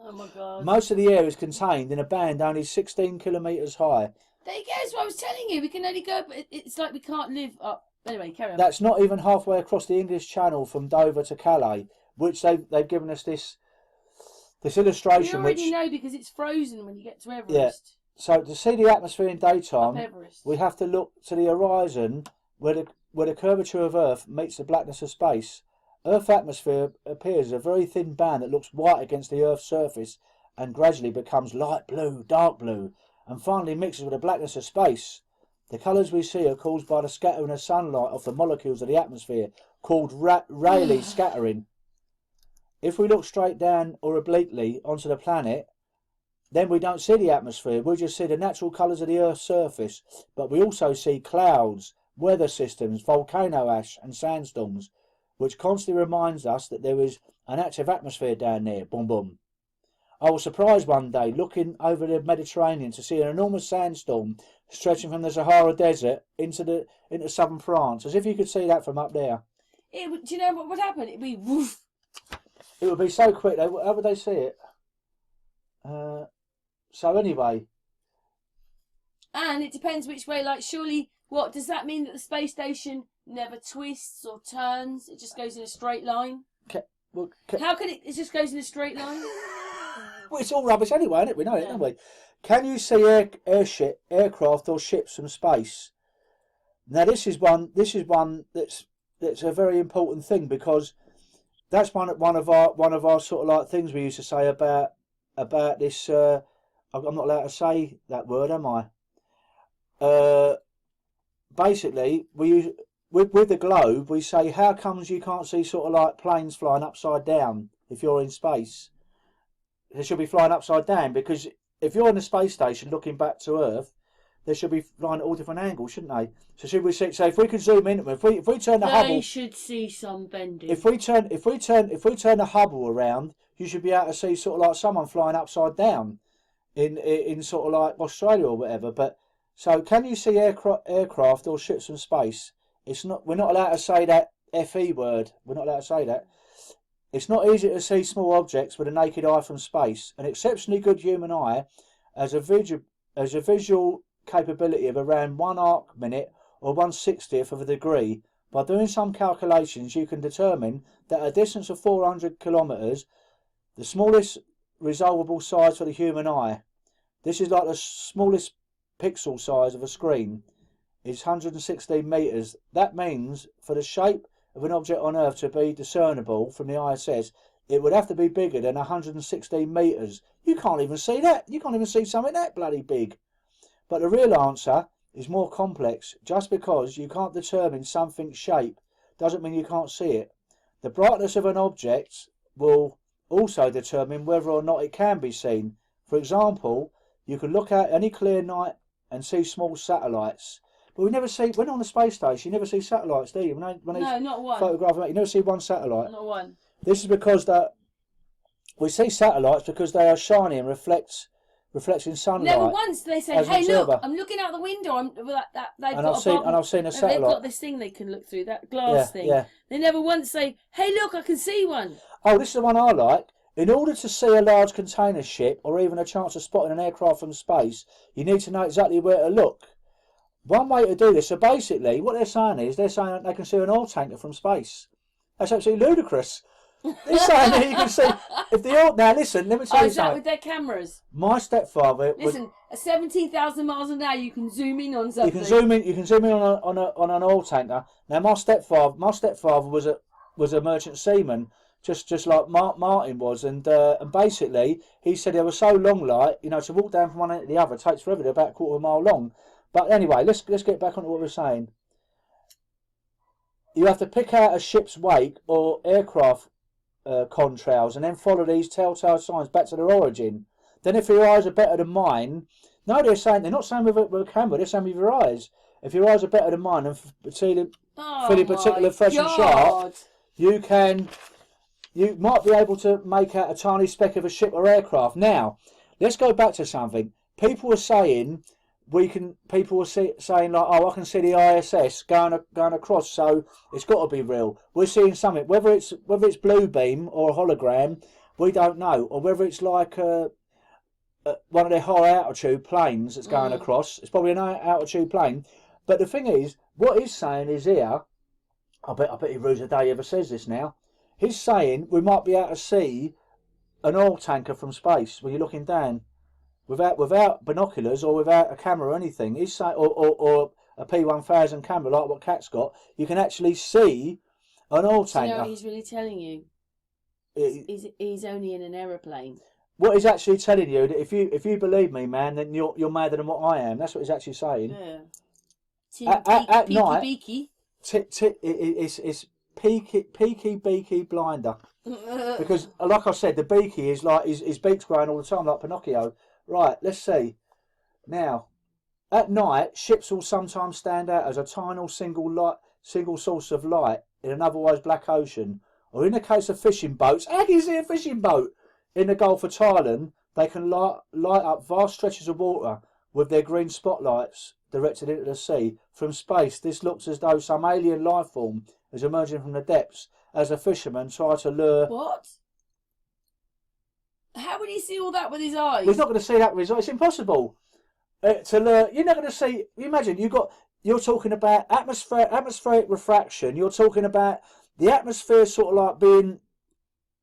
Oh my God. Most of the air is contained in a band only 16 kilometres high. There you go, that's what I was telling you. We can only go, but it's like we can't live up. Anyway, carry on. That's not even halfway across the English Channel from Dover to Calais, which they've given us this illustration. You already know because it's frozen when you get to Everest. Yeah. So to see the atmosphere in daytime, Everest. we have to look to the horizon where the curvature of Earth meets the blackness of space. Earth's atmosphere appears as a very thin band that looks white against the Earth's surface and gradually becomes light blue, dark blue, and finally mixes with the blackness of space. The colours we see are caused by the scattering of sunlight off the molecules of the atmosphere, called Rayleigh scattering. If we look straight down or obliquely onto the planet, then we don't see the atmosphere, we just see the natural colours of the Earth's surface, but we also see clouds, weather systems, volcano ash and sandstorms, which constantly reminds us that there is an active atmosphere down there. Boom, boom. I was surprised one day looking over the Mediterranean to see an enormous sandstorm stretching from the Sahara Desert into southern France, as if you could see that from up there. Do you know what would happen? It'd be woof. It would be so quick. How would they see it? So anyway. And it depends which way. Like, surely, what does that mean that the space station never twists or turns? It just goes in a straight line. How can it? It just goes in a straight line. Well, it's all rubbish anyway, isn't it? We know it, don't we? Can you see aircraft or ships from space? Now, this is one that's a very important thing, because that's one of our sort of like things we used to say about this. I'm not allowed to say that word, am I? Basically, we with the globe, we say, how comes you can't see sort of like planes flying upside down if you're in space? They should be flying upside down, because if you're in the space station looking back to Earth, they should be flying at all different angles, shouldn't they? So should we see? So if we could zoom in, if we turn the Hubble, they should see some bending. If we turn the Hubble around, you should be able to see sort of like someone flying upside down in sort of like Australia or whatever. But so can you see aircraft or ships from space? We're not allowed to say that FE word. We're not allowed to say that. It's not easy to see small objects with a naked eye from space. An exceptionally good human eye has a visual capability of around 1 arc minute or 1/60th of a degree. By doing some calculations, you can determine that at a distance of 400 kilometres, the smallest resolvable size for the human eye, this is like the smallest pixel size of a screen, is 116 metres. That means for the shape of an object on Earth to be discernible from the ISS, it would have to be bigger than 116 metres. You can't even see that. You can't even see something that bloody big. But the real answer is more complex. Just because you can't determine something's shape doesn't mean you can't see it. The brightness of an object will also determine whether or not it can be seen. For example, you can look out any clear night and see small satellites. But we never see, when on the space station, you never see satellites, do you? No, not one. Photograph them, you never see one satellite. Not one. This is because that we see satellites because they are shiny and reflecting sunlight. Never once do they say, "Hey, look, I'm looking out the window." I've seen a satellite. They've got this thing they can look through, that glass thing. Yeah. They never once say, "Hey, look, I can see one." Oh, this is the one I like. In order to see a large container ship or even a chance of spotting an aircraft from space, you need to know exactly where to look. One way to do this, so basically what they're saying is, they're saying that they can see an oil tanker from space. That's absolutely ludicrous. He's saying that you can see if the now listen. Let me tell you is that something. with their cameras? My stepfather. Listen, at 17,000 miles an hour, you can zoom in on something. You can zoom in. You can zoom in on an oil tanker. Now my stepfather was a merchant seaman, just like Martin was, and basically he said there was so long, like to walk down from one end to the other takes forever. They're about a quarter of a mile long. But anyway, let's get back onto what we're saying. You have to pick out a ship's wake or aircraft contrails and then follow these telltale signs back to their origin. Then if your eyes are better than mine, no, they're not saying with a camera, they're saying with your eyes. If your eyes are better than mine and feeling particular fresh and sharp, you might be able to make out a tiny speck of a ship or aircraft. Now, let's go back to something. People are saying saying like, oh, I can see the ISS going across, so it's got to be real. We're seeing something, whether it's blue beam or a hologram, we don't know, or whether it's like one of their high altitude planes that's going across. It's probably an high altitude plane. But the thing is, what he's saying is here. I bet he rues a day he ever says this now. He's saying we might be able to see an oil tanker from space when you're looking down. Without binoculars or without a camera or anything, he's saying, or a P1000 camera like what Cat's got, you can actually see an oil tanker. You know what he's really telling you? He's only in an aeroplane. What he's actually telling you, that if you believe me, man, then you're madder than what I am. That's what he's actually saying. Yeah. At night, Peake. It's Peake Beaky Blinder. Because, like I said, the beaky is like his beak's growing all the time, like Pinocchio. Right, let's see. Now, at night, ships will sometimes stand out as a tiny single source of light in an otherwise black ocean. Or in the case of fishing boats, how can you see a fishing boat? In the Gulf of Thailand, they can light up vast stretches of water with their green spotlights directed into the sea. From space, this looks as though some alien life form is emerging from the depths as the fishermen try to lure... What? How would he see all that with his eyes? He's not going to see that with his eyes. It's impossible. To lure... You're not going to see... Imagine, you're talking about atmospheric refraction. You're talking about the atmosphere sort of like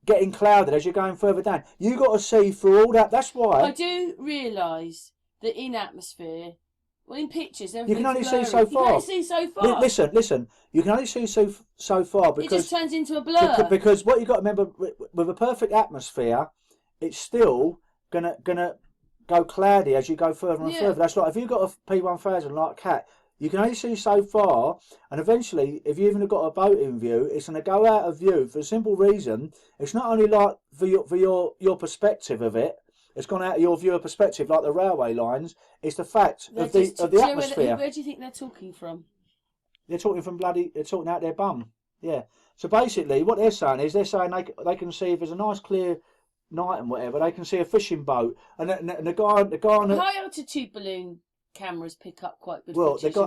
getting clouded as you're going further down. You've got to see through all that. That's why... I do realise that in atmosphere... Well, in pictures, everything's you can only blurry. see so far. You can only see so far. Listen. You can only see so far because it just turns into a blur. Because what you got to remember, with a perfect atmosphere, it's still gonna go cloudy as you go further and further. That's like if you've got a P1000 like Cat, you can only see so far, and eventually, if you even got a boat in view, it's going to go out of view for a simple reason. It's not only like for your perspective of it. It's gone out of your viewer perspective, like the railway lines. It's the fact of the atmosphere. Where do you think they're talking from? They're talking they're talking out their bum. Yeah. So basically, what they're saying is they can see if there's a nice clear night and whatever. They can see a fishing boat, and the guy on the high altitude balloon cameras pick up quite good. Well, the guy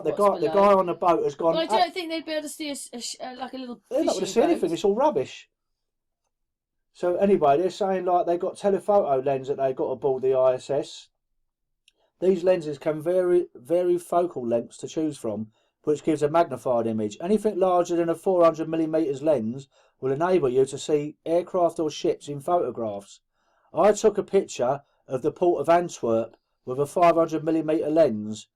on the boat has gone. Well, I don't think they'd be able to see like a little. They're not going to see anything. It's all rubbish. So anyway, they're saying like they've got telephoto lens that they've got aboard the ISS. These lenses can vary focal lengths to choose from, which gives a magnified image. Anything larger than a 400mm lens will enable you to see aircraft or ships in photographs. I took a picture of the port of Antwerp with a 500mm lens,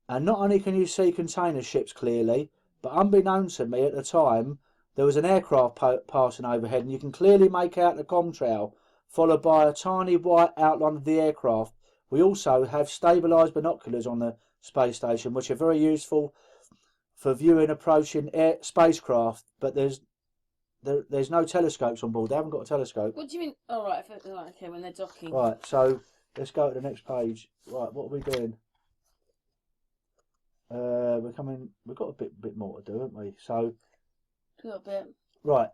and not only can you see container ships clearly, but unbeknownst to me at the time, there was an aircraft passing overhead, and you can clearly make out the contrail, followed by a tiny white outline of the aircraft. We also have stabilised binoculars on the space station, which are very useful for viewing approaching spacecraft. But there's no telescopes on board. They haven't got a telescope. What do you mean? Oh, right. Okay, when they're docking. Right. So let's go to the next page. Right. What are we doing? We've got a bit more to do, haven't we? So. A little bit. Right.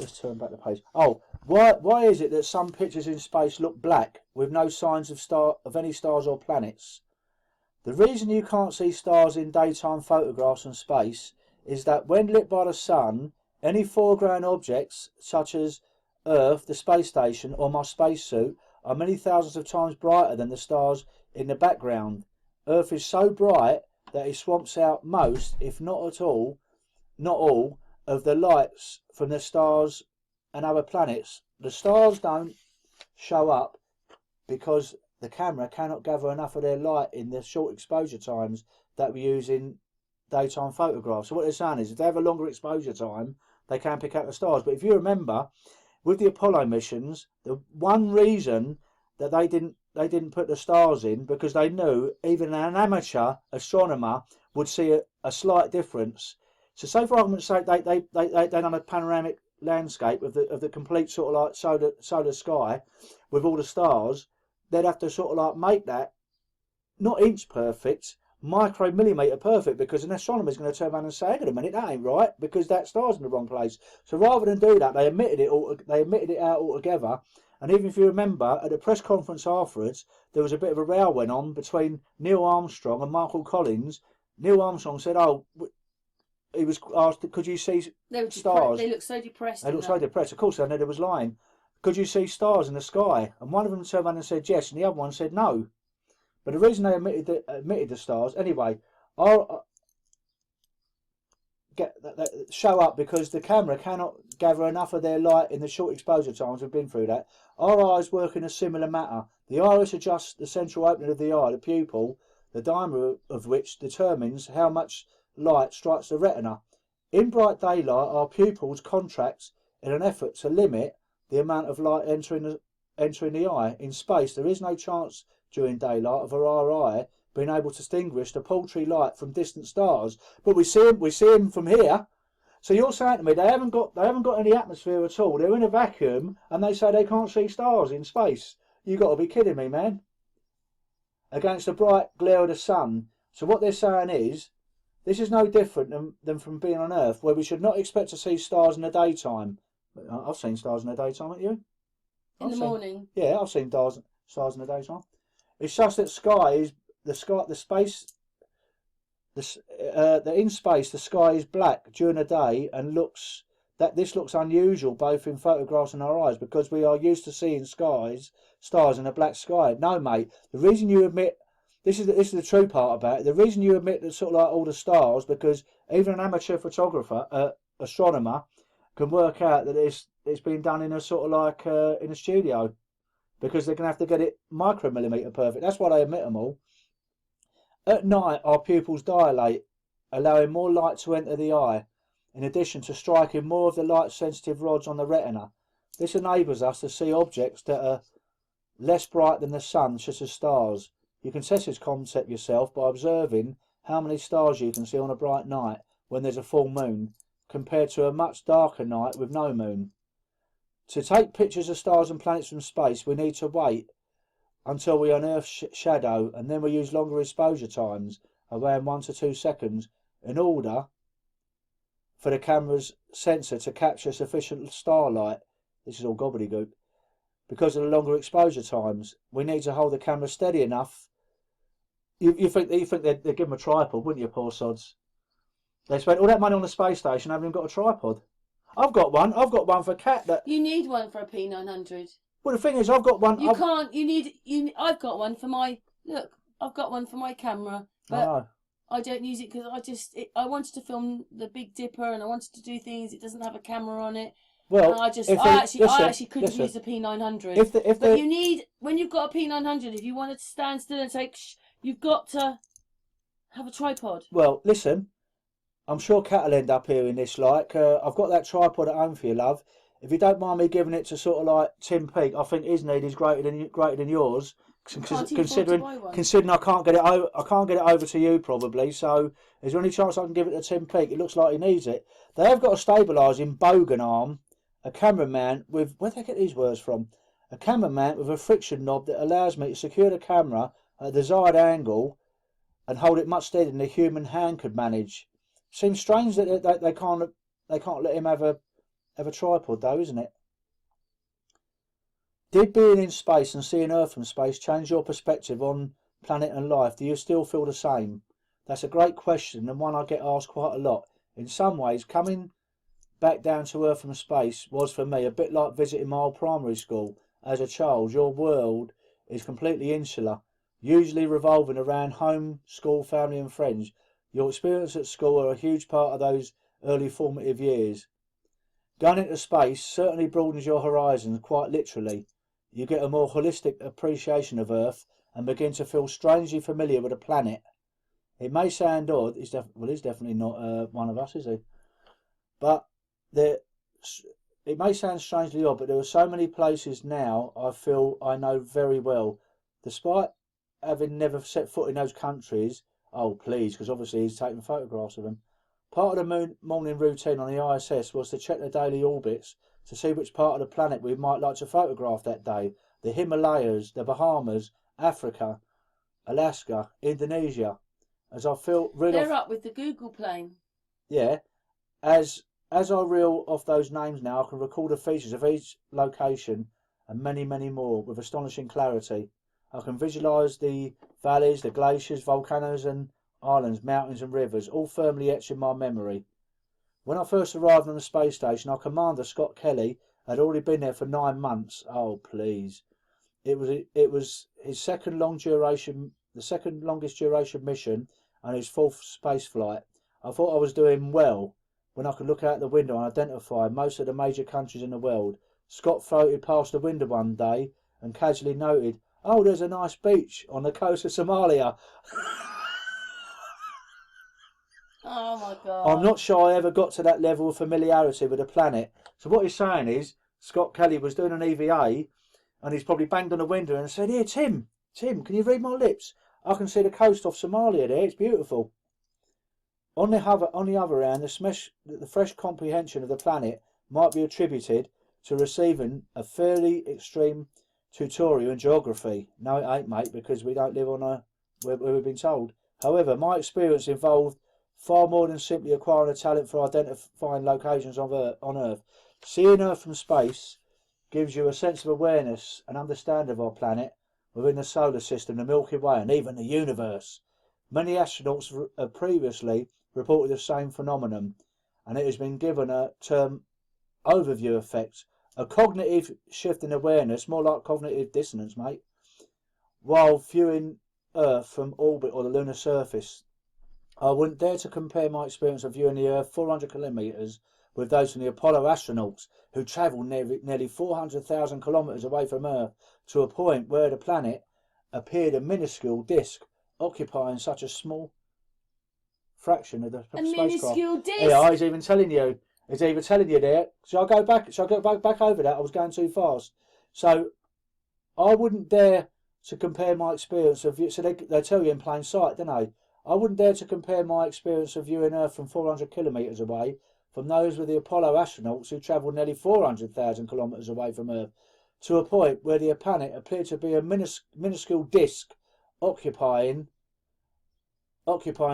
Let's turn back the page. Oh, why is it that some pictures in space look black with no signs of any stars or planets? The reason you can't see stars in daytime photographs from space is that when lit by the sun, any foreground objects such as Earth, the space station, or my spacesuit are many thousands of times brighter than the stars in the background. Earth is so bright that it swamps out most, if not at all, not all, of the lights from the stars and other planets. The stars don't show up because the camera cannot gather enough of their light in the short exposure times that we use in daytime photographs. So what they're saying is if they have a longer exposure time, they can pick out the stars. But if you remember, with the Apollo missions, the one reason that they didn't put the stars in, because they knew even an amateur astronomer would see a slight difference. So say for argument's sake they done a panoramic landscape of the complete sort of like solar sky with all the stars. They'd have to sort of like make that not inch perfect, micromillimeter perfect, because an astronomer's going to turn around and say, hang on a minute, that ain't right, because that star's in the wrong place. So rather than do that, they omitted it out altogether. And even if you remember, at the press conference afterwards, there was a bit of a row went on between Neil Armstrong and Michael Collins. Neil Armstrong said, he was asked, could you see stars? They look so depressed. They look so depressed. Of course, I know there was lying. Could you see stars in the sky? And one of them turned around and said yes, and the other one said no. But the reason they omitted the stars, anyway, show up because the camera cannot gather enough of their light in the short exposure times. We've been through that. Our eyes work in a similar manner. The iris adjusts the central opening of the eye, the pupil, the diameter of which determines how much light strikes the retina. In bright daylight, our pupils contract in an effort to limit the amount of light entering the eye. In space, there is no chance during daylight of our eye being able to distinguish the paltry light from distant stars, but we see them from here. So you're saying to me they haven't got any atmosphere at all? They're in a vacuum, and they say they can't see stars in space? You got to be kidding me, man! Against the bright glare of the sun. So what they're saying is, this is no different than from being on Earth, where we should not expect to see stars in the daytime. I've seen stars in the daytime, haven't you? In the morning. Yeah, I've seen stars in the daytime. It's just that in space the sky is black during the day, and this looks unusual both in photographs and our eyes, because we are used to seeing stars in a black sky. No, mate. The reason you admit this is the true part about it. The reason you admit that sort of like all the stars, because even an amateur photographer, astronomer, can work out that it's been done in a sort of like in a studio, because they're going to have to get it micromillimeter perfect. That's why they omit them all. At night, our pupils dilate, allowing more light to enter the eye, in addition to striking more of the light-sensitive rods on the retina. This enables us to see objects that are less bright than the sun, such as stars. You can test this concept yourself by observing how many stars you can see on a bright night when there's a full moon, compared to a much darker night with no moon. To take pictures of stars and planets from space, we need to wait until we unearth shadow, and then we use longer exposure times, around 1 to 2 seconds, in order for the camera's sensor to capture sufficient starlight. This is all gobbledygook. Because of the longer exposure times, we need to hold the camera steady enough. You think they'd give them a tripod, wouldn't you, poor sods? They spent all that money on the space station, haven't even got a tripod. I've got one for Cat. That you need one for a P900. Well, the thing is, I've got one. I've got one for my I've got one for my camera, but I don't use it because I wanted to film the Big Dipper and I wanted to do things. It doesn't have a camera on it. Well, I actually couldn't use the P900. But you need, when you've got a P900, if you wanted to stand still and say, you've got to have a tripod. Well, listen. I'm sure Cat will end up hearing this. I've got that tripod at home for you, love. If you don't mind me giving it to sort of like Tim Peake, I think his need is greater than yours. Considering I can't get it over to you probably. So is there any chance I can give it to Tim Peake? It looks like he needs it. They have got a stabilising bogan arm, a cameraman with, where do they get these words from? A cameraman with a friction knob that allows me to secure the camera at a desired angle and hold it much steadier than a human hand could manage. Seems strange that they can't let him have a tripod though, isn't it? Did being in space and seeing Earth from space change your perspective on planet and life? Do you still feel the same? That's a great question, and one I get asked quite a lot. In some ways, coming back down to Earth from space was for me a bit like visiting my old primary school. As a child, your world is completely insular, usually revolving around home, school, family and friends. Your experience at school are a huge part of those early formative years. Going into space certainly broadens your horizons, quite literally. You get a more holistic appreciation of Earth and begin to feel strangely familiar with the planet. It may sound odd, he's definitely not one of us, is he? But it may sound strangely odd, but there are so many places now I feel I know very well. Despite having never set foot in those countries, oh please, because obviously he's taking photographs of them. Part of the morning routine on the ISS was to check the daily orbits to see which part of the planet we might like to photograph that day. The Himalayas, the Bahamas, Africa, Alaska, Indonesia. As I feel they're up with the Google plane. Yeah, as I reel off those names now, I can recall the features of each location and many, many more with astonishing clarity. I can visualise the valleys, the glaciers, volcanoes and islands, mountains and rivers, all firmly etched in my memory. When I first arrived on the space station, our commander, Scott Kelly, had already been there for 9 months. Oh, please. It was his second longest duration mission and his 4th space flight. I thought I was doing well when I could look out the window and identify most of the major countries in the world. Scott floated past the window one day and casually noted, "Oh, there's a nice beach on the coast of Somalia." Oh my God. I'm not sure I ever got to that level of familiarity with the planet. So what he's saying is, Scott Kelly was doing an EVA and he's probably banged on the window and said, "Here, Tim, can you read my lips? I can see the coast off Somalia there, it's beautiful." On the other hand, the fresh comprehension of the planet might be attributed to receiving a fairly extreme tutorial in geography. No, it ain't, mate, because we don't live on where we've been told. However, my experience involved far more than simply acquiring a talent for identifying locations on Earth. Seeing Earth from space gives you a sense of awareness and understanding of our planet within the solar system, the Milky Way, and even the universe. Many astronauts have previously reported the same phenomenon, and it has been given a term overview effect, a cognitive shift in awareness, more like cognitive dissonance, mate, while viewing Earth from orbit or the lunar surface. I wouldn't dare to compare my experience of viewing the Earth 400 kilometres with those from the Apollo astronauts who travelled nearly 400,000 kilometres away from Earth to a point where the planet appeared a minuscule disk occupying such a small fraction of the spacecraft. Minuscule disc. Yeah, he's even telling you there. Shall I go back over that? I was going too fast. So I wouldn't dare to compare my experience of so they tell you in plain sight, don't they? I wouldn't dare to compare my experience of viewing Earth from 400 kilometres away from those with the Apollo astronauts who travelled nearly 400,000 kilometres away from Earth to a point where the planet appeared to be a minuscule disk occupying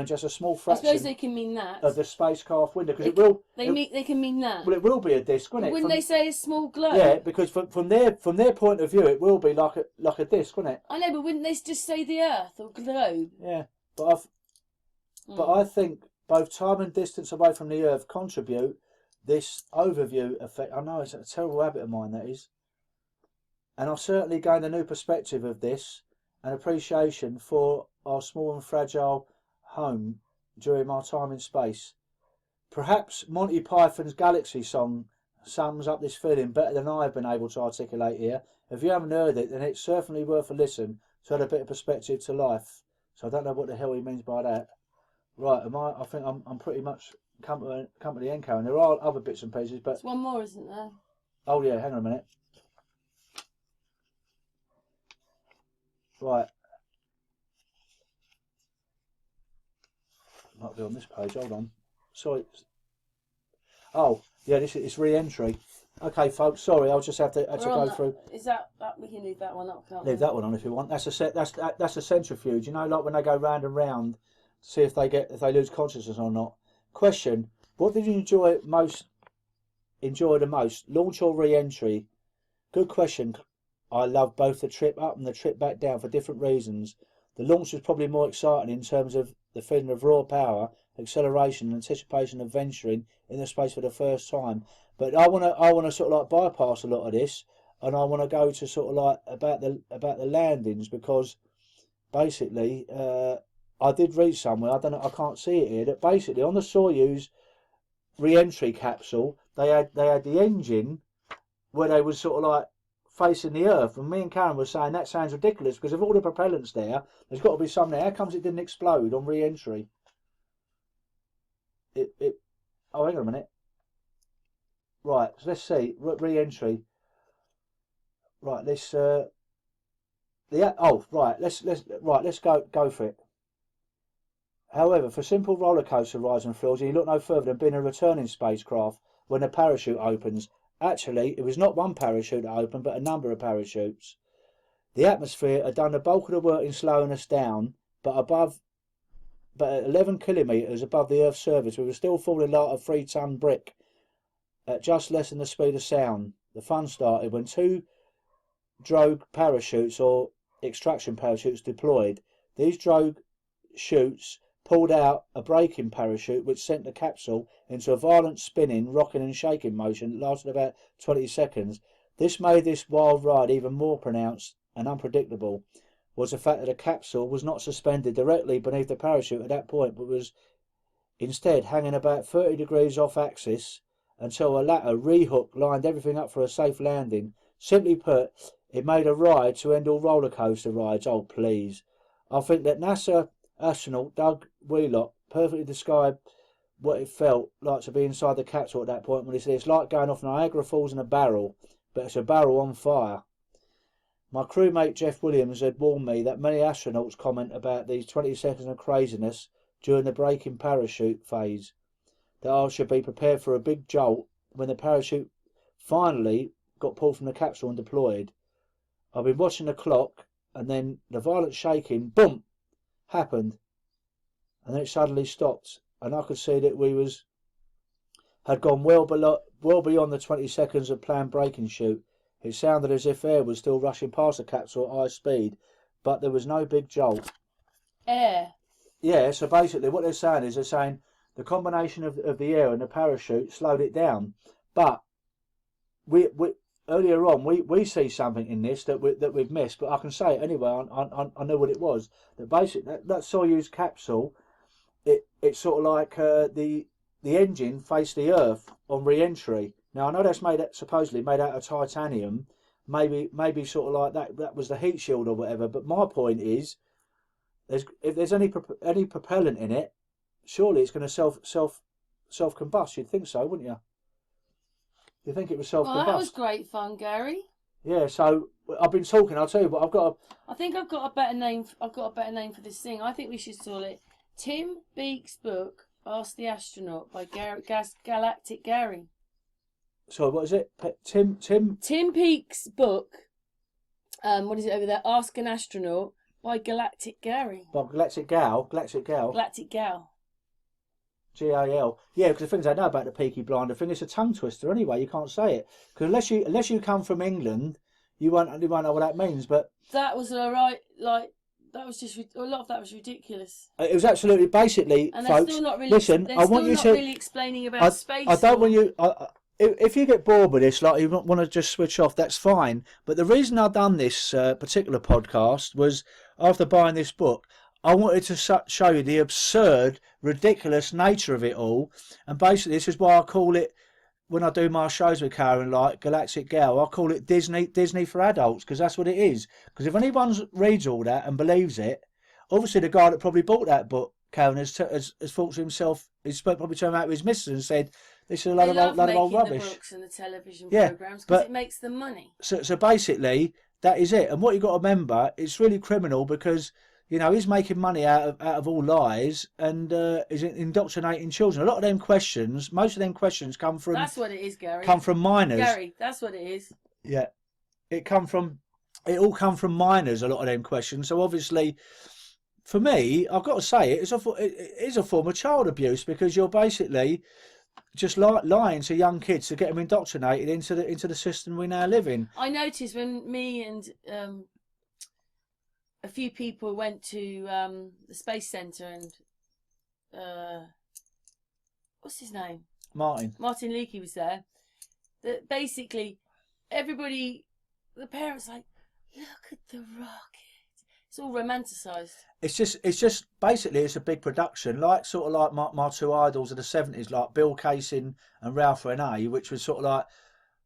just a small fraction. I suppose they can mean that of the spacecraft window, because they can mean that. Well, it will be a disk, won't it? Wouldn't they say a small globe? Yeah, because from their point of view, it will be like a disk, won't it? I know, but wouldn't they just say the Earth or globe? Yeah, but I think both time and distance away from the Earth contribute this overview effect. I know it's a terrible habit of mine, that is, and I've certainly gained a new perspective of this and appreciation for our small and fragile home during my time in space. Perhaps Monty Python's Galaxy song sums up this feeling better than I've been able to articulate here. If you haven't heard it, then it's certainly worth a listen to add a bit of perspective to life. So I don't know what the hell he means by that. Right, I think I'm pretty much come to the end, Karen. There are other bits and pieces, but there's one more, isn't there? Oh yeah, hang on a minute. Right. Might be on this page, hold on. Sorry. Oh, yeah, it's re-entry. Okay, folks, sorry, I'll just have to go through. Is that we can leave that one up, can't we? Leave that one on if you want. That's a centrifuge, you know, like when they go round and round to see if they lose consciousness or not. Question: what did you enjoy the most? Launch or re-entry? Good question. I love both the trip up and the trip back down for different reasons. The launch was probably more exciting in terms of the feeling of raw power, acceleration and anticipation of venturing in the space for the first time. But I wanna sort of like bypass a lot of this, and I want to go to sort of like about the landings, because basically I did read somewhere, I can't see it here, that basically on the Soyuz re-entry capsule, they had the engine where they was sort of like facing the Earth, and me and Karen were saying that sounds ridiculous because if all the propellants there's got to be some there. How comes it didn't explode on re-entry? Oh, hang on a minute. Right, so let's see re-entry. Right, let's let's go for it. However, for simple roller coaster rides and thrills, you look no further than being a returning spacecraft when the parachute opens. Actually, it was not one parachute that opened, but a number of parachutes. The atmosphere had done the bulk of the work in slowing us down, but at 11 kilometres above the Earth's surface, we were still falling like a 3-ton brick at just less than the speed of sound. The fun started when 2 drogue parachutes, or extraction parachutes, deployed. These drogue chutes pulled out a braking parachute which sent the capsule into a violent spinning, rocking and shaking motion that lasted about 20 seconds. This made this wild ride even more pronounced and unpredictable was the fact that the capsule was not suspended directly beneath the parachute at that point, but was instead hanging about 30 degrees off axis until a latter re-hook lined everything up for a safe landing. Simply put, it made a ride to end all roller coaster rides. Oh, please. I think that NASA astronaut Doug Wheelock perfectly described what it felt like to be inside the capsule at that point when he said it's like going off Niagara Falls in a barrel, but it's a barrel on fire. My crewmate Jeff Williams had warned me that many astronauts comment about these 20 seconds of craziness during the braking parachute phase, that I should be prepared for a big jolt when the parachute finally got pulled from the capsule and deployed. I've been watching the clock, and then the violent shaking, boom, happened, and then it suddenly stopped, and I could see that had gone well beyond the 20 seconds of planned braking shoot. It sounded as if air was still rushing past the capsule at high speed, but there was no big jolt. Air? Yeah, so basically what they're saying is the combination of the air and the parachute slowed it down. But we earlier on we see something in this that we've missed, but I can say it anyway. I know what it was. That basically that Soyuz capsule, it's sort of like the engine faced the Earth on re-entry. Now I know that's supposedly made out of titanium, maybe sort of like that was the heat shield or whatever. But my point is, if there's any propellant in it, surely it's going to self combust. You'd think so, wouldn't you? You think it was self combust? Well, that was great fun, Gary. Yeah. So I've been talking. I'll tell you what. I think I've got a better name. I've got a better name for this thing. I think we should call it Tim Peake's book, Ask the Astronaut by Galactic Gary. So what is it? Tim Peake's book. What is it over there? Ask an Astronaut by Galactic Gary. By Galactic Gal. GAL. Yeah, because the things I know about the Peaky Blinder thing, it's a tongue twister anyway. You can't say it because unless you come from England, you won't know what that means. But that was alright. Like that was just a lot of that was ridiculous. It was absolutely basically. And folks, they're still not really. Listen, I want you to really explaining about space. I don't want you. If you get bored with this, like you want to just switch off, that's fine. But the reason I've done this particular podcast was after buying this book, I wanted to show you the absurd, ridiculous nature of it all. And basically, this is why I call it, when I do my shows with Karen, like Galactic Gal, I call it Disney for adults, because that's what it is. Because if anyone reads all that and believes it, obviously the guy that probably bought that book, Karen, has thought to himself, he's probably turned out with his missus and said, this is a lot of old rubbish. The books and the television programs because it makes them money. So basically, that is it. And what you got to remember, it's really criminal because, you know, he's making money out of all lies and is indoctrinating children. A lot of them questions, most of them questions come from. That's what it is, Gary. Come from minors. Gary, that's what it is. Yeah, it all come from minors. A lot of them questions. So obviously, for me, I've got to say it is a form of child abuse because you're basically just lying to young kids to get them indoctrinated into the system we now live in. I noticed when me and a few people went to the Space Centre and what's his name? Martin Leakey was there. That basically everybody, the parents like, look at the rocket. It's all romanticised. It's just basically it's a big production, like sort of like my two idols of the '70s, like Bill Casing and Ralph Renee, which was sort of like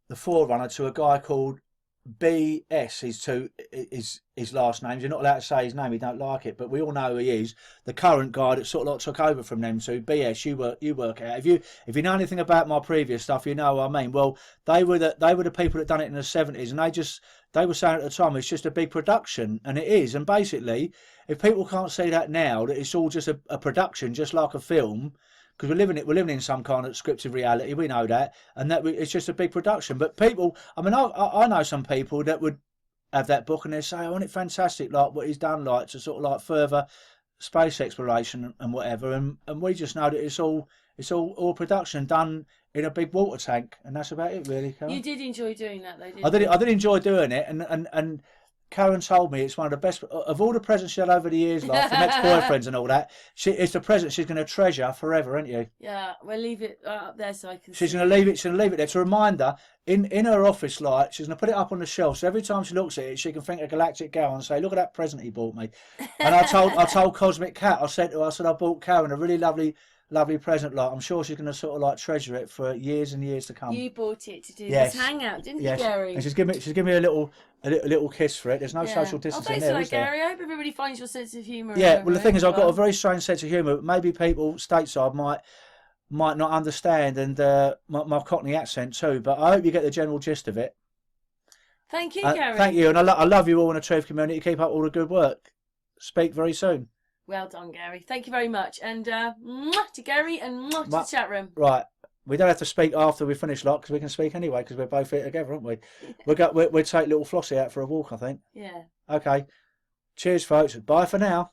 the forerunner to a guy called B.S. His last name. You're not allowed to say his name. We don't like it, but we all know who he is. The current guy that sort of like took over from them two. B.S. You work it out. If you know anything about my previous stuff, you know what I mean. Well, they were the people that done it in the '70s, and they were saying at the time it's just a big production, and it is. And basically, if people can't see that now, that it's all just a production, just like a film. Because we're living in some kind of scripted reality, we know that, and it's just a big production. But people, I mean, I know some people that would have that book and they say, "Oh, isn't it fantastic? Like what he's done, like to sort of like further space exploration and whatever." And we just know that it's all production done in a big water tank, and that's about it, really. Karen. You did enjoy doing that, though, didn't I did enjoy doing it, and Karen told me it's one of the best of all the presents she had over the years, like from ex-boyfriends and all that. It's the present she's going to treasure forever, isn't you? Yeah, we'll leave it up there so I can. She's going to leave it. She's going to leave it there. It's a reminder in her office light. She's going to put it up on the shelf, so every time she looks at it, she can think of Galactic Gal and say, "Look at that present he bought me." And I told Cosmic Cat, I said I bought Karen a really lovely present. Like I'm sure she's going to sort of like treasure it for years and years to come. You bought it to do this hangout, didn't you, Gary? And she's given me a little kiss for it. There's no social distancing thanks there, for is that, there? Gary. I hope everybody finds your sense of humour. Yeah, well, the thing is, I've got a very strange sense of humour. Maybe people stateside might not understand, and my Cockney accent too. But I hope you get the general gist of it. Thank you, Gary. Thank you, and I love you all in the Truth community. Keep up all the good work. Speak very soon. Well done, Gary. Thank you very much. And mwah to Gary and mwah to the chat room. Right. We don't have to speak after we finish, lot, because we can speak anyway, because we're both here together, aren't we? We'll take little Flossie out for a walk, I think. Yeah. Okay. Cheers, folks. Bye for now.